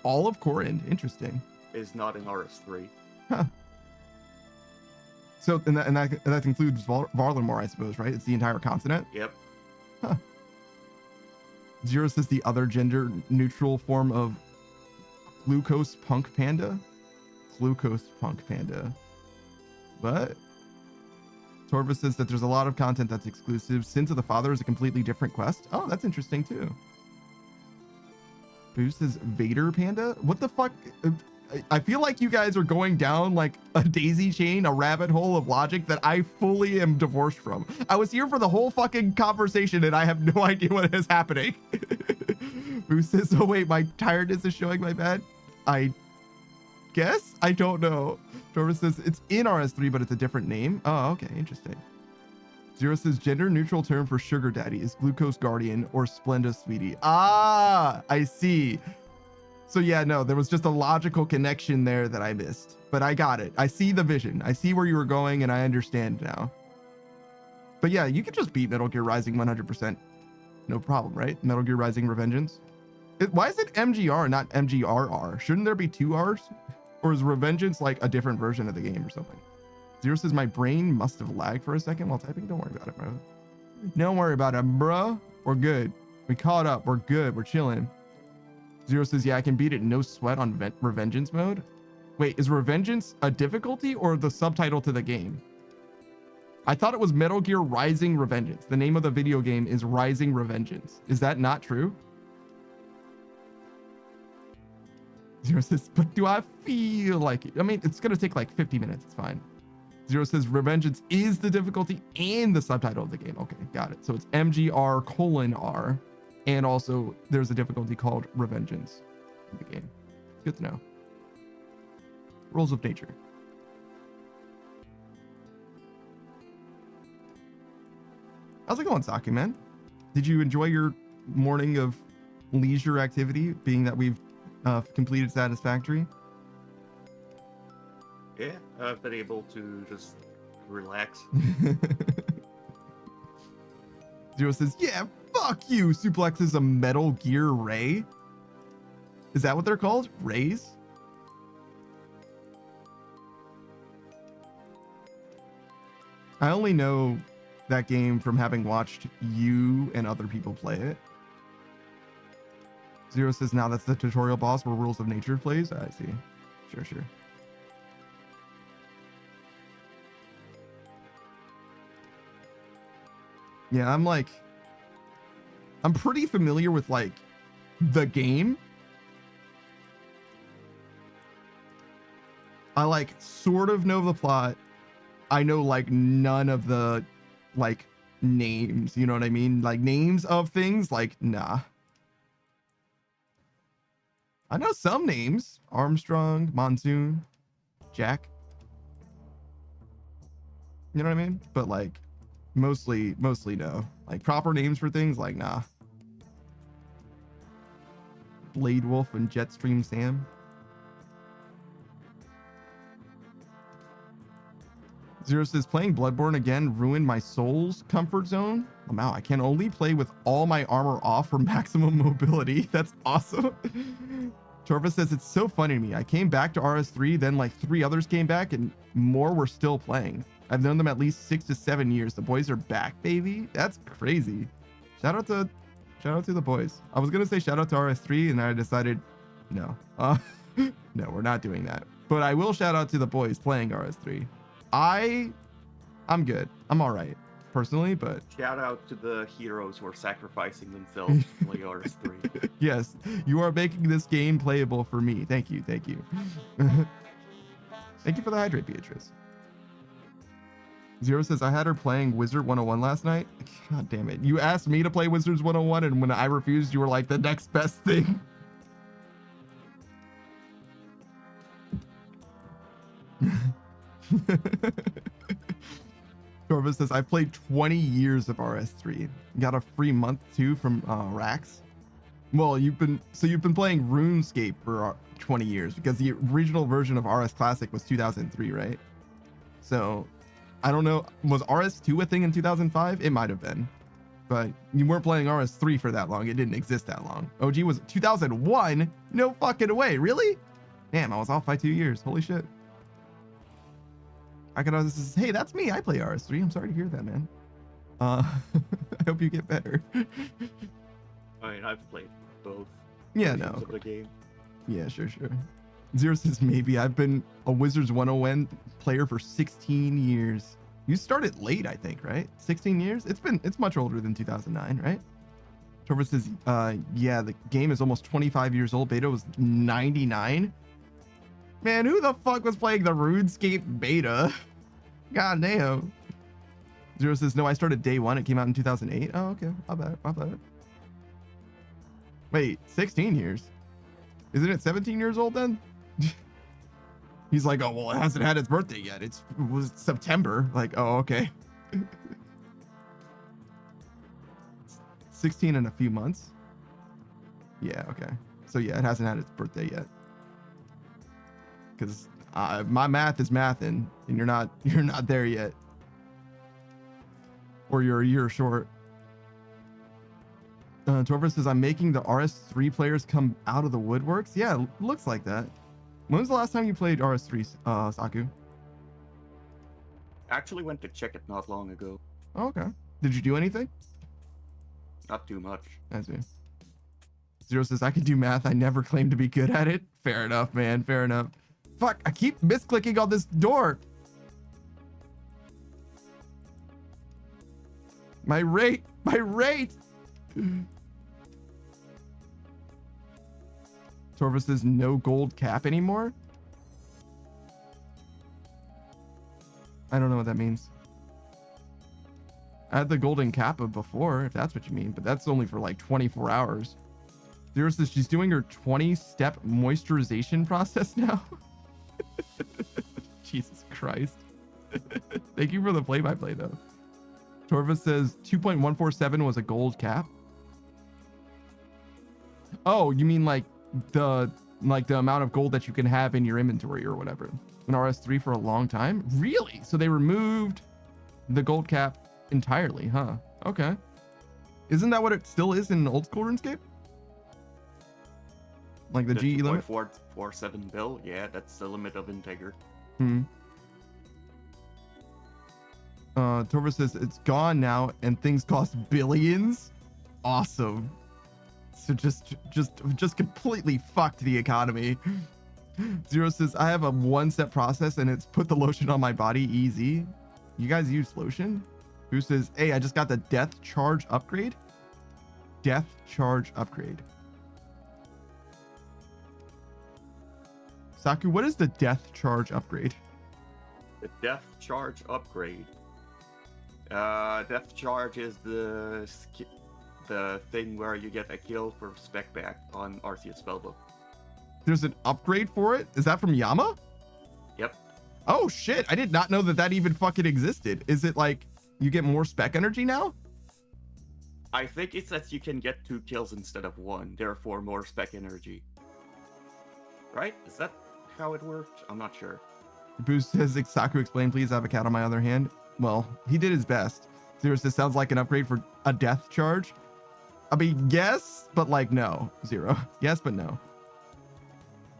All of Corinne. Interesting.
Is not in RS3.
Huh. So, and that includes Varlamore, I suppose, right? It's the entire continent?
Yep.
Huh. Zero says the other gender neutral form of glucose punk panda. Glucose punk panda. What? Torva says that there's a lot of content that's exclusive. Sins of the Father is a completely different quest. Oh, that's interesting too. Boo says Vader panda. What the fuck? I feel like you guys are going down like a daisy chain, a rabbit hole of logic that I fully am divorced from. I was here for the whole fucking conversation and I have no idea what is happening. Boo says, oh wait, my tiredness is showing my bad. I guess? I don't know. Torva says it's in RS3, but it's a different name. Oh, okay, interesting. Zero says gender neutral term for sugar daddy is glucose guardian or Splenda sweetie. Ah, I see. So yeah, no, there was just a logical connection there that I missed, but I got it. I see the vision. I see where you were going and I understand now. But yeah, you could just beat Metal Gear Rising 100%. No problem, right? Metal Gear Rising Revengeance. Why is it MGR, not MGRR? Shouldn't there be two R's? Or is Revengeance like a different version of the game or something? Zero says my brain must have lagged for a second while typing. Don't worry about it, bro. Don't worry about it, bro. We're good. We caught up. We're good. We're chilling. Zero says, yeah, I can beat it no sweat on Revengeance mode. Wait, is Revengeance a difficulty or the subtitle to the game? I thought it was Metal Gear Rising Revengeance. The name of the video game is Rising Revengeance. Is that not true? Zero says, but do I feel like it? I mean, it's going to take like 50 minutes. It's fine. Zero says Revengeance is the difficulty and the subtitle of the game. Okay, got it. So it's MGR:R. And also there's a difficulty called Revengeance in the game. Good to know. Rules of nature. How's it going, Saki, man? Did you enjoy your morning of leisure activity, being that we've completed Satisfactory?
Yeah, I've been able to just relax.
Zero says, yeah, fuck you. Suplex is a Metal Gear Ray. Is that what they're called? Rays? I only know that game from having watched you and other people play it. Zero says now that's the tutorial boss where Rules of Nature plays. I see. Sure. Yeah, I'm pretty familiar with like the game. I like sort of know the plot. I know like none of the like names, you know what I mean? Like names of things, like nah. I know some names. Armstrong, Monsoon, Jack. You know what I mean? But like mostly no. Like proper names for things, like nah. Blade Wolf and Jetstream Sam. Zero says playing Bloodborne again ruined my soul's comfort zone. Oh, wow, I can only play with all my armor off for maximum mobility. That's awesome. Torva says it's so funny to me. I came back to RS3, then like 3 others came back, and more were still playing. I've known them at least 6 to 7 years. The boys are back, baby. That's crazy. Shout out to the boys. I was gonna say shout out to RS3, and I decided no. No, we're not doing that. But I will shout out to the boys playing RS3. I'm good. I'm all right personally, but
Shout out to the heroes who are sacrificing themselves to play RS3.
yes, you are making this game playable for me. Thank you. Thank you for the hydrate, Beatrice. Zero says I had her playing Wizard 101 last night. God damn it. You asked me to play Wizards 101, and when I refused, you were like the next best thing. Torva says I've played 20 years of RS3. Got a free month too from Rax. Well, you've been playing RuneScape for 20 years because the original version of RS Classic was 2003, right? So I don't know, was RS2 a thing in 2005? It might have been, but you weren't playing RS3 for that long. It didn't exist that long. OG was 2001. No fucking way. Really? Damn, I was off by 2 years. Holy shit. I could always say, hey, that's me. I play RS3. I'm sorry to hear that, man. I hope you get better.
I mean, I've played both.
Yeah,
versions
no.
of the game.
Yeah, sure. Zero says maybe. I've been a Wizards 101 player for 16 years. You started late, I think, right? 16 years? It's much older than 2009, right? Torva says, yeah, the game is almost 25 years old. Beta was 99. Man, who the fuck was playing the RuneScape beta? God damn. Zero says, no, I started day 1. It came out in 2008. Oh, okay. My bad. Wait, 16 years? Isn't it 17 years old then? He's like, oh, well, it hasn't had its birthday yet. It was September. Like, oh, okay. 16 in a few months. Yeah, okay. So yeah, it hasn't had its birthday yet. Because my math is mathin', and you're not there yet, or you're a year short. Torva says I'm making the RS3 players come out of the woodworks. Yeah, it looks like that. When was the last time you played RS3, Saku?
Actually went to check it not long ago.
Oh, okay. Did you do anything?
Not too much.
I see. Zero says I can do math. I never claimed to be good at it. Fair enough, man. Fair enough. Fuck, I keep misclicking on this door. My rate. Torva says no gold cap anymore. I don't know what that means. I had the golden kappa before, if that's what you mean, but that's only for like 24 hours. Zero says she's doing her 20-step moisturization process now. Jesus Christ. Thank you for the play-by-play though. Torva says 2.147 was a gold cap. Oh, you mean like the amount of gold that you can have in your inventory or whatever. In RS3 for a long time? Really? So they removed the gold cap entirely, huh? Okay. Isn't that what it still is in old school RuneScape? Like the GE limit?
2.447 bill, yeah, that's the limit of Integer.
Torva says it's gone now and things cost billions. Awesome. So just completely fucked the economy. Zero says I have a 1-step process and it's put the lotion on my body easy. You guys use lotion? Who says, hey, I just got the death charge upgrade. Death charge upgrade. Saku, what is the death charge upgrade?
The death charge upgrade. Death charge is the thing where you get a kill for spec back on RCS spellbook.
There's an upgrade for it? Is that from Yama?
Yep.
Oh shit, I did not know that that even fucking existed. Is it like you get more spec energy now?
I think it says you can get 2 kills instead of 1, therefore more spec energy. Right? Is that how it worked? I'm not sure.
Boost says, Saku, explain please, I have a cat on my other hand. Well, he did his best. Zero says, sounds like an upgrade for a death charge. I mean, yes, but like no. Zero. Yes, but no.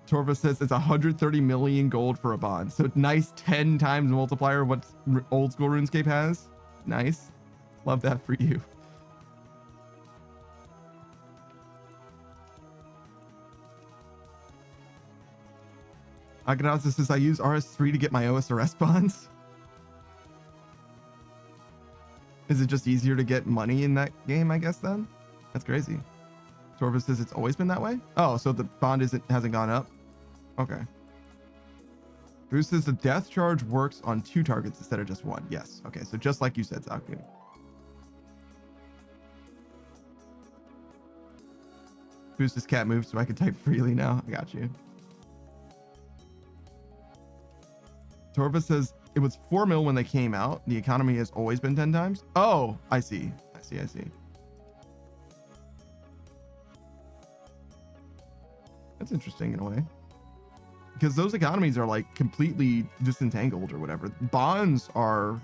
Torva says it's 130 million gold for a bond. So nice 10 times multiplier what old school RuneScape has. Nice. Love that for you. Akanaza says I use RS3 to get my OSRS bonds. Is it just easier to get money in that game, I guess, then? That's crazy. Torva says it's always been that way? Oh, so the bond hasn't gone up? Okay. Bruce says the death charge works on 2 targets instead of just 1. Yes. Okay, so just like you said, Saku. Bruce's cat moves so I can type freely now. I got you. Torva says it was 4 mil when they came out. The economy has always been 10 times. Oh, I see. I see. That's interesting in a way. Because those economies are like completely disentangled or whatever. Bonds are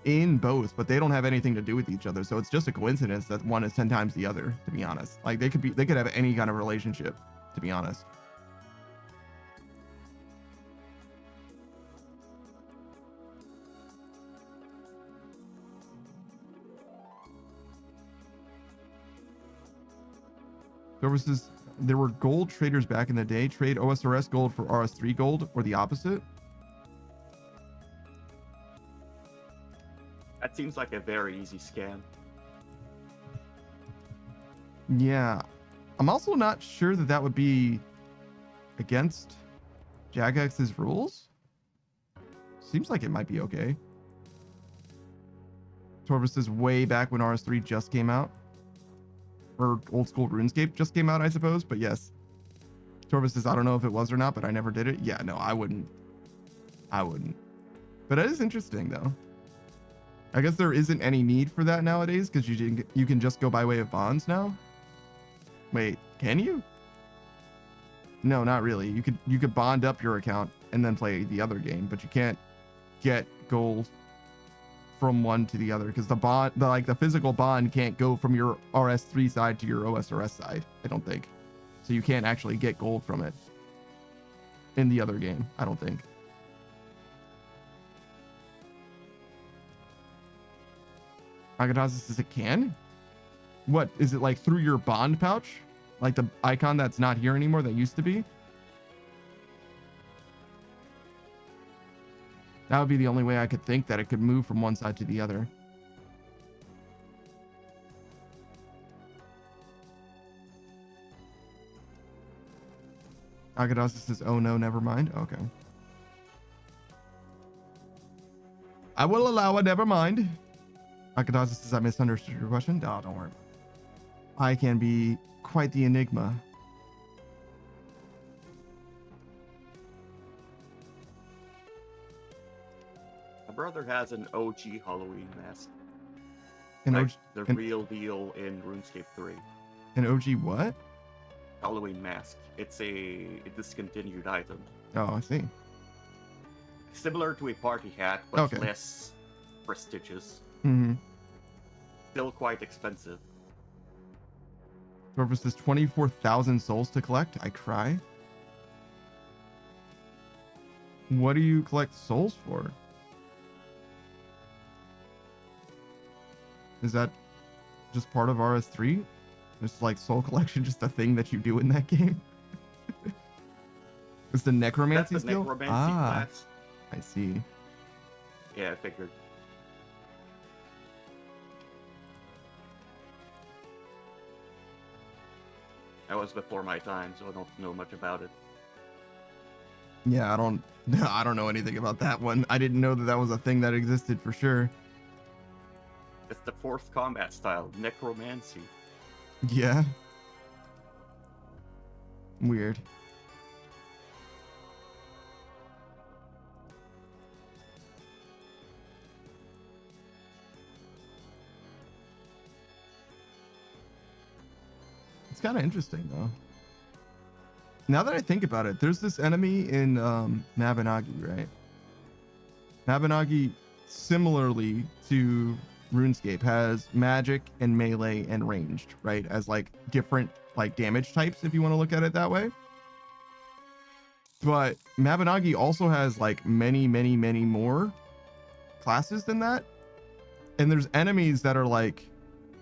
in both, but they don't have anything to do with each other. So it's just a coincidence that one is 10 times the other, to be honest. Like they could have any kind of relationship, to be honest. Services, there were gold traders back in the day. Trade OSRS gold for RS3 gold or the opposite.
That seems like a very easy scam.
Yeah. I'm also not sure that that would be against Jagex's rules. Seems like it might be okay. Torvis is way back when RS3 just came out. Or old school RuneScape just came out, I suppose. But yes. Torvis says, I don't know if it was or not, but I never did it. Yeah, no, I wouldn't. But it is interesting, though. I guess there isn't any need for that nowadays because you can just go by way of bonds now. Wait, can you? No, not really. You could bond up your account and then play the other game, but you can't get gold from one to the other because the physical bond can't go from your RS3 side to your OSRS side, I don't think. So you can't actually get gold from it in the other game, I don't think. Agadazza says it can? What, is it like through your bond pouch? Like the icon that's not here anymore that used to be? That would be the only way I could think that it could move from one side to the other. Agadazza says, oh no, never mind. Okay. I will allow a never mind. Akadaza says, I misunderstood your question. Oh, don't worry. I can be quite the enigma.
My brother has an OG Halloween mask. The real deal in RuneScape 3.
An OG what?
Halloween mask. It's a discontinued item.
Oh, I see.
Similar to a party hat, but less prestigious.
Mm-hmm.
Still quite expensive.
Whoever says 24,000 souls to collect, I cry. What do you collect souls for? Is that just part of RS3? It's like Soul Collection, just a thing that you do in that game? It's the necromancy
That's the
skill?
necromancy
Ah,
class.
I see.
Yeah, I figured. That was before my time, so I don't know much about it.
Yeah, I don't know anything about that one. I didn't know that that was a thing that existed for sure.
It's the fourth combat style, necromancy.
Yeah. Weird. It's kind of interesting though. Now that I think about it, there's this enemy in Mabinogi, right? Mabinogi, similarly to RuneScape, has magic and melee and ranged, right? As like different like damage types, if you want to look at it that way. But Mabinogi also has like many more classes than that. And there's enemies that are like,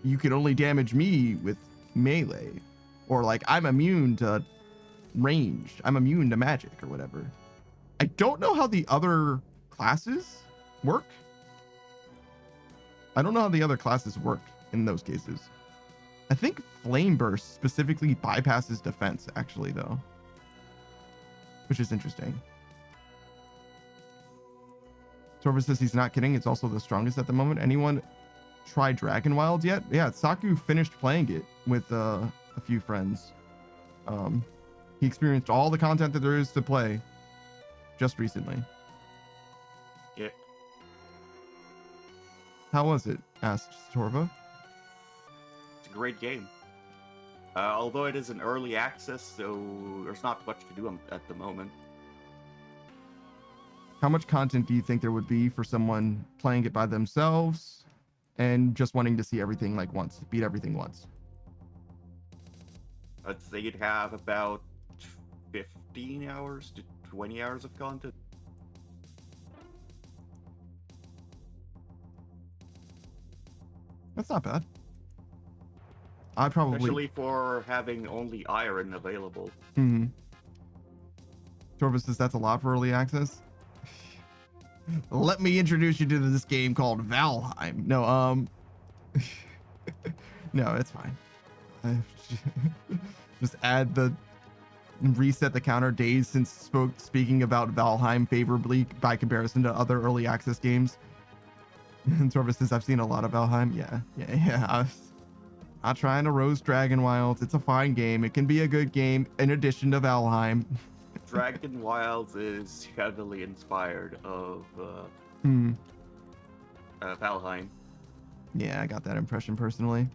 you can only damage me with melee, or like I'm immune to ranged, I'm immune to magic or whatever. I don't know how the other classes work. I don't know how the other classes work in those cases. I think Flame Burst specifically bypasses defense, actually, though, which is interesting. Torva says he's not kidding. It's also the strongest at the moment. Anyone try Dragon Wilds yet? Yeah, Saku finished playing it with a few friends. He experienced all the content that there is to play just recently.
Yeah.
How was it? Asked Torva.
It's a great game. Although it is an early access, so there's not much to do at the moment.
How much content do you think there would be for someone playing it by themselves and just wanting to see everything like once, beat everything once?
I'd say you'd have about 15 hours to 20 hours of content.
That's not bad. I probably...
Especially for having only iron available.
Mm-hmm. Torva says that's a lot for early access. Let me introduce you to this game called Valheim. No, no, it's fine. Just reset the counter days since speaking about Valheim favorably by comparison to other early access games. And Torva says, I've seen a lot of Valheim. Yeah. I'm not trying to roast Dragon Wilds. It's a fine game. It can be a good game in addition to Valheim.
Dragon Wilds is heavily inspired of Valheim.
Yeah, I got that impression personally.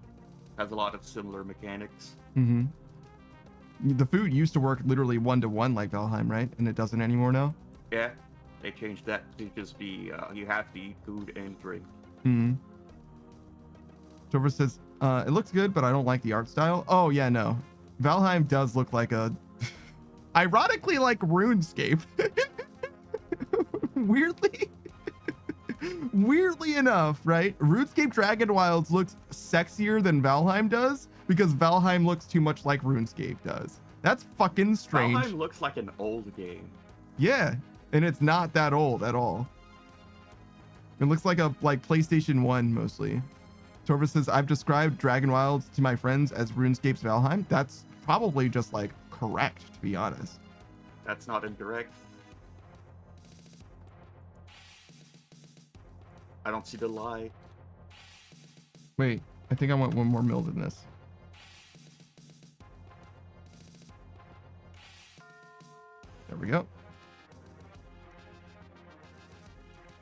Has a lot of similar mechanics.
Mm-hmm. The food used to work literally 1-to-1 like Valheim, right? And it doesn't anymore now?
Yeah, they changed that to just be, you have to eat food and drink.
Mm-hmm. Torva says, it looks good, but I don't like the art style. Oh, yeah, no. Valheim does look like a... ironically, like RuneScape. Weirdly enough, right? RuneScape Dragon Wilds looks sexier than Valheim does because Valheim looks too much like RuneScape does. That's fucking strange.
Valheim looks like an old game.
Yeah, and it's not that old at all. It looks like a PlayStation 1 mostly. Torva says, I've described Dragon Wilds to my friends as RuneScape's Valheim. That's probably just like correct, to be honest.
That's not incorrect. I don't see the lie.
Wait, I think I want one more mil than this. There we go.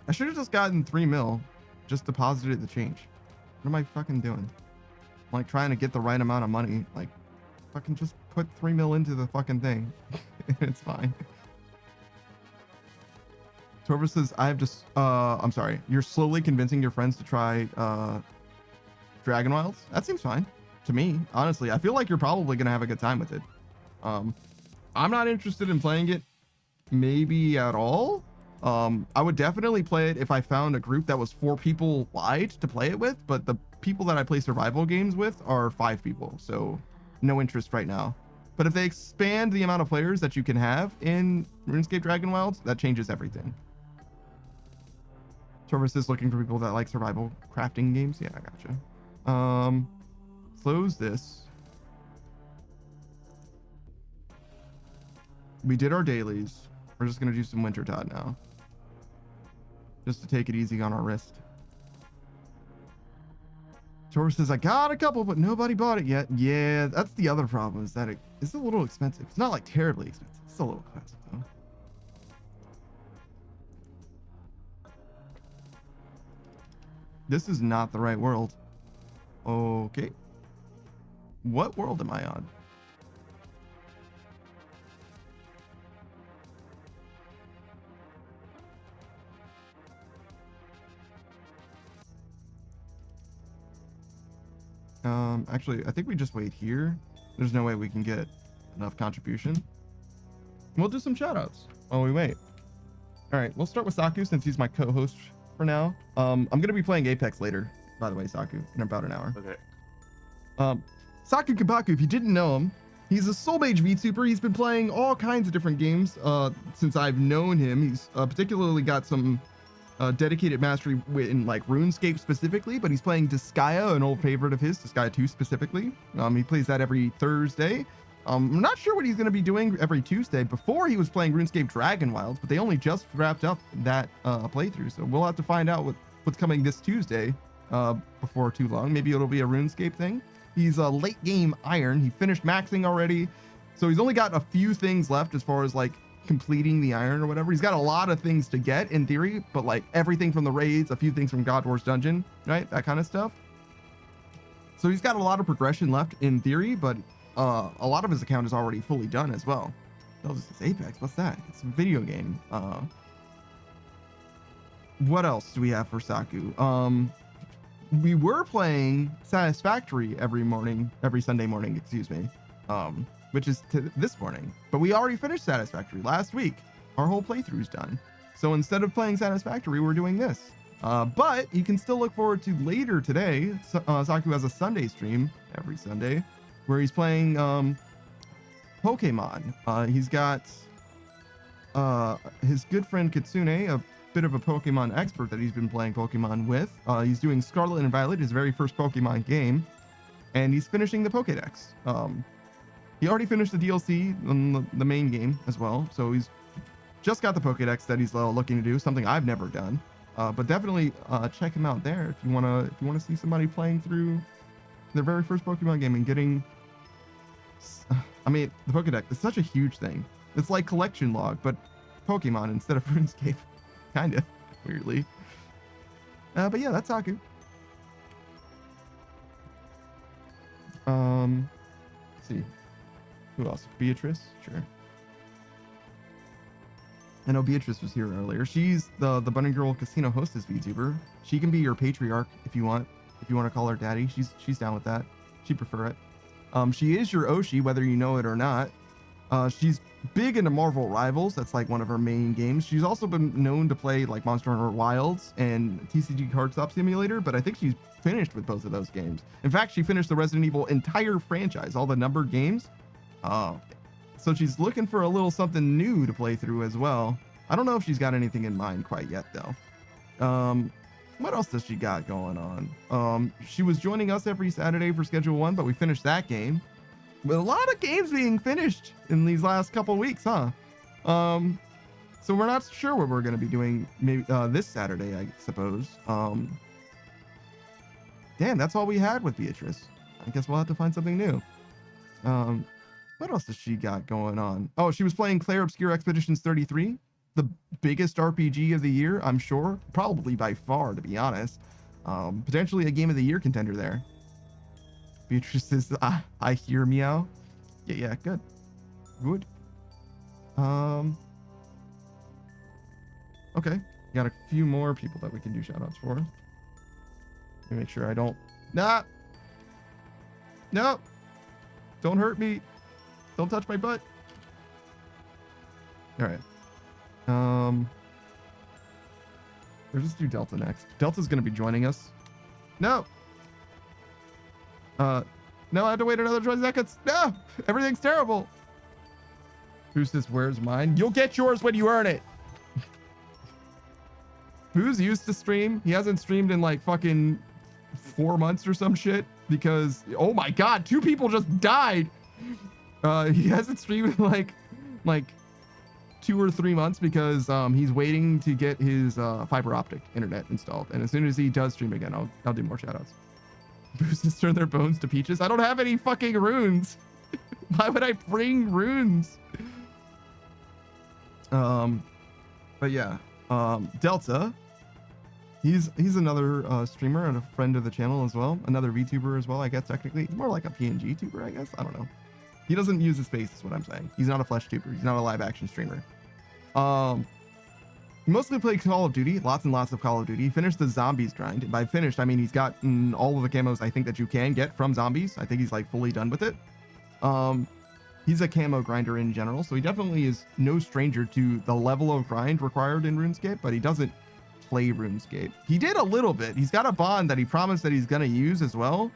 I should have just gotten 3 mil, just deposited the change. What am I fucking doing? I'm like trying to get the right amount of money. Like, fucking just put 3 mil into the fucking thing. It's fine. Torva says, I'm sorry. You're slowly convincing your friends to try Dragon Wilds? That seems fine to me, honestly. I feel like you're probably going to have a good time with it. I'm not interested in playing it maybe at all. I would definitely play it if I found a group that was 4 people wide to play it with, but the people that I play survival games with are 5 people, so no interest right now. But if they expand the amount of players that you can have in RuneScape Dragon Wilds, that changes everything. Torvis is looking for people that like survival crafting games. Yeah, I gotcha. Close this. We did our dailies. We're just gonna do some Wintertodt now, just to take it easy on our wrist. Torvis says, I got a couple, but nobody bought it yet. Yeah, that's the other problem, is that it's a little expensive. It's not like terribly expensive. It's a little expensive though. This is not the right world. Okay. What world am I on? Actually, I think we just wait here. There's no way we can get enough contribution. We'll do some shout outs while we wait. All right, we'll start with Saku since he's my co-host for now. I'm going to be playing Apex later, by the way, Saku, in about an hour.
Okay.
Saku Kabaku, if you didn't know him, he's a Soul Mage VTuber. He's been playing all kinds of different games since I've known him. He's particularly got some dedicated mastery in like RuneScape specifically, but he's playing Disgaea, an old favorite of his, Disgaea 2 specifically. He plays that every Thursday. I'm not sure what he's going to be doing every Tuesday. Before he was playing RuneScape Dragon Wilds, but they only just wrapped up that playthrough, so we'll have to find out what's coming this Tuesday before too long. Maybe it'll be a RuneScape thing. He's a late game Iron. He finished maxing already, so he's only got a few things left as far as like completing the Iron or whatever. He's got a lot of things to get in theory, but like everything from the raids, a few things from God Wars Dungeon, right? That kind of stuff. So he's got a lot of progression left in theory, but a lot of his account is already fully done as well. Oh, this is Apex. What's that? It's a video game. What else do we have for Saku? We were playing Satisfactory every Sunday morning, excuse me. Which is this morning, but we already finished Satisfactory last week. Our whole playthrough's done. So instead of playing Satisfactory, we're doing this. But you can still look forward to later today. Saku has a Sunday stream every Sunday where he's playing Pokemon. He's got his good friend Kitsune, a bit of a Pokemon expert that he's been playing Pokemon with. He's doing Scarlet and Violet, his very first Pokemon game, and he's finishing the Pokédex. He already finished the DLC on the main game as well, so he's just got the Pokédex that he's looking to do, something I've never done. But definitely check him out there if you wanna see somebody playing through their very first Pokemon game and getting. I mean, the Pokédex is such a huge thing. It's like collection log, but Pokemon instead of RuneScape, kinda weirdly. But yeah, that's Saku. Let's see. Who else? Beatrice? Sure. I know Beatrice was here earlier. She's the Bunny Girl Casino hostess VTuber. She can be your patriarch if you want. If you want to call her daddy, she's down with that. She'd prefer it. She is your Oshi, whether you know it or not. She's big into Marvel Rivals. That's like one of her main games. She's also been known to play like Monster Hunter Wilds and TCG Card Stop Simulator, but I think she's finished with both of those games. In fact, she finished the Resident Evil entire franchise, all the numbered games. So she's looking for a little something new to play through as well. I don't know if she's got anything in mind quite yet though. What else does she got going on? She was joining us every Saturday for Schedule 1, but we finished that game. With a lot of games being finished in these last couple weeks, huh? So we're not sure what we're going to be doing maybe this Saturday, I suppose. Damn, that's all we had with Beatrice. I guess we'll have to find something new. What else does she got going on? Oh, she was playing Claire Obscure Expeditions 33, the biggest RPG of the year, I'm sure. Probably by far, to be honest. Potentially a Game of the Year contender there. Beatrice says, I hear meow. Yeah, good. Good. Okay. Got a few more people that we can do shoutouts for. Let me make sure I don't. Nah! No! Don't hurt me. Don't touch my butt. Alright. Let's just do Delta next. Delta's gonna be joining us. No! No, I have to wait another 20 seconds. No, everything's terrible. Who says, where's mine? You'll get yours when you earn it. Who's used to stream? He hasn't streamed in like fucking 4 months or some shit because, oh my God, 2 people just died. He hasn't streamed in like 2 or 3 months because he's waiting to get his fiber optic internet installed. And as soon as he does stream again, I'll do more shoutouts. Boosters turn their bones to peaches. I don't have any fucking runes. Why would I bring runes? But yeah, Delta. He's another streamer and a friend of the channel as well. Another VTuber as well, I guess technically. He's more like a PNG tuber, I guess. I don't know. He doesn't use his face, is what I'm saying. He's not a flesh tuber. He's not a live action streamer. He mostly played Call of Duty, lots and lots of Call of Duty. He finished the zombies grind. And by finished, I mean he's gotten all of the camos I think that you can get from zombies. I think he's like fully done with it. He's a camo grinder in general, so he definitely is no stranger to the level of grind required in RuneScape, but he doesn't play RuneScape. He did a little bit. He's got a bond that he promised that he's gonna use as well,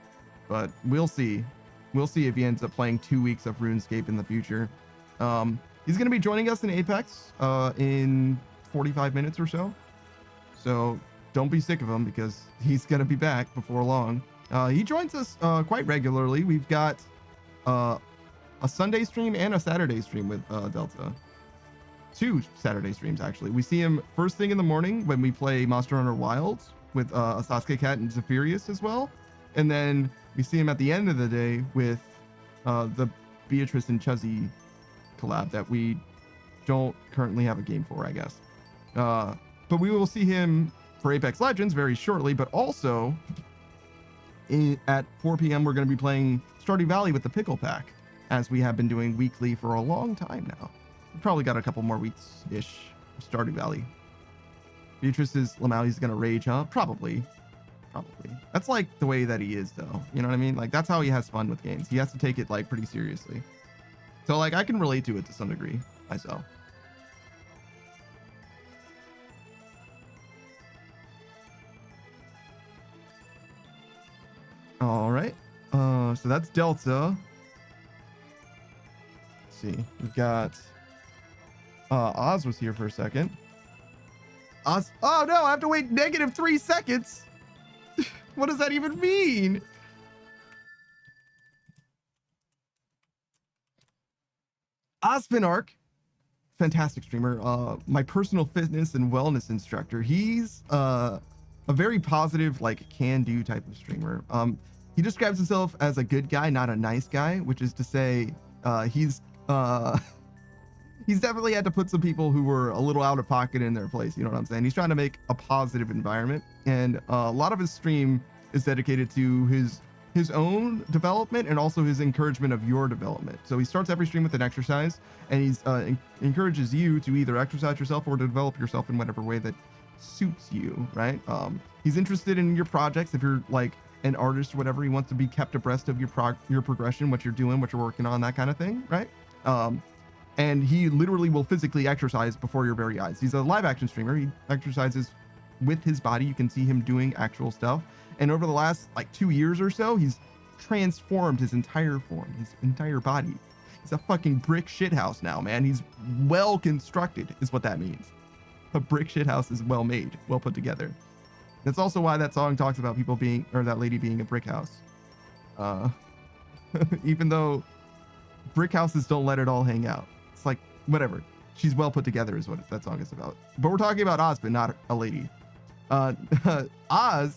but we'll see. We'll see if he ends up playing 2 weeks of RuneScape in the future. He's gonna be joining us in Apex in 45 minutes or so. So don't be sick of him because he's gonna be back before long. He joins us quite regularly. We've got a Sunday stream and a Saturday stream with Delta. 2 Saturday streams actually. We see him first thing in the morning when we play Monster Hunter Wilds with a Sasuke Cat and Zephyrius as well. And then we see him at the end of the day with the Beatrice and Chuzzy collab that we don't currently have a game for, I guess. But we will see him for Apex Legends very shortly, but also at 4 p.m. we're going to be playing Stardew Valley with the Pickle Pack, as we have been doing weekly for a long time now. We've probably got a couple more weeks-ish of Stardew Valley. Beatrice's Lamaui's going to rage, huh? Probably. That's like the way that he is, though. You know what I mean? Like, that's how he has fun with games. He has to take it, like, pretty seriously. So, like, I can relate to it to some degree myself. All right. So that's Delta. Let's see. We've got Oz was here for a second. Oz. Oh no, I have to wait -3 seconds. What does that even mean? Ozpinark, fantastic streamer. My personal fitness and wellness instructor. He's a very positive, like, can-do type of streamer. He describes himself as a good guy, not a nice guy, which is to say, he's definitely had to put some people who were a little out of pocket in their place. You know what I'm saying? He's trying to make a positive environment, and a lot of his stream is dedicated to his own development and also his encouragement of your development. So he starts every stream with an exercise, and he's encourages you to either exercise yourself or to develop yourself in whatever way that suits you, right? He's interested in your projects. If you're like an artist or whatever, he wants to be kept abreast of your progression, what you're doing, what you're working on, that kind of thing, right? And he literally will physically exercise before your very eyes. He's a live action streamer. He exercises with his body. You can see him doing actual stuff. And over the last like 2 years or so, he's transformed his entire form, his entire body. He's a fucking brick shithouse now, man. He's well constructed, is what that means. A brick shithouse is well made, well put together. That's also why that song talks about people being, or that lady being a brick house. Even though brick houses don't let it all hang out. It's like, whatever. She's well put together is what that song is about. But we're talking about Oz, but not a lady. Oz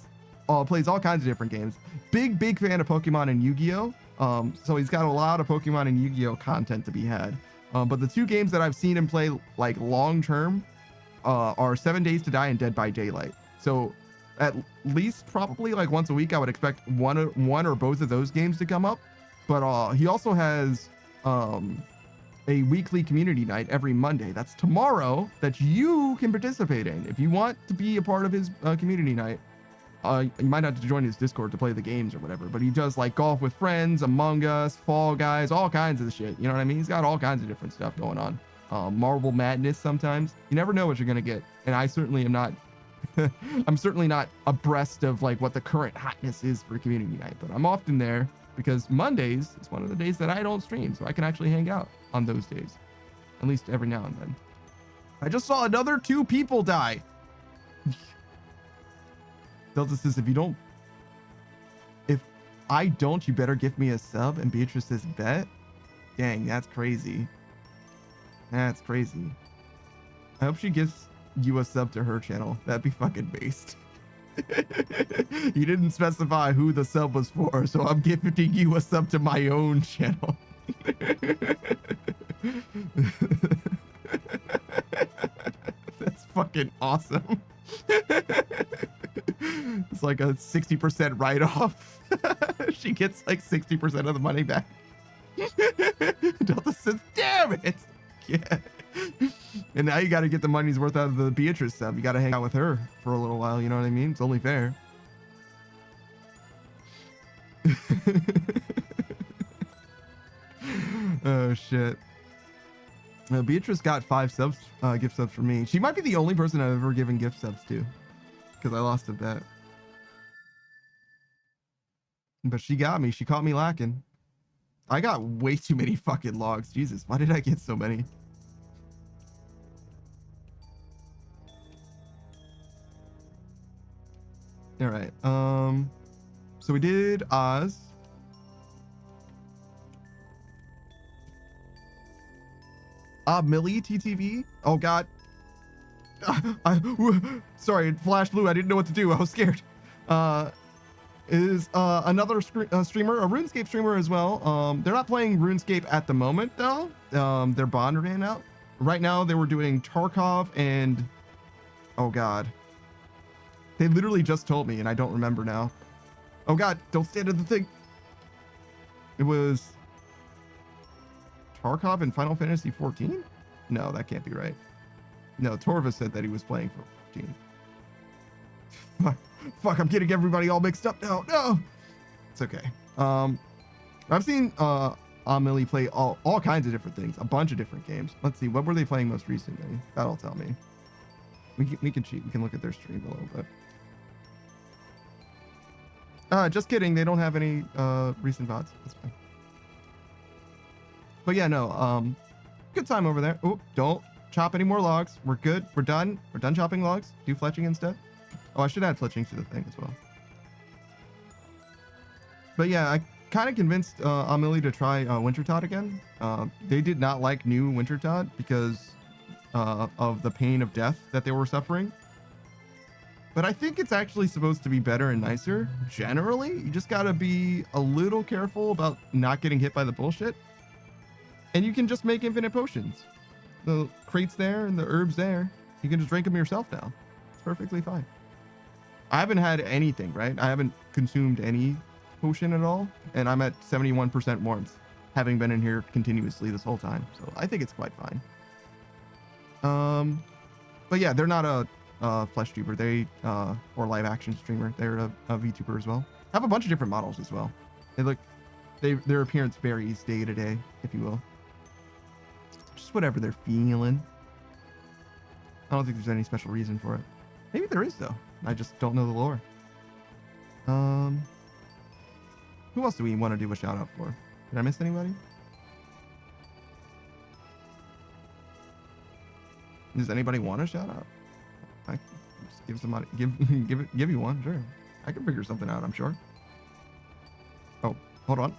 plays all kinds of different games. Big fan of Pokemon and Yu-Gi-Oh! So he's got a lot of Pokemon and Yu-Gi-Oh! Content to be had. But the 2 games that I've seen him play like long term are 7 Days to Die and Dead by Daylight. So at least probably like once a week, I would expect one or both of those games to come up. But he also has a weekly community night every Monday. That's tomorrow, that you can participate in. If you want to be a part of his community night, you might have to join his Discord to play the games or whatever, but he does like golf with friends, Among Us, Fall Guys, all kinds of shit. You know what I mean? He's got all kinds of different stuff going on. Marble Madness sometimes. You never know what you're going to get. And I certainly am not I'm certainly not abreast of like what the current hotness is for community night, but I'm often there because Mondays is one of the days that I don't stream, so I can actually hang out on those days, at least every now and then. I just saw another 2 people die. Delta says, if I don't, you better give me a sub. And Beatrice says, bet. Dang, that's crazy. That's crazy. I hope she gives you a sub to her channel. That'd be fucking based. You didn't specify who the sub was for, so I'm gifting you a sub to my own channel. That's fucking awesome. It's like a 60% write-off. She gets like 60% of the money back. Delta says, damn it. Yeah. And now you got to get the money's worth out of the Beatrice sub. You got to hang out with her for a little while. You know what I mean? It's only fair. Oh, shit. Beatrice got 5 subs, gift subs for me. She might be the only person I've ever given gift subs to, because I lost a bet. But she got me. She caught me lacking. I got way too many fucking logs. Jesus, why did I get so many? All right. So we did Oz. Millie TTV. Oh God. Sorry, it flashed blue. I didn't know what to do. I was scared. Is another streamer, a Runescape streamer as well. They're not playing Runescape at the moment though. Their bond ran out. Right now they were doing Tarkov and oh God. They literally just told me and I don't remember now. Oh God, don't stand at the thing. It was Tarkov and Final Fantasy 14? No, that can't be right. No, Torva said that he was playing for 14. Fuck, I'm getting everybody all mixed up now. No, it's okay. I've seen Millie play all kinds of different things, a bunch of different games. Let's see, what were they playing most recently? That'll tell me. We can cheat. We can look at their stream a little bit. Just kidding. They don't have any recent VODs. That's fine. But yeah, no. Good time over there. Oh, don't chop any more logs. We're good. We're done. We're done chopping logs. Do fletching instead. Oh, I should add fletching to the thing as well. But yeah, I kind of convinced Amelie to try Wintertodt again. They did not like new Wintertodt because of the pain of death that they were suffering. But I think it's actually supposed to be better and nicer. Generally, you just gotta be a little careful about not getting hit by the bullshit. And you can just make infinite potions. The crate's there and the herbs there. You can just drink them yourself now. It's perfectly fine. I haven't had anything, right? I haven't consumed any potion at all. And I'm at 71% warmth, having been in here continuously this whole time. So I think it's quite fine. But yeah, they're not a flesh tuber. They or live action streamer. They're a VTuber as well. Have a bunch of different models as well. They look, their appearance varies day to day, if you will. Just whatever they're feeling. I don't think there's any special reason for it. Maybe there is though. I just don't know the lore. Who else do we want to do a shout out for? Did I miss anybody? Does anybody want a shout out? I just give somebody give you one, sure. I can figure something out, I'm sure. Oh, hold on.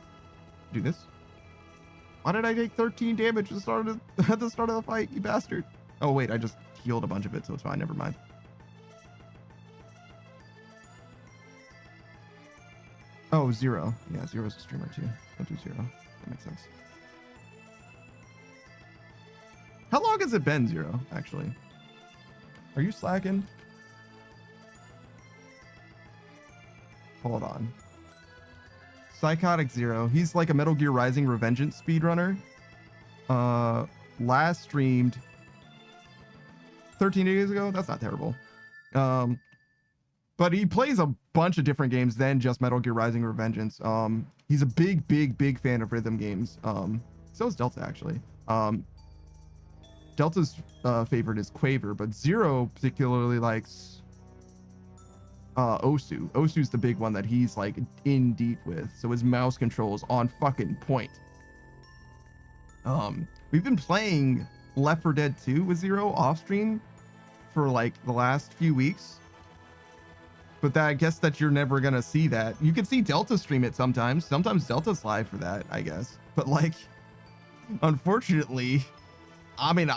Do this. Why did I take 13 damage at the start of the fight, you bastard? Oh wait, I just healed a bunch of it, so it's fine, never mind. Oh, Zero. Yeah, Zero's a streamer too. I'll do Zero. That makes sense. How long has it been, Zero, actually? Are you slacking? Hold on. Psychotic Zero. He's like a Metal Gear Rising Revengeance speedrunner. Last streamed 13 days ago. That's not terrible. But he plays a bunch of different games than just Metal Gear Rising Revengeance. He's a big fan of rhythm games. So is Delta, actually. Delta's favorite is Quaver, but Zero particularly likes Osu. Osu's the big one that he's like in deep with. So his mouse control is on fucking point. We've been playing Left 4 Dead 2 with Zero off stream for like the last few weeks. But that, I guess that you're never gonna see that. You can see Delta stream it sometimes. Sometimes Delta's live for that, I guess. But like, unfortunately, I mean,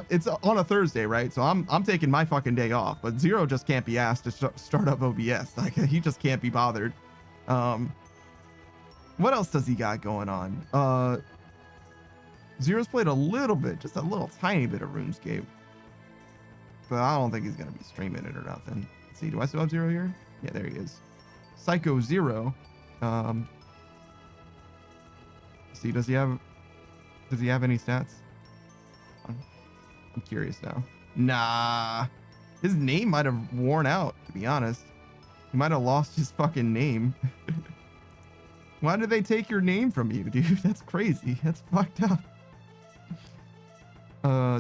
it's on a Thursday, right? So I'm taking my fucking day off. But Zero just can't be asked to start up OBS. Like, he just can't be bothered. What else does he got going on? Zero's played a little bit, just a little tiny bit of RuneScape. But I don't think he's gonna be streaming it or nothing. Let's see, do I still have Zero here? Yeah, there he is. Psycho Zero. See, does he have any stats? I'm curious now. Nah. His name might have worn out, to be honest. He might have lost his fucking name. Why did they take your name from you, dude? That's crazy. That's fucked up.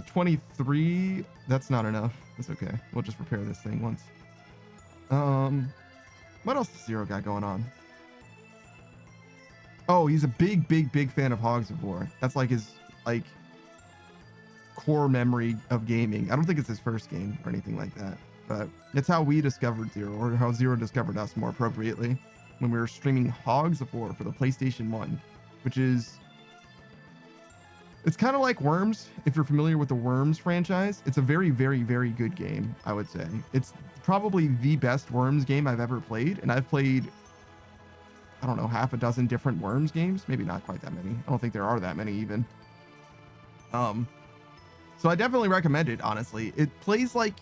23. That's not enough. That's okay. We'll just repair this thing once. What else does Zero got going on? Oh, he's a big fan of Hogs of War. That's like his core memory of gaming. I don't think it's his first game or anything like that, but it's how we discovered Zero, or how Zero discovered us more appropriately, when we were streaming Hogs of War for the PlayStation 1, which is, it's kind of like Worms. If you're familiar with the Worms franchise, it's a very good game, I would say. It's probably the best Worms game I've ever played, and I've played, I don't know, half a dozen different Worms games. Maybe not quite that many. I don't think there are that many even. So I definitely recommend it, honestly. It plays like,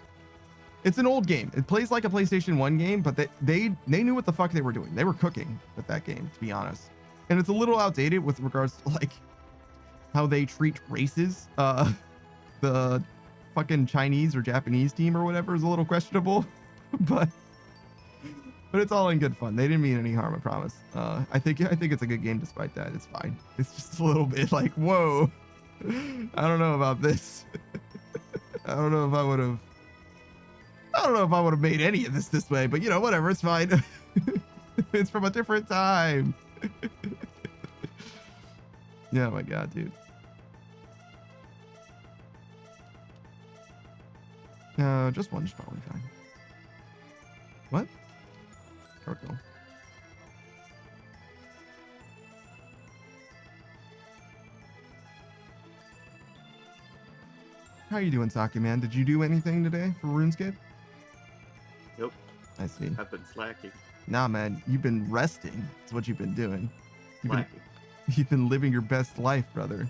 it's an old game. It plays like a PlayStation 1 game, but they knew what the fuck they were doing. They were cooking with that game, to be honest. And it's a little outdated with regards to like how they treat races. The fucking Chinese or Japanese team or whatever is a little questionable, but it's all in good fun. They didn't mean any harm, I promise. I think it's a good game despite that. It's fine. It's just a little bit like, whoa, I don't know about this. I don't know if I would have made any of this way, but you know, whatever, it's fine. It's from a different time. Yeah, oh my god, dude. Just one's probably fine. What? Cargo. How you doing, Saki man? Did you do anything today for RuneScape?
Nope.
I see.
I've been slacking.
Nah, man, you've been resting. That's what you've been doing.
Slacking.
You've been living your best life, brother.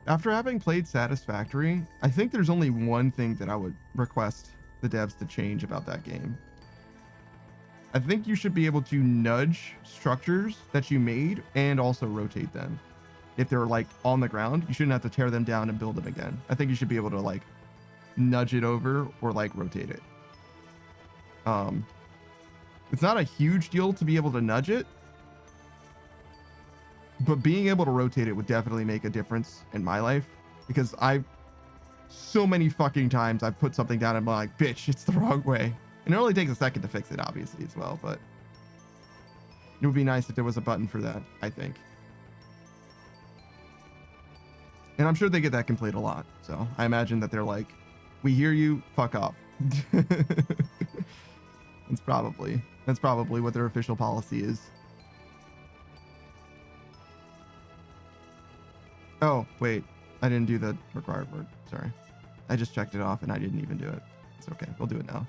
After having played Satisfactory, I think there's only one thing that I would request the devs to change about that game. I think you should be able to nudge structures that you made and also rotate them. If they're like on the ground, you shouldn't have to tear them down and build them again. I think you should be able to like nudge it over or like rotate it. It's not a huge deal to be able to nudge it, but being able to rotate it would definitely make a difference in my life, because so many fucking times I've put something down and I'm like, bitch, it's the wrong way. And it only takes a second to fix it, obviously, as well, but it would be nice if there was a button for that, I think. And I'm sure they get that complaint a lot, so I imagine that they're like, we hear you, fuck off. That's probably what their official policy is. Oh, wait. I didn't do the required word. Sorry. I just checked it off and I didn't even do it. It's okay. We'll do it now.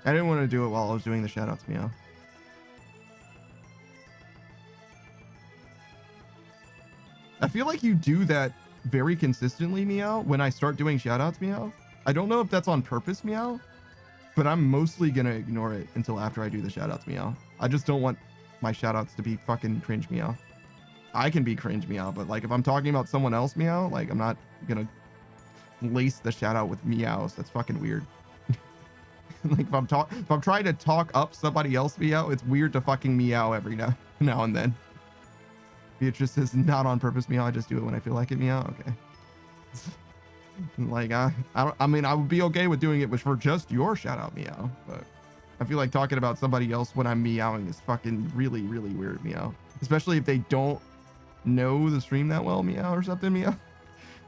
I didn't want to do it while I was doing the shoutouts, meow. I feel like you do that very consistently, meow, when I start doing shoutouts, meow. I don't know if that's on purpose, meow, but I'm mostly gonna ignore it until after I do the shoutouts, meow. I just don't want my shoutouts to be fucking cringe, meow. I can be cringe, meow, but like if I'm talking about someone else, meow, like I'm not gonna lace the shoutout with meows. That's fucking weird. Like if I'm trying to talk up somebody else meow, it's weird to fucking meow every now and then. Beatrice says not on purpose meow. I just do it when I feel like it meow. Okay. Like I mean I would be okay with doing it for just your shout out meow, but I feel like talking about somebody else when I'm meowing is fucking really weird meow. Especially if they don't know the stream that well meow or something meow.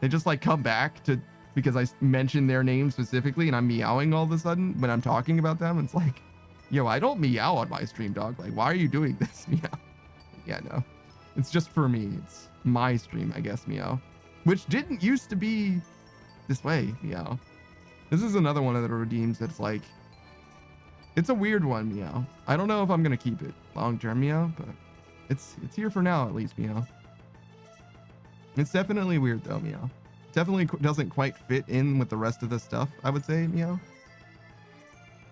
They just like come back to because I mentioned their name specifically and I'm meowing all of a sudden when I'm talking about them. It's like, yo, I don't meow on my stream, dog. Like, why are you doing this meow? Yeah, no. It's just for me. It's my stream, I guess, meow. Which didn't used to be this way, meow. This is another one of the redeems that's like, it's a weird one, meow. I don't know if I'm gonna keep it long term, meow, but it's here for now at least, meow. It's definitely weird though, meow. Definitely doesn't quite fit in with the rest of the stuff, I would say, meow.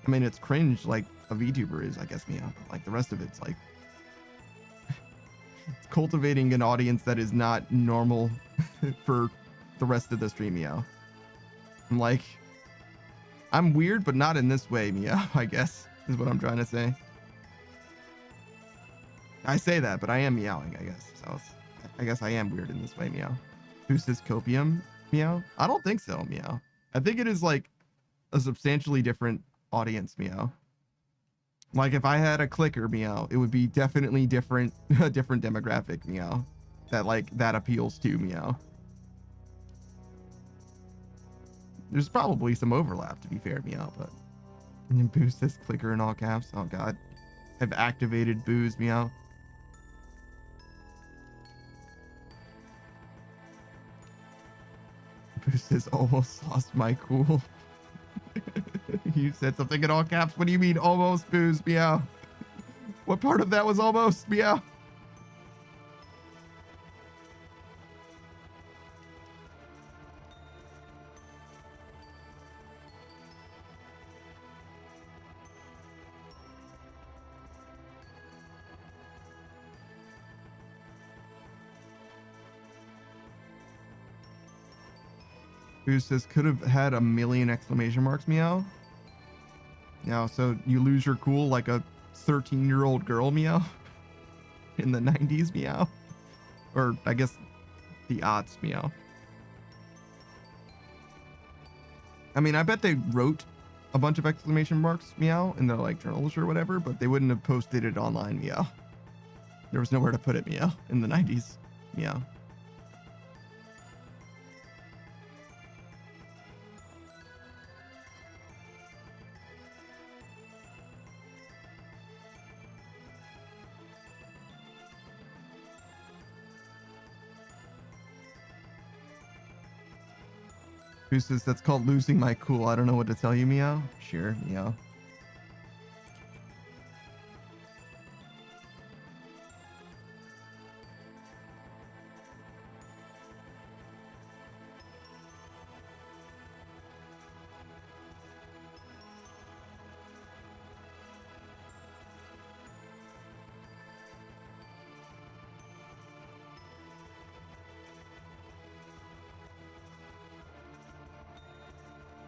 I mean, it's cringe like a VTuber is, I guess, meow. But like the rest of it's like, it's cultivating an audience that is not normal for the rest of the stream, meow. I'm like, I'm weird, but not in this way, meow, I guess, is what I'm trying to say. I say that, but I am meowing, I guess. So I guess I am weird in this way, meow. Who's this copium, meow? I don't think so, meow. I think it is like a substantially different audience, meow. Like if I had a clicker, meow, it would be definitely different, a different demographic, meow. That appeals to, meow. There's probably some overlap, to be fair, meow, but... And then boost this clicker in all caps. Oh, God. I've activated booze, meow. Boost has almost lost my cool. You said something in all caps. What do you mean, almost, booze, meow? What part of that was almost, meow? Who says could have had a million exclamation marks, meow? Now, so you lose your cool like a 13-year-old girl, meow? In the 90s, meow? Or I guess the aughts, meow. I mean, I bet they wrote a bunch of exclamation marks, meow, in their like journals or whatever, but they wouldn't have posted it online, meow. There was nowhere to put it, meow, in the 90s, meow. Who says that's called losing my cool? I don't know what to tell you, meow. Sure, meow.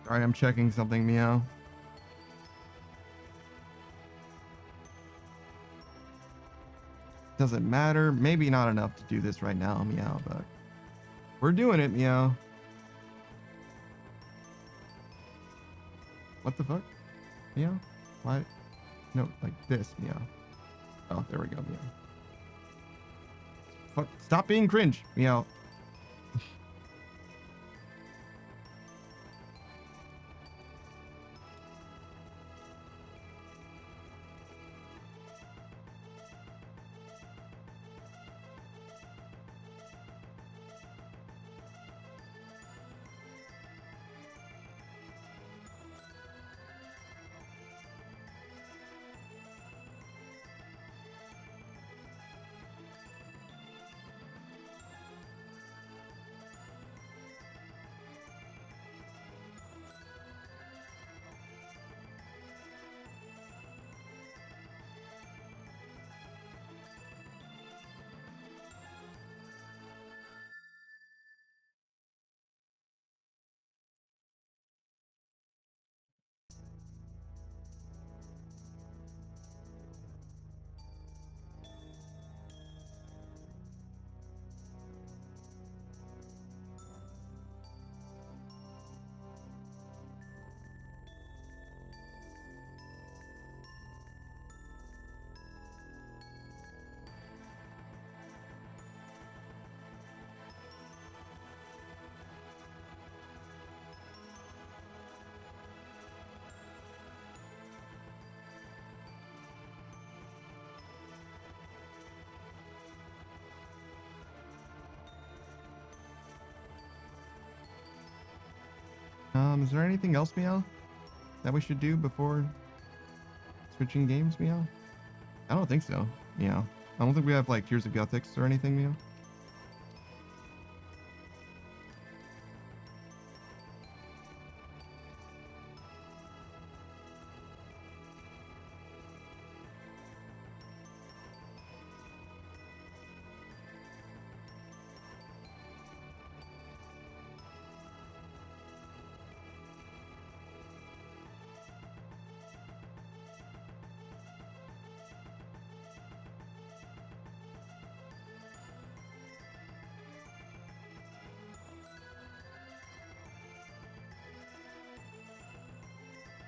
Sorry, I'm checking something, meow. Doesn't matter. Maybe not enough to do this right now, meow, but we're doing it, meow. What the fuck? Meow? Why? No, like this, meow. Oh, there we go, meow. Fuck, stop being cringe, meow. Is there anything else, Meow, that we should do before switching games, Meow? I don't think so, Meow. I don't think we have like Tears of Gothics or anything, Meow.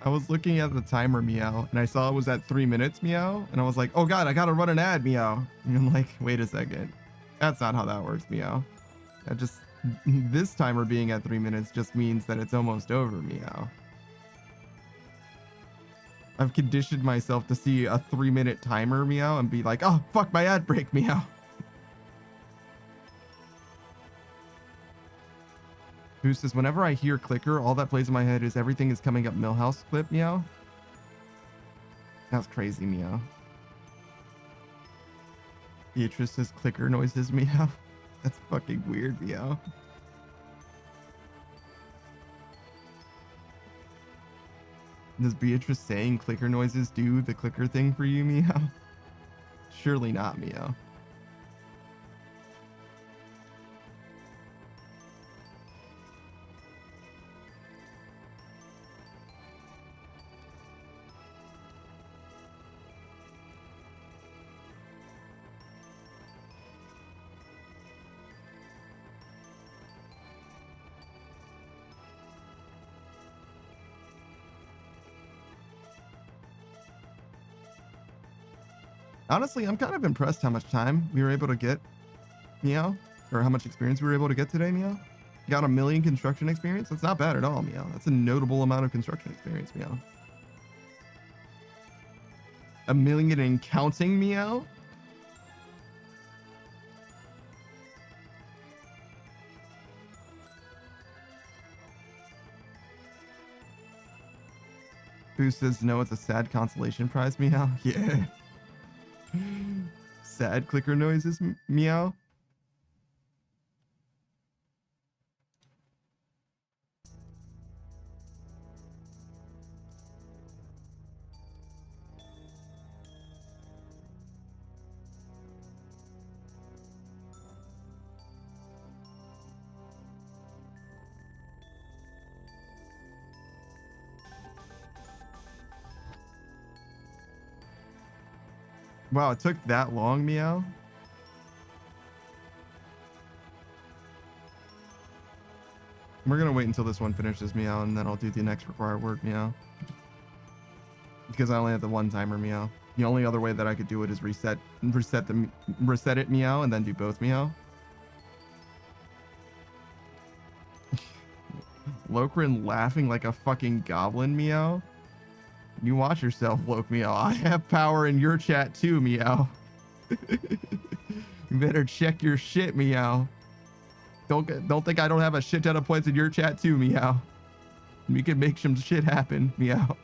I was looking at the timer, Meow, and I saw it was at 3 minutes, Meow, and I was like, oh god, I gotta run an ad, Meow. And I'm like, wait a second. That's not how that works, Meow. That just, this timer being at 3 minutes just means that it's almost over, Meow. I've conditioned myself to see a 3-minute timer, Meow, and be like, oh, fuck my ad break, Meow. Boost says, whenever I hear clicker, all that plays in my head is everything is coming up Millhouse clip, Meow. That's crazy, Meow. Beatrice says clicker noises, Meow. That's fucking weird, Meow. Does Beatrice saying clicker noises do the clicker thing for you, Meow? Surely not, Meow. Honestly, I'm kind of impressed how much time we were able to get, Meow, or how much experience we were able to get today, Meow. Got 1 million construction experience. That's not bad at all, Meow. That's a notable amount of construction experience, Meow. 1 million and counting, Meow. Who says no? It's a sad consolation prize, Meow. Yeah. Sad clicker noises, Meow. Wow, it took that long, Meow. We're gonna wait until this one finishes, Meow, and then I'll do the next required word, Meow. Because I only have the one timer, Meow. The only other way that I could do it is reset it, Meow, and then do both, Meow. Lokrin laughing like a fucking goblin, Meow. You watch yourself, Loke, Meow. I have power in your chat too, Meow. You better check your shit, Meow. Don't think I don't have a shit ton of points in your chat too, Meow. We can make some shit happen, Meow.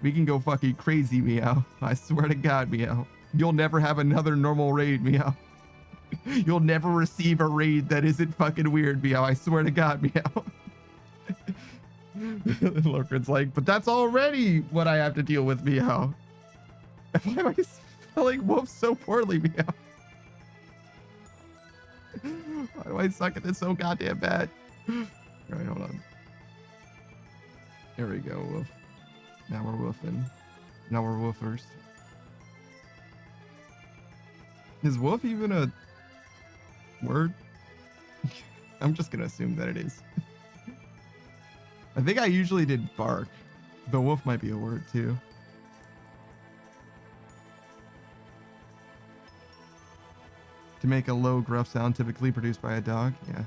We can go fucking crazy, Meow. I swear to God, Meow. You'll never have another normal raid, Meow. You'll never receive a raid that isn't fucking weird, Meow. I swear to God, Meow. Lokrin's like, but that's already what I have to deal with, Meow. Why am I spelling wolf so poorly, Meow? Why do I suck at this so goddamn bad? Alright, hold on. There we go, wolf. Now we're woofing. Now we're woofers. Is wolf even a word? I'm just gonna assume that it is. I think I usually did bark, but wolf might be a word too. To make a low, gruff sound typically produced by a dog. Yeah.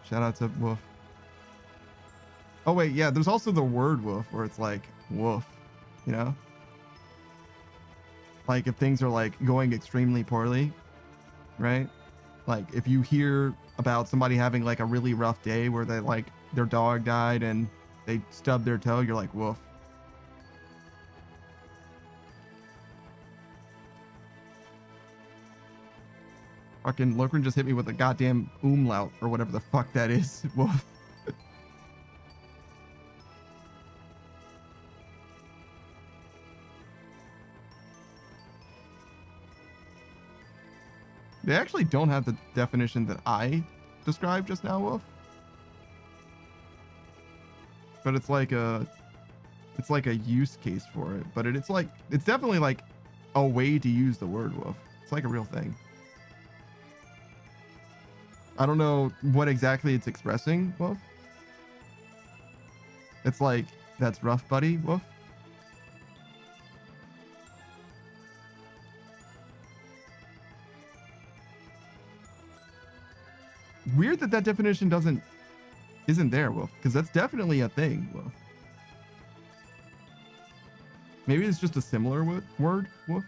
Shout out to wolf. Oh wait, yeah, there's also the word wolf where it's like woof, you know? Like if things are like going extremely poorly, right? Like if you hear about somebody having like a really rough day where they like their dog died and they stub their toe, you're like, woof. Fucking Lokrin just hit me with a goddamn umlaut or whatever the fuck that is. Woof. They actually don't have the definition that I described just now, Wolf. But it's like a use case for it. But it's definitely like a way to use the word wolf. It's like a real thing. I don't know what exactly it's expressing, Wolf. It's like, that's rough, buddy, Wolf. Weird that definition isn't there, Wolf, because that's definitely a thing, Wolf. Maybe it's just a similar word, Wolf.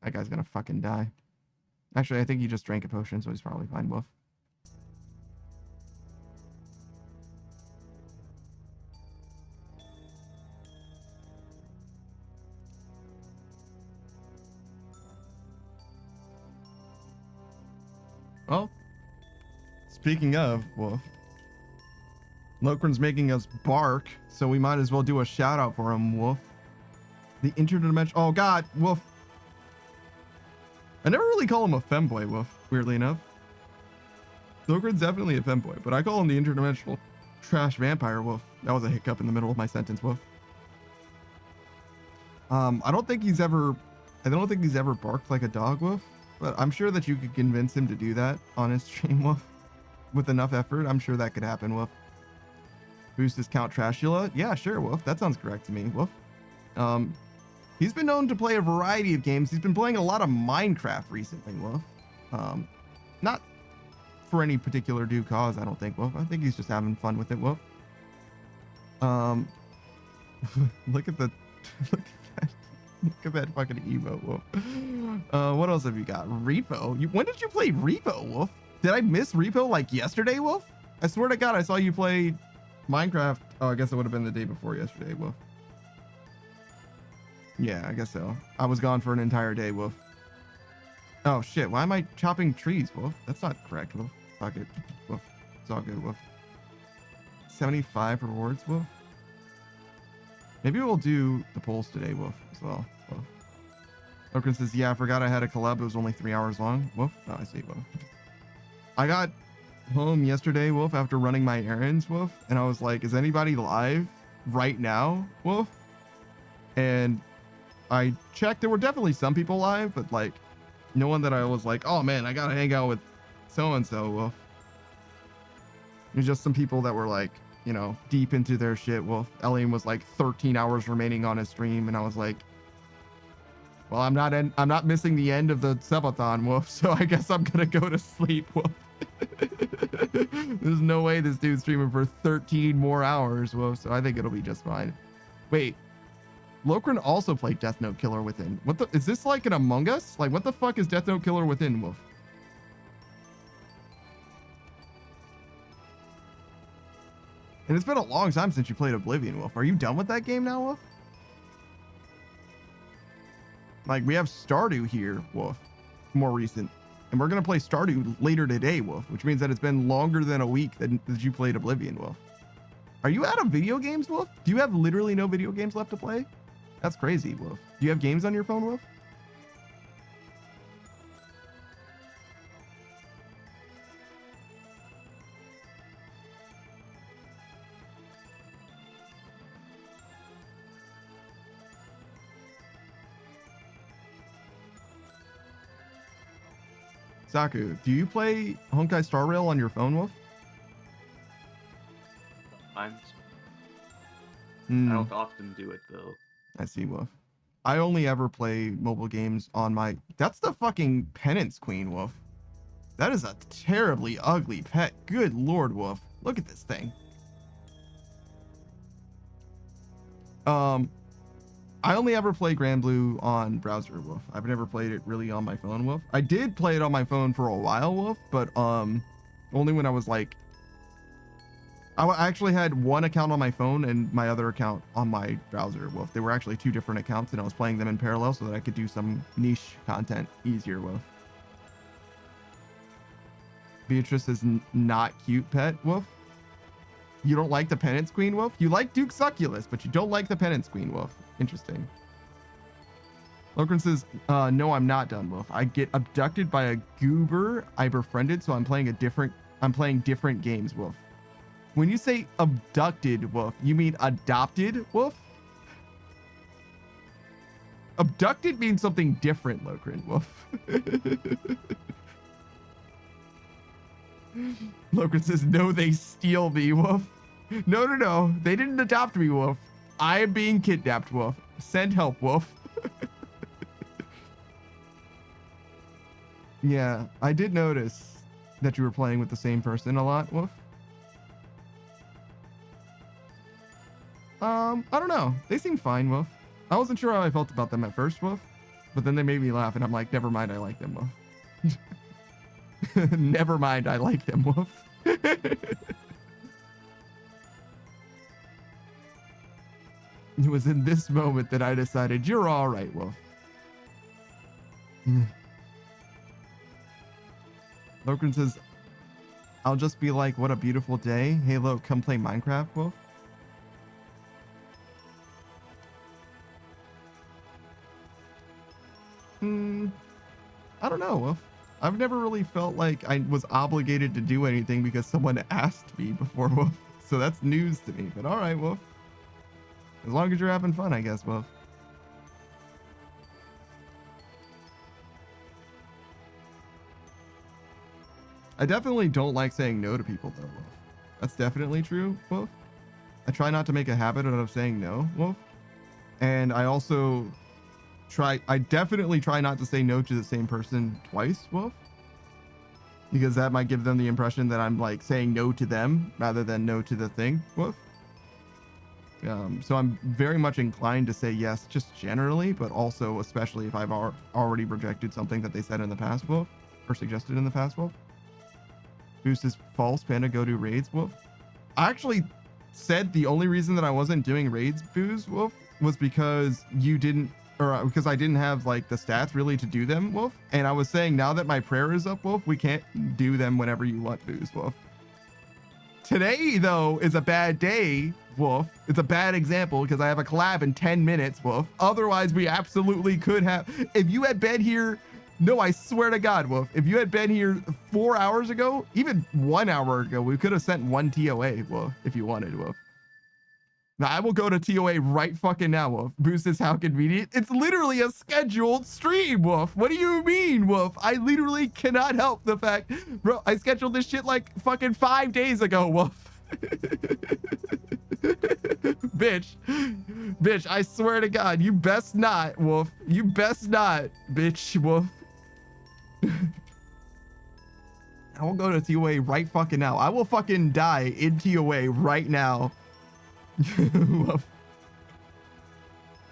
That guy's gonna fucking die. Actually, I think he just drank a potion, so he's probably fine, Wolf. Well, speaking of, Wolf, Lokrin's making us bark, so we might as well do a shout out for him, Wolf. The interdimensional. Oh God, Wolf. I never really call him a femboy, Wolf, weirdly enough. Lokrin's definitely a femboy, but I call him the interdimensional trash vampire, Wolf. That was a hiccup in the middle of my sentence, Wolf. I don't think he's ever barked like a dog, Wolf, but I'm sure that you could convince him to do that on his stream, Wolf. With enough effort, I'm sure that could happen, Wolf. Boost his Count Trashula? Yeah, sure, Wolf. That sounds correct to me, Wolf. He's been known to play a variety of games. He's been playing a lot of Minecraft recently, Wolf. Not for any particular due cause, I don't think, Wolf. I think he's just having fun with it, Wolf. Look at that fucking emote, Wolf. What else have you got? Repo? When did you play Repo, Wolf? Did I miss Repo like yesterday, Wolf? I swear to God, I saw you play Minecraft. Oh, I guess it would have been the day before yesterday, Wolf. Yeah, I guess so. I was gone for an entire day, Wolf. Oh shit, why am I chopping trees, Wolf? That's not correct, Wolf. Fuck it, Wolf. It's all good, Wolf. 75 rewards, Wolf. Maybe we'll do the polls today, Wolf, as well, Wolf. Lokrin says, yeah, I forgot I had a collab. It was only 3 hours long. Wolf? Oh, I see, Wolf. I got home yesterday, Wolf, after running my errands, Wolf, and I was like, is anybody live right now, Wolf? And I checked. There were definitely some people live, but like no one that I was like, oh man, I gotta hang out with so-and-so, Wolf. There's just some people that were like, you know, deep into their shit, Wolf. Elian was like 13 hours remaining on his stream, and I was like, well, I'm not missing the end of the subathon, Wolf, so I guess I'm gonna go to sleep, Wolf. There's no way this dude's streaming for 13 more hours, Wolf, so I think it'll be just fine. Wait, Lokrin also played Death Note Killer Within. What the? Is this like an Among Us? Like, what the fuck is Death Note Killer Within, Wolf? And it's been a long time since you played Oblivion, Wolf. Are you done with that game now, Wolf? Like, we have Stardew here, Wolf. More recent. And we're going to play Stardew later today, Wolf. Which means that it's been longer than a week that you played Oblivion, Wolf. Are you out of video games, Wolf? Do you have literally no video games left to play? That's crazy, Wolf. Do you have games on your phone, Wolf? Saku, do you play Honkai Star Rail on your phone, Wolf?
I don't often do it though.
I see, Wolf. I only ever play mobile games on my... That's the fucking Penance Queen, Wolf. That is a terribly ugly pet. Good lord, Wolf. Look at this thing. I only ever play Grand Blue on browser, Wolf. I've never played it really on my phone, Wolf. I did play it on my phone for a while, Wolf, but only when I was like... I actually had one account on my phone and my other account on my browser. Wolf. They were actually two different accounts, and I was playing them in parallel so that I could do some niche content easier. Wolf. Beatrice is not cute, pet. Wolf. You don't like the Penance Queen, Wolf? You like Duke Succulus, but you don't like the Penance Queen, Wolf. Interesting. Lokran says, no, I'm not done, Wolf. I get abducted by a goober I befriended, so I'm playing different games, Wolf. When you say abducted, Wolf, you mean adopted, Wolf? Abducted means something different, Lokran, Wolf. Lokran says, no, they steal me, Wolf. No. They didn't adopt me, Wolf. I am being kidnapped, Wolf. Send help, Wolf. Yeah, I did notice that you were playing with the same person a lot, Wolf. I don't know. They seemed fine, Wolf. I wasn't sure how I felt about them at first, Wolf. But then they made me laugh, and I'm like, never mind, I like them, Wolf. Never mind, I like them, Wolf. It was in this moment that I decided, you're all right, Wolf. Lokran says, I'll just be like, what a beautiful day. Halo, come play Minecraft, Wolf. I don't know, Wolf. I've never really felt like I was obligated to do anything because someone asked me before, Wolf. So that's news to me. But all right, Wolf. As long as you're having fun, I guess, Wolf. I definitely don't like saying no to people, though, Wolf. That's definitely true, Wolf. I try not to make a habit out of saying no, Wolf. And I also I definitely try not to say no to the same person twice, Wolf. Because that might give them the impression that I'm like saying no to them rather than no to the thing, Wolf. So I'm very much inclined to say yes, just generally, but also especially if I've already rejected something that they said in the past, Wolf, or suggested in the past, Wolf. Boost is false. Panda, go do raids, Wolf. I actually said the only reason that I wasn't doing raids, Booze, Wolf, was because you didn't, or because I didn't have like the stats really to do them, Wolf. And I was saying now that my prayer is up, Wolf, we can't do them whenever you want, Booze, Wolf. Today, though, is a bad day, Wolf. It's a bad example because I have a collab in 10 minutes, Wolf. Otherwise, we absolutely could have. If you had been here, no, I swear to God, Wolf, if you had been here 4 hours ago, even 1 hour ago, we could have sent one TOA, Wolf, if you wanted, Wolf. Now, I will go to TOA right fucking now, Wolf. Boost is how convenient. It's literally a scheduled stream, Wolf. What do you mean, Wolf? I literally cannot help the fact, bro, I scheduled this shit like fucking 5 days ago, Wolf. Bitch, I swear to God, you best not, Wolf. You best not, bitch, Wolf. I will go to TOA right fucking now. I will fucking die in TOA right now. Wolf.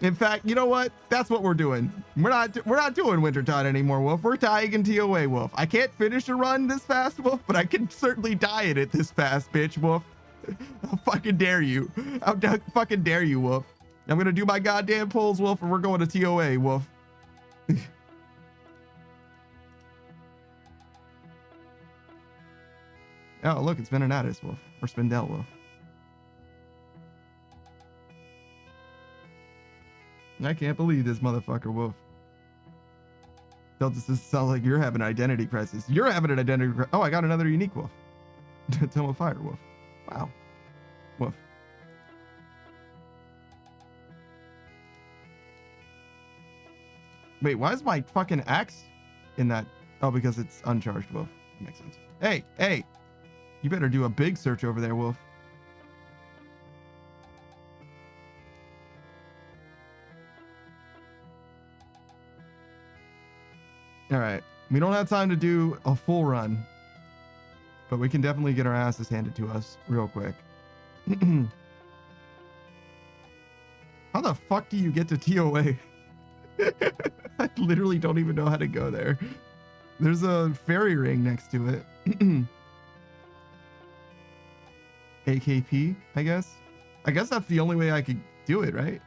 In fact, you know what? That's what we're doing. We're not doing Wintertodt anymore, Wolf. We're dying in TOA, Wolf. I can't finish a run this fast, Wolf, but I can certainly die in it this fast, bitch, Wolf. How fucking dare you? How fucking dare you, Wolf? I'm gonna do my goddamn polls, Wolf, and we're going to TOA, Wolf. Oh, look, it's Venenatus, Wolf. Or Spindel, Wolf. I can't believe this motherfucker, Wolf. Delta says, sounds like you're having an identity crisis. You're having an identity crisis. Oh, I got another unique, Wolf. Tome of Fire, Wolf. Wow. Wolf. Wait, why is my fucking axe in that? Oh, because it's uncharged, Wolf. That makes sense. Hey. You better do a big search over there, Wolf. All right. We don't have time to do a full run, but we can definitely get our asses handed to us real quick. How the fuck do you get to TOA? I literally don't even know how to go there. There's a fairy ring next to it. AKP, I guess. I guess that's the only way I could do it, right?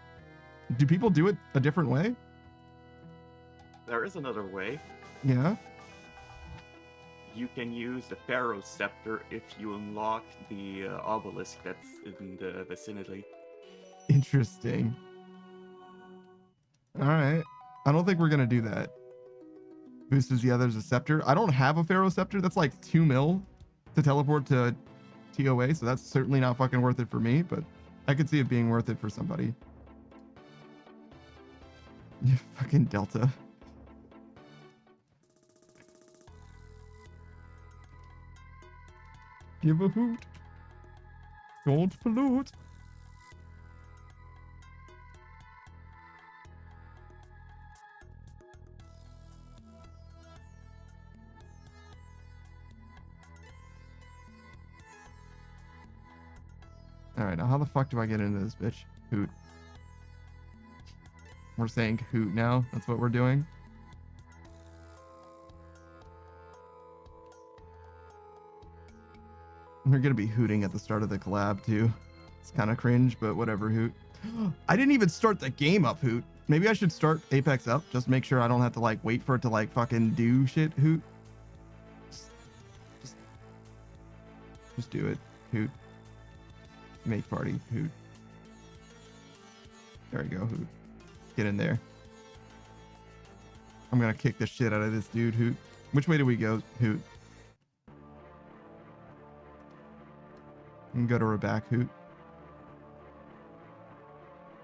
Do people do it a different way?
There is another way.
Yeah.
You can use the Pharaoh's Scepter if you unlock the obelisk that's in the vicinity.
Interesting. All right. I don't think we're gonna do that. Boosted the others a scepter. I don't have a Pharaoh Scepter. That's like 2 mil to teleport to TOA, so that's certainly not fucking worth it for me, but I could see it being worth it for somebody. You fucking Delta. Give a hoot. Don't pollute. All right, now how the fuck do I get into this bitch? Hoot. We're saying hoot now. That's what we're doing. We're gonna be hooting at the start of the collab too. It's kind of cringe, but whatever, hoot. I didn't even start the game up, hoot. Maybe I should start Apex up. Just make sure I don't have to like wait for it to like fucking do shit, hoot. Just do it, hoot. Make party, hoot. There we go, hoot. Get in there. I'm gonna kick the shit out of this dude, hoot. Which way do we go, hoot? And go to her back, hoot.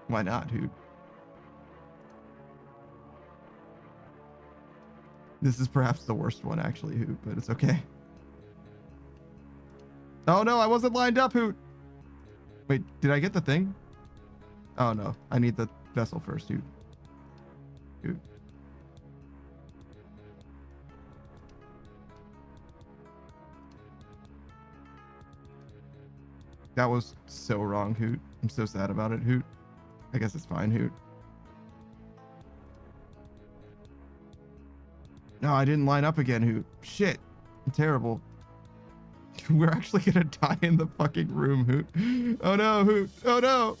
Why not, hoot? This is perhaps the worst one, actually, hoot, but it's okay. Oh no, I wasn't lined up, hoot. Wait, did I get the thing? Oh no, I need the vessel first, hoot. Hoot. That was so wrong, hoot. I'm so sad about it, hoot. I guess it's fine, hoot. No, I didn't line up again, hoot. Shit. I'm terrible. We're actually gonna die in the fucking room, hoot. Oh no, hoot. Oh no.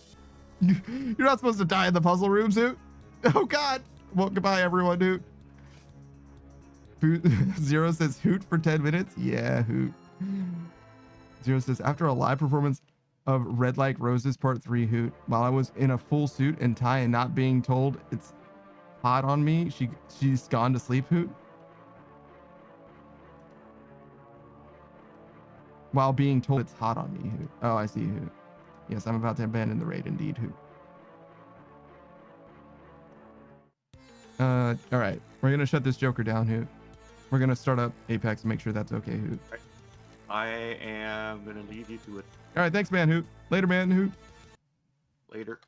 You're not supposed to die in the puzzle rooms, hoot. Oh god. Well, goodbye, everyone, hoot. Zero says hoot for 10 minutes. Yeah, hoot. Zero says, after a live performance of Red Like Roses Part 3, hoot, while I was in a full suit and tie and not being told it's hot on me, she's gone to sleep, hoot. While being told it's hot on me, hoot. Oh, I see, hoot. Yes, I'm about to abandon the raid, indeed, hoot. All right. We're going to shut this Joker down, hoot. We're going to start up Apex and make sure that's okay, hoot.
I am gonna leave you to it.
All right, thanks, man, hoot. Later, man, hoot.
Later.